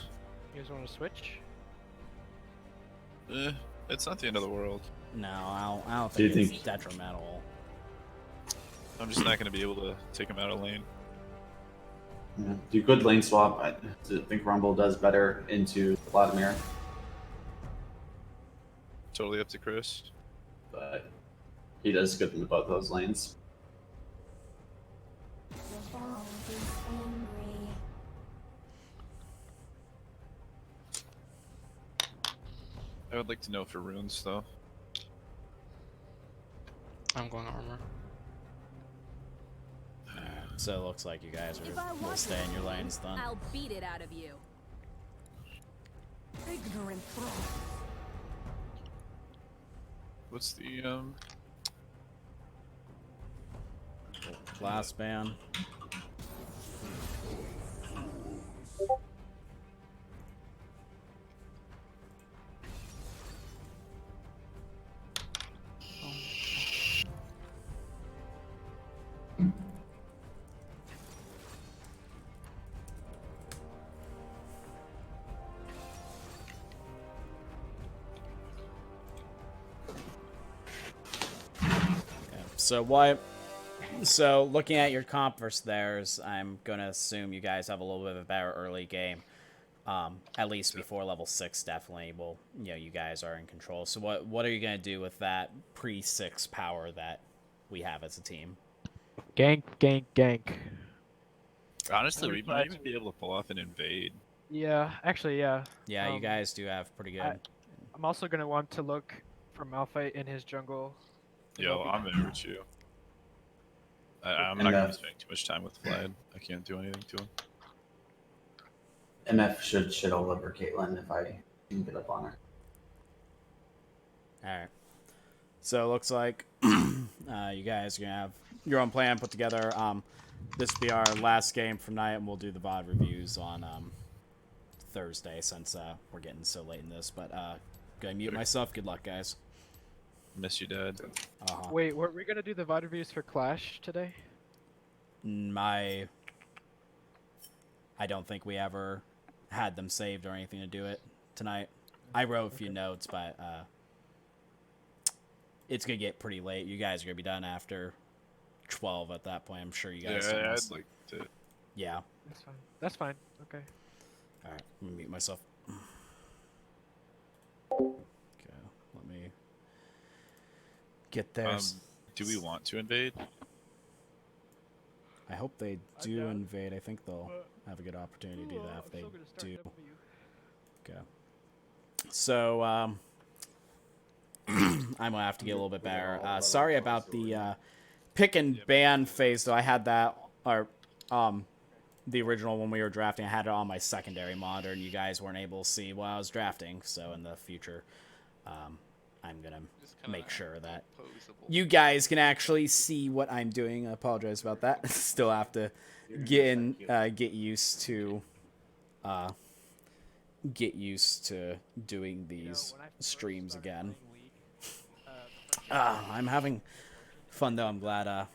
E: You guys want to switch?
D: It's not the end of the world.
A: No, I don't
C: Do you
A: think it's
C: think-
A: detrimental.
D: I'm just not gonna be able to take him out of lane.
C: Yeah. Do good lane swap. I think Rumble does better into Vladimir,
D: Totally up to Chris.
C: but he does good in both those lanes.
G: The world is angry.
D: I would like to know for runes though.
H: I'm going armor.
A: So it looks like you guys
G: If I
A: will
G: want
A: stay in your lanes then.
G: I'll beat it out of you. Ignorant thrall.
D: What's the
A: Last ban. So looking at your comp versus theirs, I'm gonna assume you guys have a little bit of a better early game. At least before level 6, definitely. Well, you guys are in control. So what are you gonna do with that pre-6 power that we have as a team?
E: Gank, gank, gank.
D: honestly we might even be able to pull off an invade.
E: Yeah, actually, yeah.
A: Yeah, you guys do have pretty good.
E: I'm also gonna want to look for Malphite in his jungle.
D: Yo, I'm there with you. I'm
C: And
D: not gonna be spending too much time with Vlad. I can't do anything to him.
C: MF should shit all over Caitlyn if I can get up on her.
A: Alright. So it looks like you guys are gonna have your own plan put together. This will be our last game for night, and we'll do the VOD reviews on Thursday since we're getting so late in this. But gonna mute myself. Good luck, guys.
D: Miss you, Dad.
E: Wait, were we gonna do the VOD reviews for Clash today?
A: I don't think we ever had them saved or anything to do it tonight. I wrote a few notes, but it's gonna get pretty late. You guys are gonna be done after 12 at that point. I'm sure you guys.
D: Yeah,
A: must-
D: I'd like to.
A: Yeah.
E: That's fine. That's fine. Okay.
A: All right. Let me mute myself. Okay. Let me get there.
D: Do we want to invade?
A: I hope they do invade. I think they'll have a good opportunity to do that if they do. Okay. So, I'm gonna have to get a little bit better. Sorry about the pick and ban phase, though. I had that, or the original when we were drafting. I had it on my secondary monitor, and you guys weren't able to see while I was drafting. So in the future, I'm gonna make sure that you guys can actually see what I'm doing. I apologize about that. Still have to get used to doing these streams again. I'm having fun though. I'm glad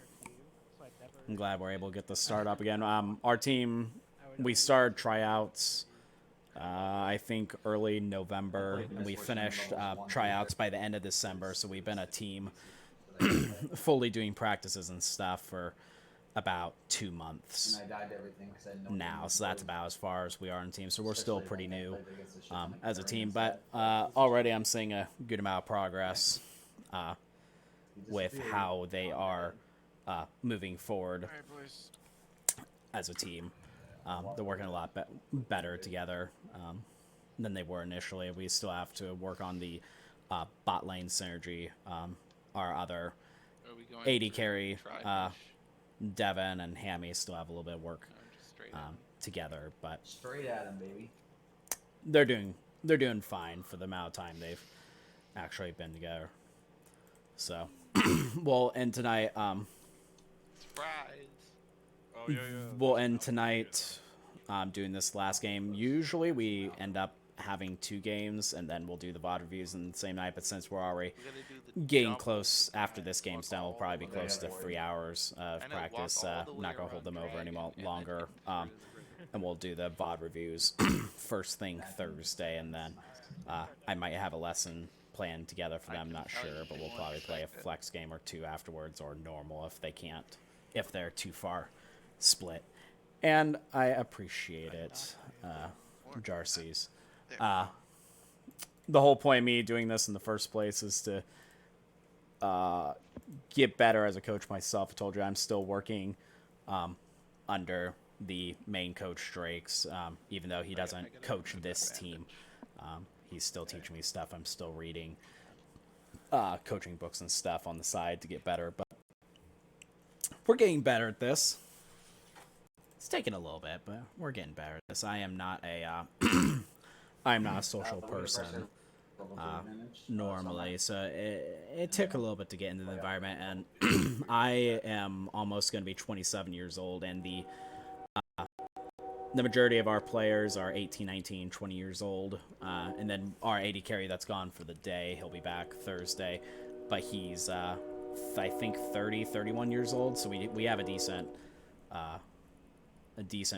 A: we're able to get this start up again. Our team, we started tryouts I think early November, and we finished tryouts by the end of December. So we've been a team fully doing practices and stuff for about 2 months now. So that's about as far as we are in team. So we're still pretty new as a team, but already I'm seeing a good amount of progress with how they are moving forward as a team. They're working a lot better together than they were initially. We still have to work on the bot lane synergy. Our other AD carry, Devin and Hammy, still have a little bit of work together, but
J: Straight at him, baby.
A: they're doing fine for the amount of time they've actually been together. So, we'll end tonight.
B: Surprise!
D: Oh yeah.
A: We'll end tonight doing this last game. Usually we end up having 2 games, and then we'll do the VOD reviews in the same night. But since we're already getting close after this game's done, we'll probably be close to 3 hours of practice. I'm not gonna hold them over any longer. And we'll do the VOD reviews first thing Thursday, and then I might have a lesson planned together for them. Not sure, but we'll probably play a flex game or 2 afterwards, or normal if they're too far split. And I appreciate it, Jarces. The whole point of me doing this in the first place is to get better as a coach myself. I told you I'm still working under the main coach Drake's, even though he doesn't coach this team. He's still teaching me stuff. I'm still reading coaching books and stuff on the side to get better, but we're getting better at this. It's taking a little bit, but we're getting better at this. I am not a social person normally, so it took a little bit to get into the environment, and I am almost going to be 27 years old, and the majority of our players are 18, 19, 20 years old, and then our AD carry that's gone for the day, he'll be back Thursday, but he's I think 30, 31 years old, so we have a decent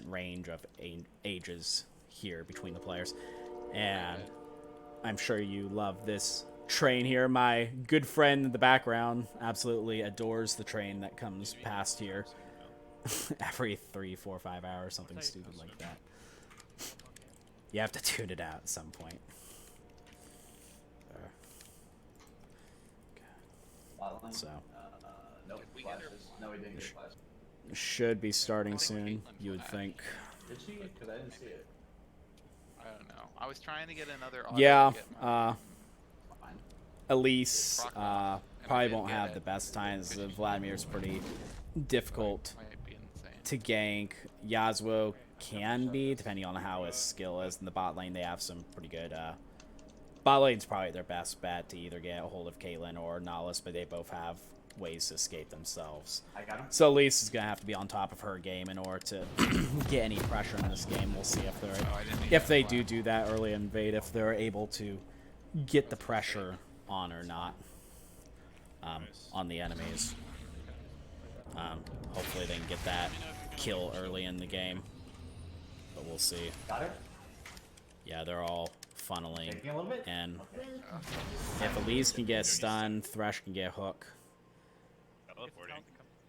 A: range of ages here between the players. And I'm sure you love this train here. My good friend in the background absolutely adores the train that comes past here every 3, 4, 5 hours, something stupid like that. You have to tune it out at some point. So should be starting soon, you would think.
J: Did she? Because I didn't see it.
B: I don't know. I was trying to get another.
A: Yeah. Elise probably won't have the best times. Vladimir's pretty difficult to gank. Yasuo can be, depending on how his skill is. In the bot lane, they have some pretty good. Bot lane's probably their best bet to either get a hold of Caitlyn or Nahus, but they both have ways to escape themselves. So Elise is gonna have to be on top of her game in order to get any pressure in this game. We'll see if they do that early invade, if they're able to get the pressure on or not on the enemies. Hopefully they can get that kill early in the game, but we'll see.
J: Got it?
A: Yeah, they're all funneling, and if Elise can get stunned, Thresh can get hook.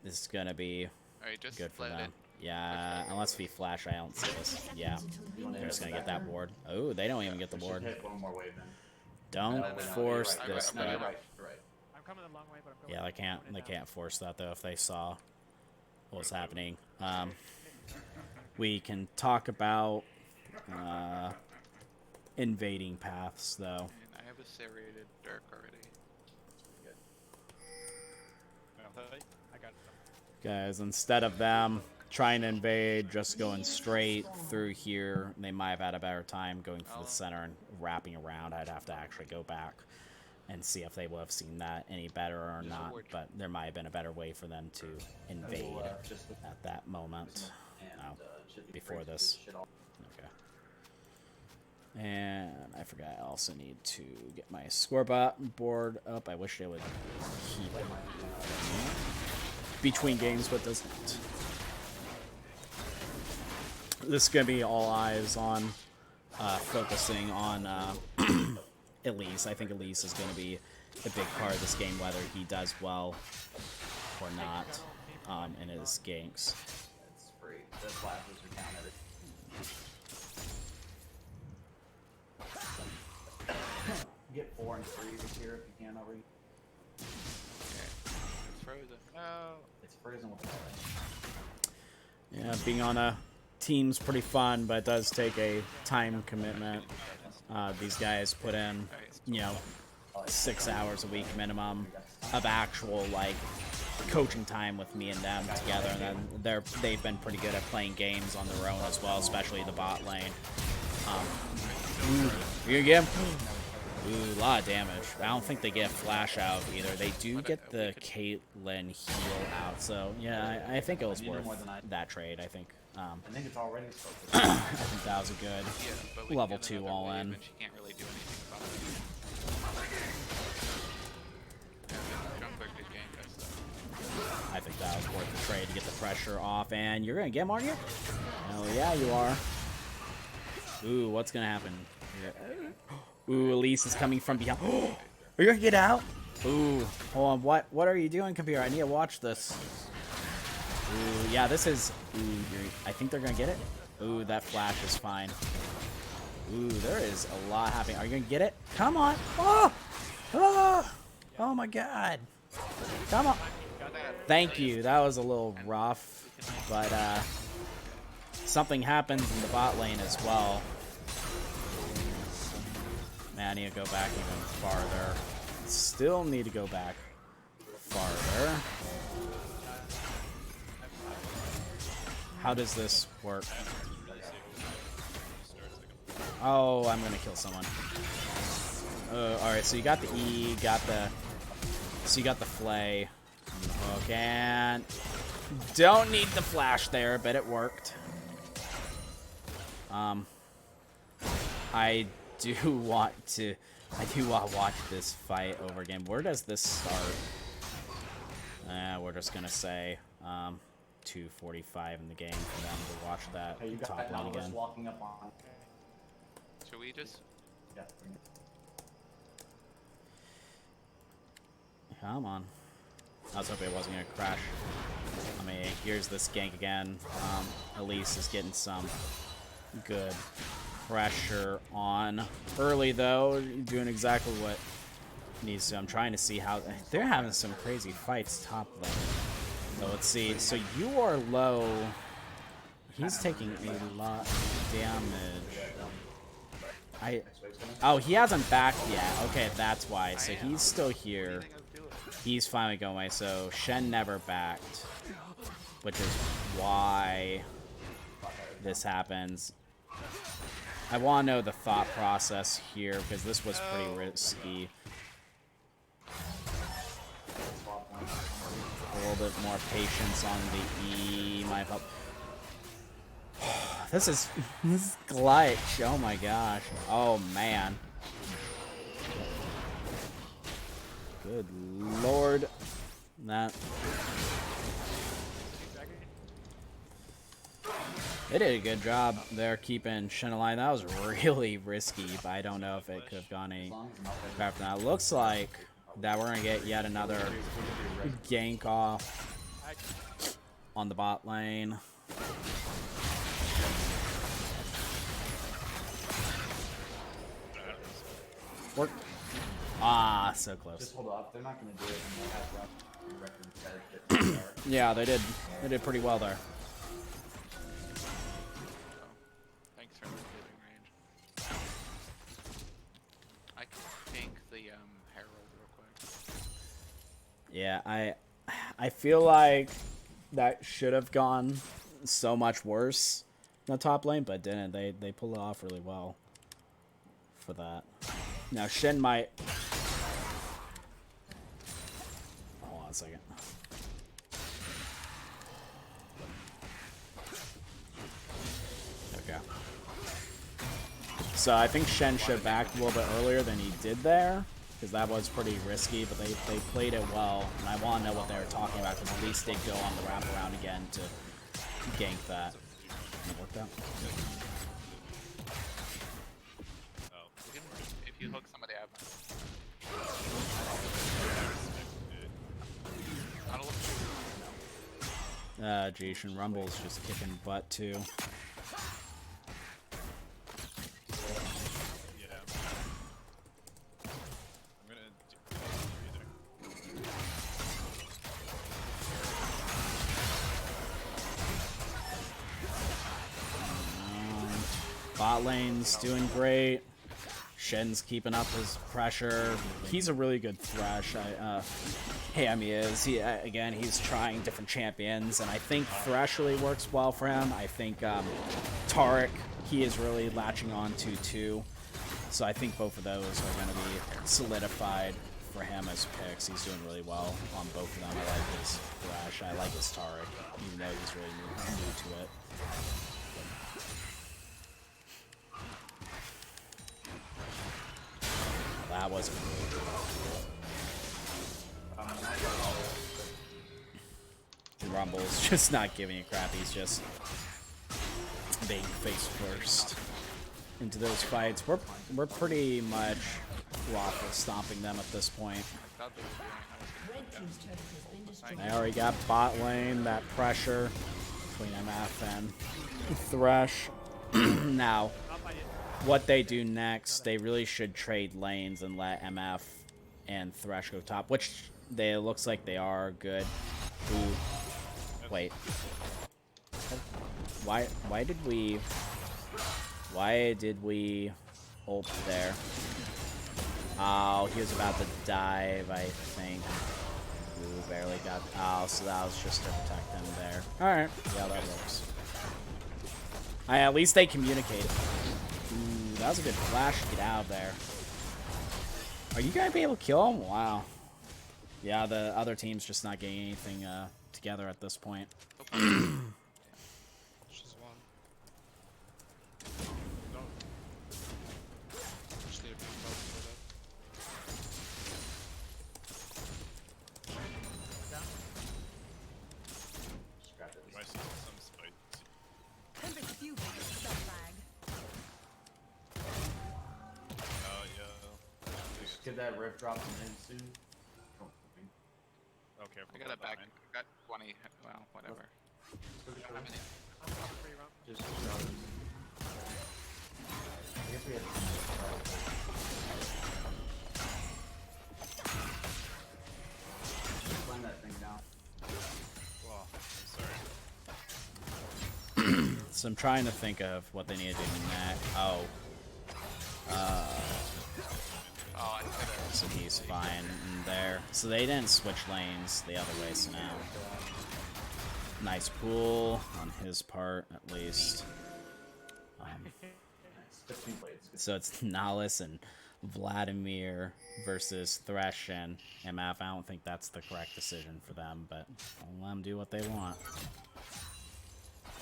A: this is gonna be
B: Alright, just
A: good for
B: let
A: them.
B: it.
A: Yeah, unless we flash, I don't see this. Yeah, they're just gonna get that board. Oh, they don't even get the board.
J: Hit one more wave then.
A: Don't
J: No,
A: force
J: you're right,
A: this.
J: you're right. No,
A: though.
J: you're right. You're right.
E: I'm coming a long way, but I'm going.
A: Yeah, they can't force that though if they saw what was happening. We can talk about invading paths though.
B: And I have a serrated dark already.
E: I got it.
A: Guys, instead of them trying to invade, just going straight through here, they might have had a better time going for the center and wrapping around. I'd have to actually go back and see if they would have seen that any better or not, but there might have been a better way for them to invade at that moment. No, before this. Okay. And I forgot I also need to get my scoreboard up. I wish they would keep it between games, but doesn't. This is going to be all eyes on focusing on Elise. I think Elise is going to be a big part of this game, whether he does well or not in his ganks.
J: It's free. The flashes are counted. Get 4 and 3 this year if you can already.
B: It's frozen. No.
J: It's frozen with
A: Yeah, being on a team's pretty fun, but it does take a time commitment. These guys put in, 6 hours a week minimum of actual coaching time with me and them together, and then they've been pretty good at playing games on their own as well, especially the bot lane. You gonna get him? Ooh, a lot of damage. I don't think they get flash out either. They do get the Caitlyn heal out, so yeah, I think it was worth that trade. I think
J: it's already
A: I think that was a good level 2 all in.
B: And she can't really do anything about it. Jungler did gank us though.
A: I think that was worth the trade to get the pressure off, and you're gonna get him, aren't you? Oh yeah, you are. Ooh, what's gonna happen? Ooh, Elise is coming from behind. Are you gonna get out? Ooh, hold on. What are you doing, computer? I need to watch this. Ooh, yeah, this is. Ooh, I think they're gonna get it. Ooh, that flash is fine. Ooh, there is a lot happening. Are you gonna get it? Come on! Oh! Oh! Oh my God! Come on! Thank you. That was a little rough, but something happens in the bot lane as well. Man, I need to go back even farther. Still need to go back farther. How does this work? Oh, I'm gonna kill someone. Alright, so you got the E, so you got the flay. Okay, don't need the flash there, but it worked. I do want to watch this fight over again. Where does this start? We're just gonna say 2:45 in the game for them to watch that top lane again.
J: Walking up on.
B: Should we just?
J: Yeah.
A: Come on. I was hoping it wasn't gonna crash. I mean, here's this gank again. Elise is getting some good pressure on early though, doing exactly what needs to. I'm trying to see how they're having some crazy fights top lane. So let's see. So you are low. He's taking a lot of damage. Oh, he hasn't backed yet. Okay, that's why. So he's still here. He's finally going away. So Shen never backed, which is why this happens. I want to know the thought process here, because this was pretty risky. A little bit more patience on the E. My help. This is glitch. Oh my gosh. Oh man. Good lord. That. They did a good job there keeping Shen alive. That was really risky, but I don't know if it could have gone any better than that. Looks like that we're going to get yet another gank off on the bot lane. Work. Ah, so close.
J: Just hold off. They're not going to do it. And they'll have record set.
A: Yeah, they did. They did pretty well there.
B: Thanks for giving range. I can pink the Herald real quick.
A: Yeah, I feel like that should have gone so much worse in the top lane, but didn't. They pulled it off really well for that. Now Shen might. Hold on a second. Okay. So I think Shen should have backed a little bit earlier than he did there, because that was pretty risky, but they played it well, and I want to know what they were talking about, because at least they go on the wraparound again to gank that. And it worked out.
B: If you hook somebody out.
A: Jason Rumble's just kicking butt too. Bot lane's doing great. Shen's keeping up his pressure. He's a really good Thresh. Hammy is. Again, he's trying different champions, and I think Thresh really works well for him. I think Taric, he is really latching on to too. So I think both of those are going to be solidified for him as picks. He's doing really well on both of them. I like his Thresh. I like his Taric, even though he's really new to it. That wasn't really good. Rumble's just not giving a crap. He's just being face first into those fights. We're pretty much waffle stomping them at this point. They already got bot lane, that pressure between MF and Thresh. Now, what they do next, they really should trade lanes and let MF and Thresh go top, which it looks like they are good. Ooh. Wait. Why did we ult there? Oh, he was about to dive, I think. Ooh, barely got. Oh, so that was just to protect him there. Alright. Yeah, that works. At least they communicated. Ooh, that was a good flash to get out of there. Are you gonna be able to kill him? Wow. Yeah, the other team's just not getting anything together at this point.
F: She's one. No. Just need a big bug for that.
D: You might see some spike.
J: Just get that rift drop in soon.
D: Okay,
B: I got a back. I got 20. Well, whatever.
J: Just I guess we have. Climb that thing down.
D: Well, I'm sorry.
A: So I'm trying to think of what they need to do next. Oh. So he's fine in there. So they didn't switch lanes the other way, so now. Nice pool on his part, at least. So it's Nahlis and Vladimir versus Thresh and MF. I don't think that's the correct decision for them, but I'll let them do what they want.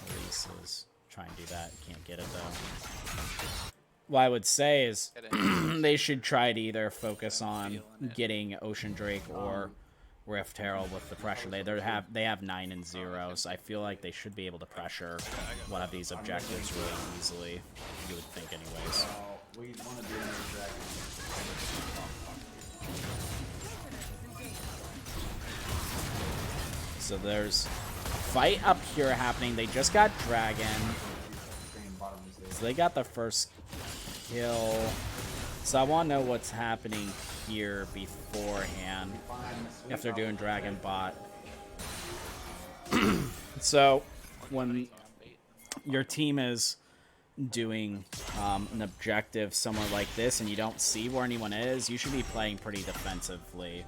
A: Elise is trying to do that. Can't get it, though. What I would say is they should try to either focus on getting Ocean Drake or Rift Herald with the pressure. They have 9 and 0, so I feel like they should be able to pressure one of these objectives really easily. You would think, anyways.
J: We want to do another dragon.
A: So there's fight up here happening. They just got Dragon. So they got the first kill. So I want to know what's happening here beforehand. If they're doing Dragon Bot. So when your team is doing an objective somewhere like this and you don't see where anyone is, you should be playing pretty defensively.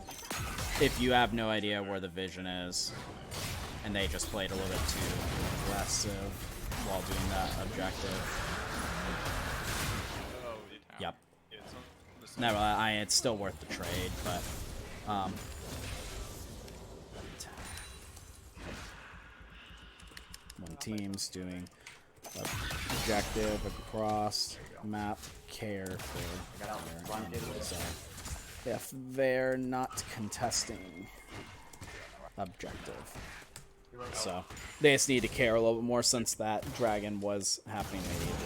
A: If you have no idea where the vision is and they just played a little bit too aggressive while doing that objective. Yep. No, it's still worth the trade, but when teams doing objective across map care for their enemies, if they're not contesting objective. So they just need to care a little bit more since that dragon was happening. They need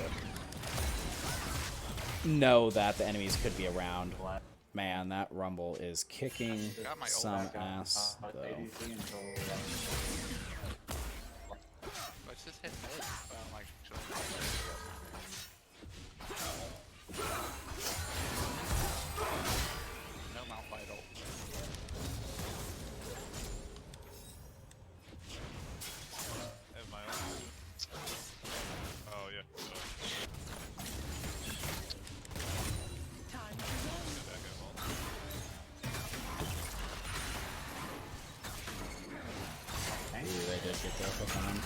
A: to know that the enemies could be around. Man, that Rumble is kicking some ass, though.
B: Let's just hit mid. Like, no mount vital.
D: Have my own. Oh yeah.
A: Ooh, they did get their hook on him.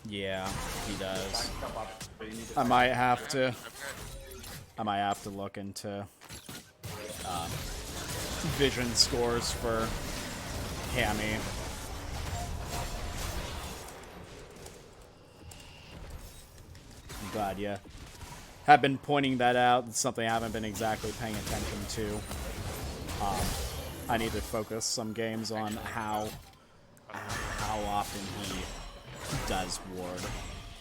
A: Yeah, he does. I might have to look into vision scores for Hammy. I'm glad you have been pointing that out. It's something I haven't been exactly paying attention to. I need to focus some games on how often he does ward,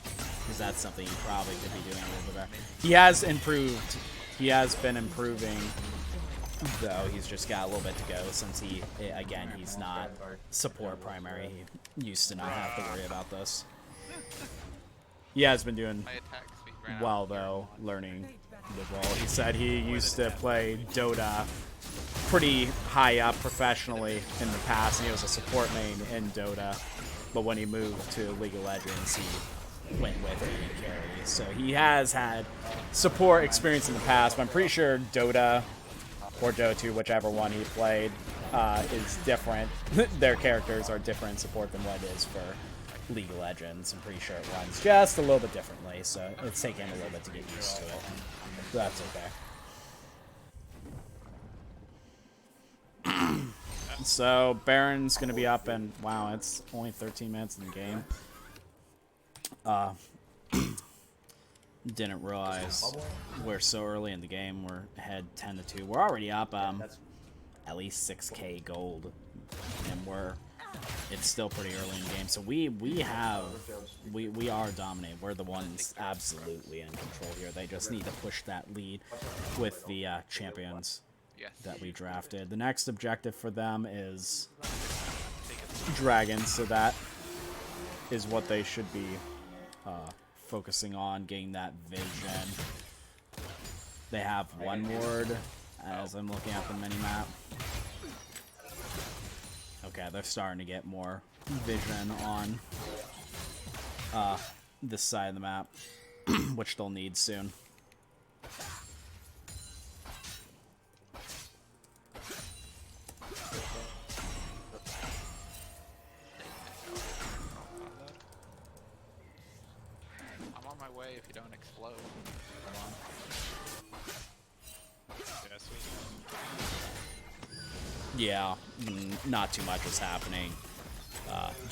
A: because that's something he probably could be doing a little bit better. He has improved. He has been improving, though. He's just got a little bit to go since he's not support primary. He used to not have to worry about this. He has been doing well, though, learning the role. He said he used to play Dota pretty high up professionally in the past, and he was a support main in Dota. But when he moved to League of Legends, he went with AD carry. So he has had support experience in the past, but I'm pretty sure Dota or Dota 2, whichever one he played, is different. Their characters are different in support than what it is for League of Legends. I'm pretty sure it runs just a little bit differently, so it's taken a little bit to get used to it. So that's okay. So Baron's gonna be up in, wow, it's only 13 minutes in the game. Didn't realize we're so early in the game. We're ahead 10-2. We're already up at least 6k gold, and it's still pretty early in the game. So we are dominating. We're the ones absolutely in control here. They just need to push that lead with the champions that we drafted. The next objective for them is dragons, so that is what they should be focusing on, getting that vision. They have one ward as I'm looking at the mini-map. Okay, they're starting to get more vision on this side of the map, which they'll need soon.
B: If you don't explode.
A: Yeah, not too much is happening.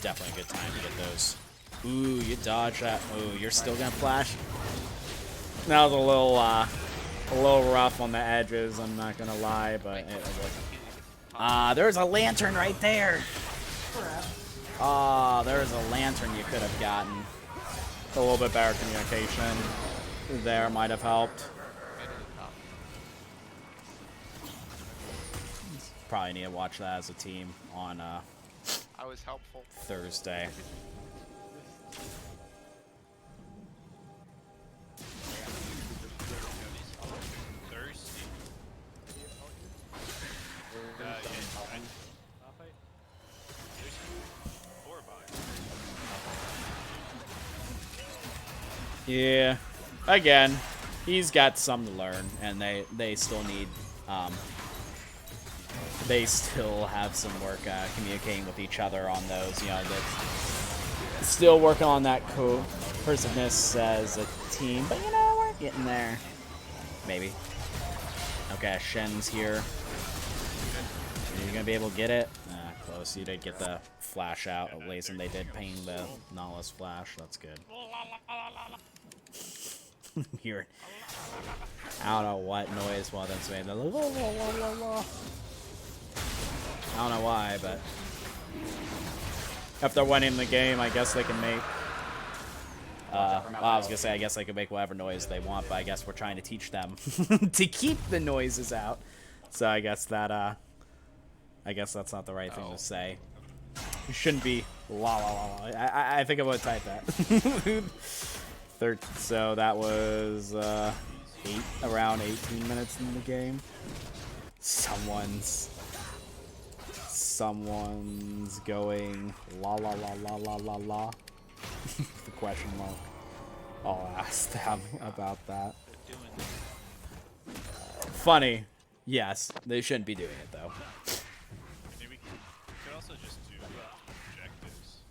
A: Definitely a good time to get those. Ooh, you dodge that. Ooh, you're still gonna flash. That was a little rough on the edges. I'm not gonna lie, but it was. There's a lantern right there. There's a lantern you could have gotten. A little bit better communication there might have helped. probably need to watch that as a team on
B: I was helpful.
A: Thursday.
D: Thirsty.
A: Yeah, again, he's got some to learn, and they still need, they still have some work communicating with each other on those. You know, that still working on that cohesiveness as a team, but you know, we're getting there. Maybe. Okay, Shen's here. Are you gonna be able to get it? Close. You did get the flash out, at least, and they did ping the Nautilus flash. That's good. Hear it. I don't know what noise while that's made. I don't know why, but if they're winning the game, I guess they can make. Well, I was gonna say I guess they can make whatever noise they want, but I guess we're trying to teach them to keep the noises out. So I guess that I guess that's not the right thing to say. You shouldn't be la la la la. I think I would type that. So that was around 18 minutes in the game. Someone's going la la la la la la la. The question mark. I'll ask them about that. Funny. Yes, they shouldn't be doing it though.
D: Maybe we could also just do objectives.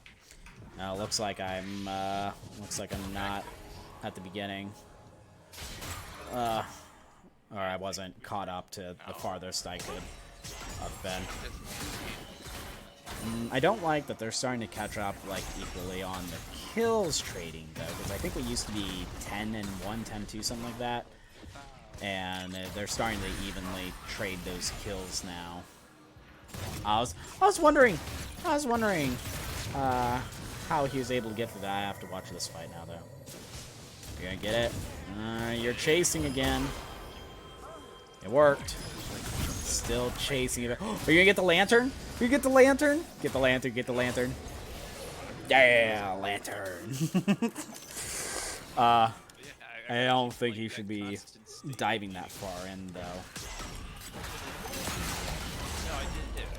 A: Looks like I'm not at the beginning. Or I wasn't caught up to the farthest I could have been. I don't like that they're starting to catch up like equally on the kills trading though, because I think we used to be 10 and 1, 10-2, something like that. And they're starting to evenly trade those kills now. I was wondering how he was able to get through that. I have to watch this fight now though. You're gonna get it. You're chasing again. It worked. Still chasing it. Are you gonna get the lantern? You get the lantern? Get the lantern, get the lantern. Yeah, lantern. I don't think he should be diving that far in, though.
D: No, I did it.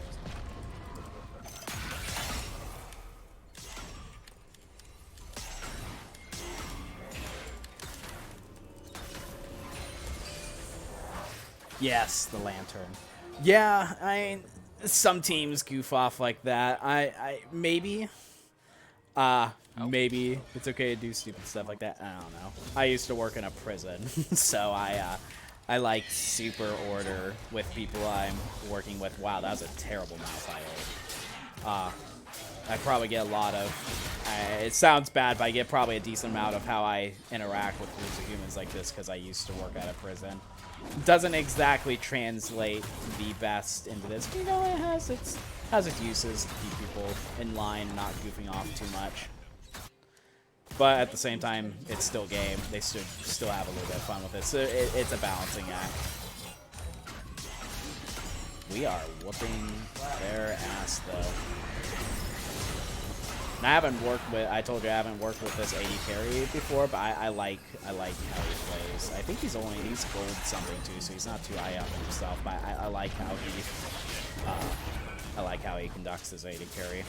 A: Yes, the lantern. Yeah, I mean, some teams goof off like that. Maybe it's okay to do stupid stuff like that. I don't know. I used to work in a prison, so I like super order with people I'm working with. Wow, that was a terrible mouth I ate. I probably get a lot of. It sounds bad, but I get probably a decent amount of how I interact with groups of humans like this because I used to work at a prison. Doesn't exactly translate the best into this, but you know, it has its uses to keep people in line and not goofing off too much. But at the same time, it's still game. They should still have a little bit of fun with it. So it's a balancing act. We are whooping their ass though. And I haven't worked with. I told you I haven't worked with this AD carry before, but I like how he plays. I think he's gold something too, so he's not too high up on himself. But I like how he conducts his AD carry.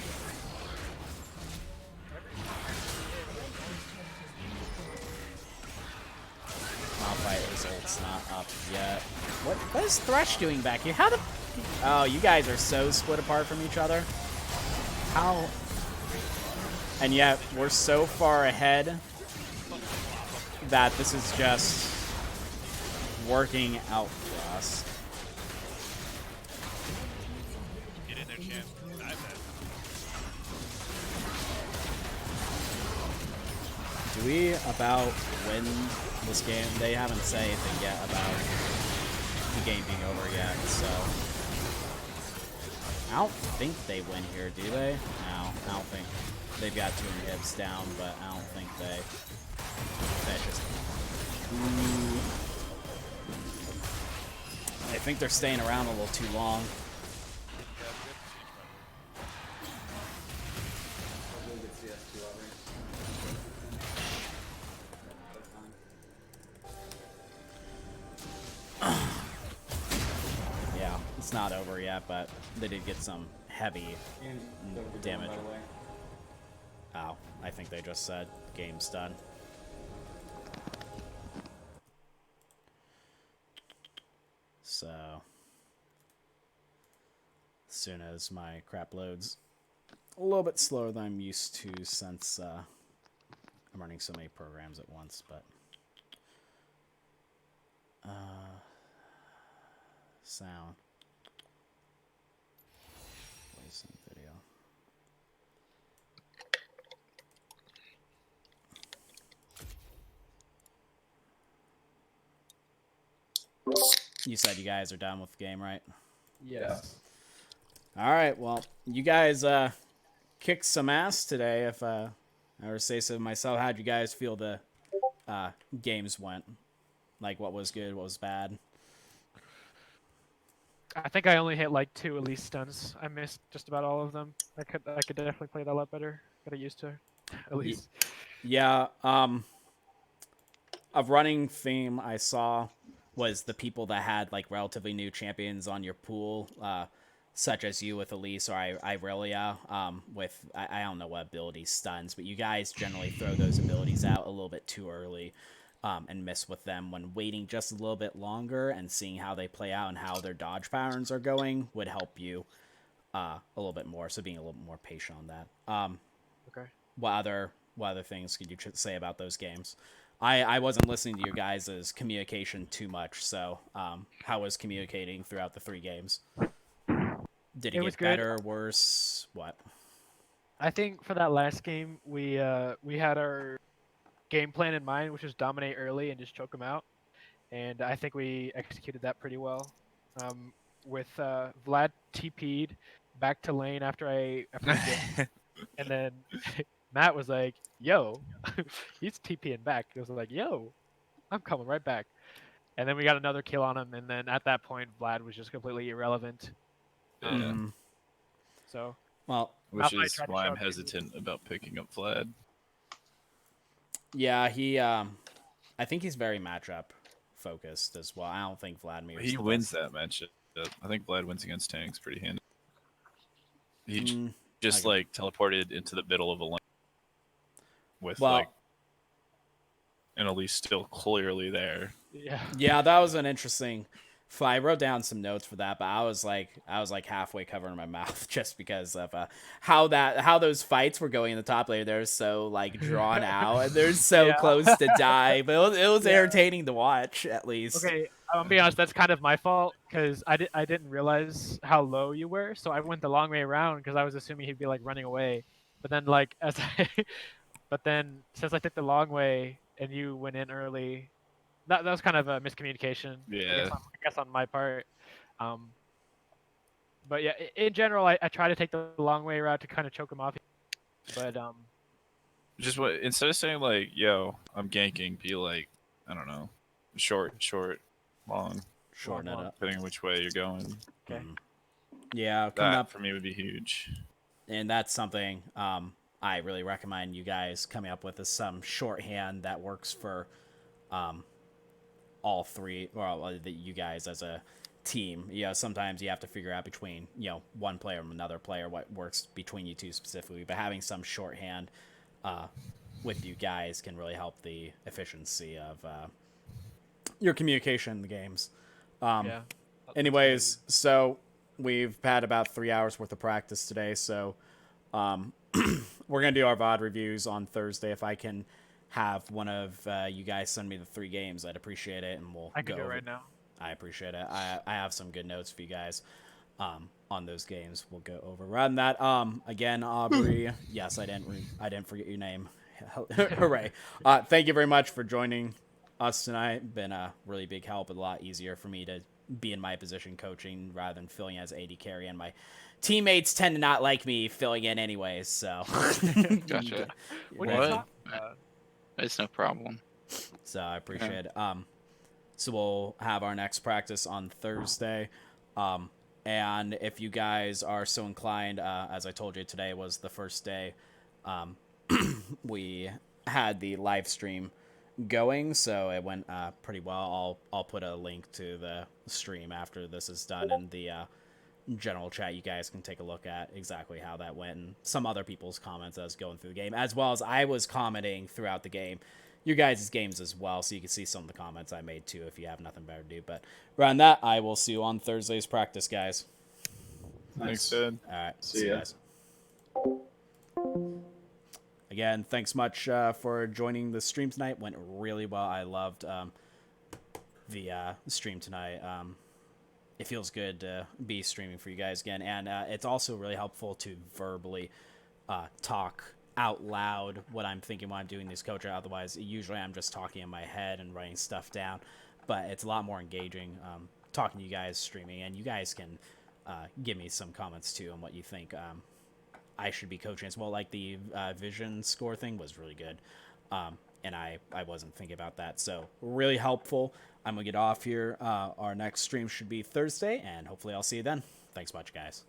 A: Malphite, his ult's not up yet. What is Thresh doing back here? How the? Oh, you guys are so split apart from each other. How? And yet, we're so far ahead that this is just working out for us.
D: Get in there, champ. Dive that.
A: Do we about win this game? They haven't said anything yet about the game being over yet, so... I don't think they win here, do they? No, I don't think... They've got 2 inhibs down, but I don't think they... That's just... I think they're staying around a little too long. It's not over yet, but they did get some heavy damage. Oh, I think they just said game's done. So, as soon as my crap loads, a little bit slower than I'm used to since I'm running so many programs at once, but sound. Voice and video. You said you guys are done with the game, right?
E: Yes.
A: All right. Well, you guys kicked some ass today. If I were to say so myself, how'd you guys feel the games went? Like, what was good, what was bad?
E: I think I only hit like 2 Elise stuns. I missed just about all of them. I could definitely play that a lot better. Got used to Elise.
A: Yeah. A running theme I saw was the people that had like relatively new champions on your pool, such as you with Elise or Irelia, with I don't know what ability stuns, but you guys generally throw those abilities out a little bit too early. And miss with them when waiting just a little bit longer and seeing how they play out and how their dodge patterns are going would help you a little bit more. So being a little bit more patient on that.
E: Okay.
A: What other things could you say about those games? I wasn't listening to your guys' communication too much. So how was communicating throughout the 3 games? Did it get better, worse? What?
E: I think for that last game, we had our game plan in mind, which was dominate early and just choke them out, and I think we executed that pretty well. With Vlad TP'd back to lane after I and then Matt was like, "Yo," he's TPing back. He was like, "Yo, I'm coming right back," and then we got another kill on him, and then at that point, Vlad was just completely irrelevant. So,
A: well,
D: which is why I'm hesitant about picking up Vlad.
A: Yeah, he. I think he's very matchup focused as well. I don't think Vladimir.
D: He wins that matchup. I think Vlad wins against tanks pretty handy. He just like teleported into the middle of a lane with and Elise still clearly there.
A: Yeah, that was an interesting. I wrote down some notes for that, but I was like halfway covering my mouth just because of how those fights were going in the top lane. They're so like drawn out and they're so close to die, but it was entertaining to watch at least.
E: Okay, I'm gonna be honest. That's kind of my fault because I didn't realize how low you were, so I went the long way around because I was assuming he'd be like running away. But then but then since I took the long way and you went in early. That was kind of a miscommunication.
D: Yeah.
E: I guess on my part. But yeah, in general, I try to take the long way route to kind of choke him off. But
D: just instead of saying like, "Yo, I'm ganking," be like, I don't know, short, long,
A: shorten it up,
D: depending on which way you're going.
E: Okay.
A: Yeah,
D: coming up for me would be huge.
A: And that's something I really recommend you guys coming up with some shorthand that works for all 3, or you guys as a team. Sometimes you have to figure out between one player and another player what works between you two specifically, but having some shorthand with you guys can really help the efficiency of your communication in the games. Anyways, so we've had about 3 hours worth of practice today, so we're gonna do our VOD reviews on Thursday. If I can have one of you guys send me the 3 games, I'd appreciate it, and
E: I can do it right now.
A: I appreciate it. I have some good notes for you guys on those games. We'll go over. Rather than that, again, Aubrey. Yes, I didn't forget your name. Hooray! Thank you very much for joining us tonight. Been a really big help. A lot easier for me to be in my position coaching rather than filling as AD carry, and my teammates tend to not like me filling in anyways. So.
K: Gotcha.
E: What?
K: It's no problem.
A: So I appreciate it. So we'll have our next practice on Thursday. And if you guys are so inclined, as I told you, today was the first day we had the live stream going, so it went pretty well. I'll put a link to the stream after this is done in the general chat. You guys can take a look at exactly how that went and some other people's comments as going through the game, as well as I was commenting throughout the game, your guys' games as well, so you can see some of the comments I made too if you have nothing better to do. But around that, I will see you on Thursday's practice, guys.
D: Thanks, Ed.
A: All right,
C: See
A: you
C: ya.
A: guys. Again, thanks much for joining the stream tonight. Went really well. I loved the stream tonight. It feels good to be streaming for you guys again, and it's also really helpful to verbally talk out loud what I'm thinking when I'm doing these coaching. Otherwise, usually I'm just talking in my head and writing stuff down, but it's a lot more engaging talking to you guys streaming, and you guys can give me some comments too on what you think I should be coaching as well. Like the vision score thing was really good, and I wasn't thinking about that, so really helpful. I'm gonna get off here. Our next stream should be Thursday, and hopefully I'll see you then. Thanks much, guys.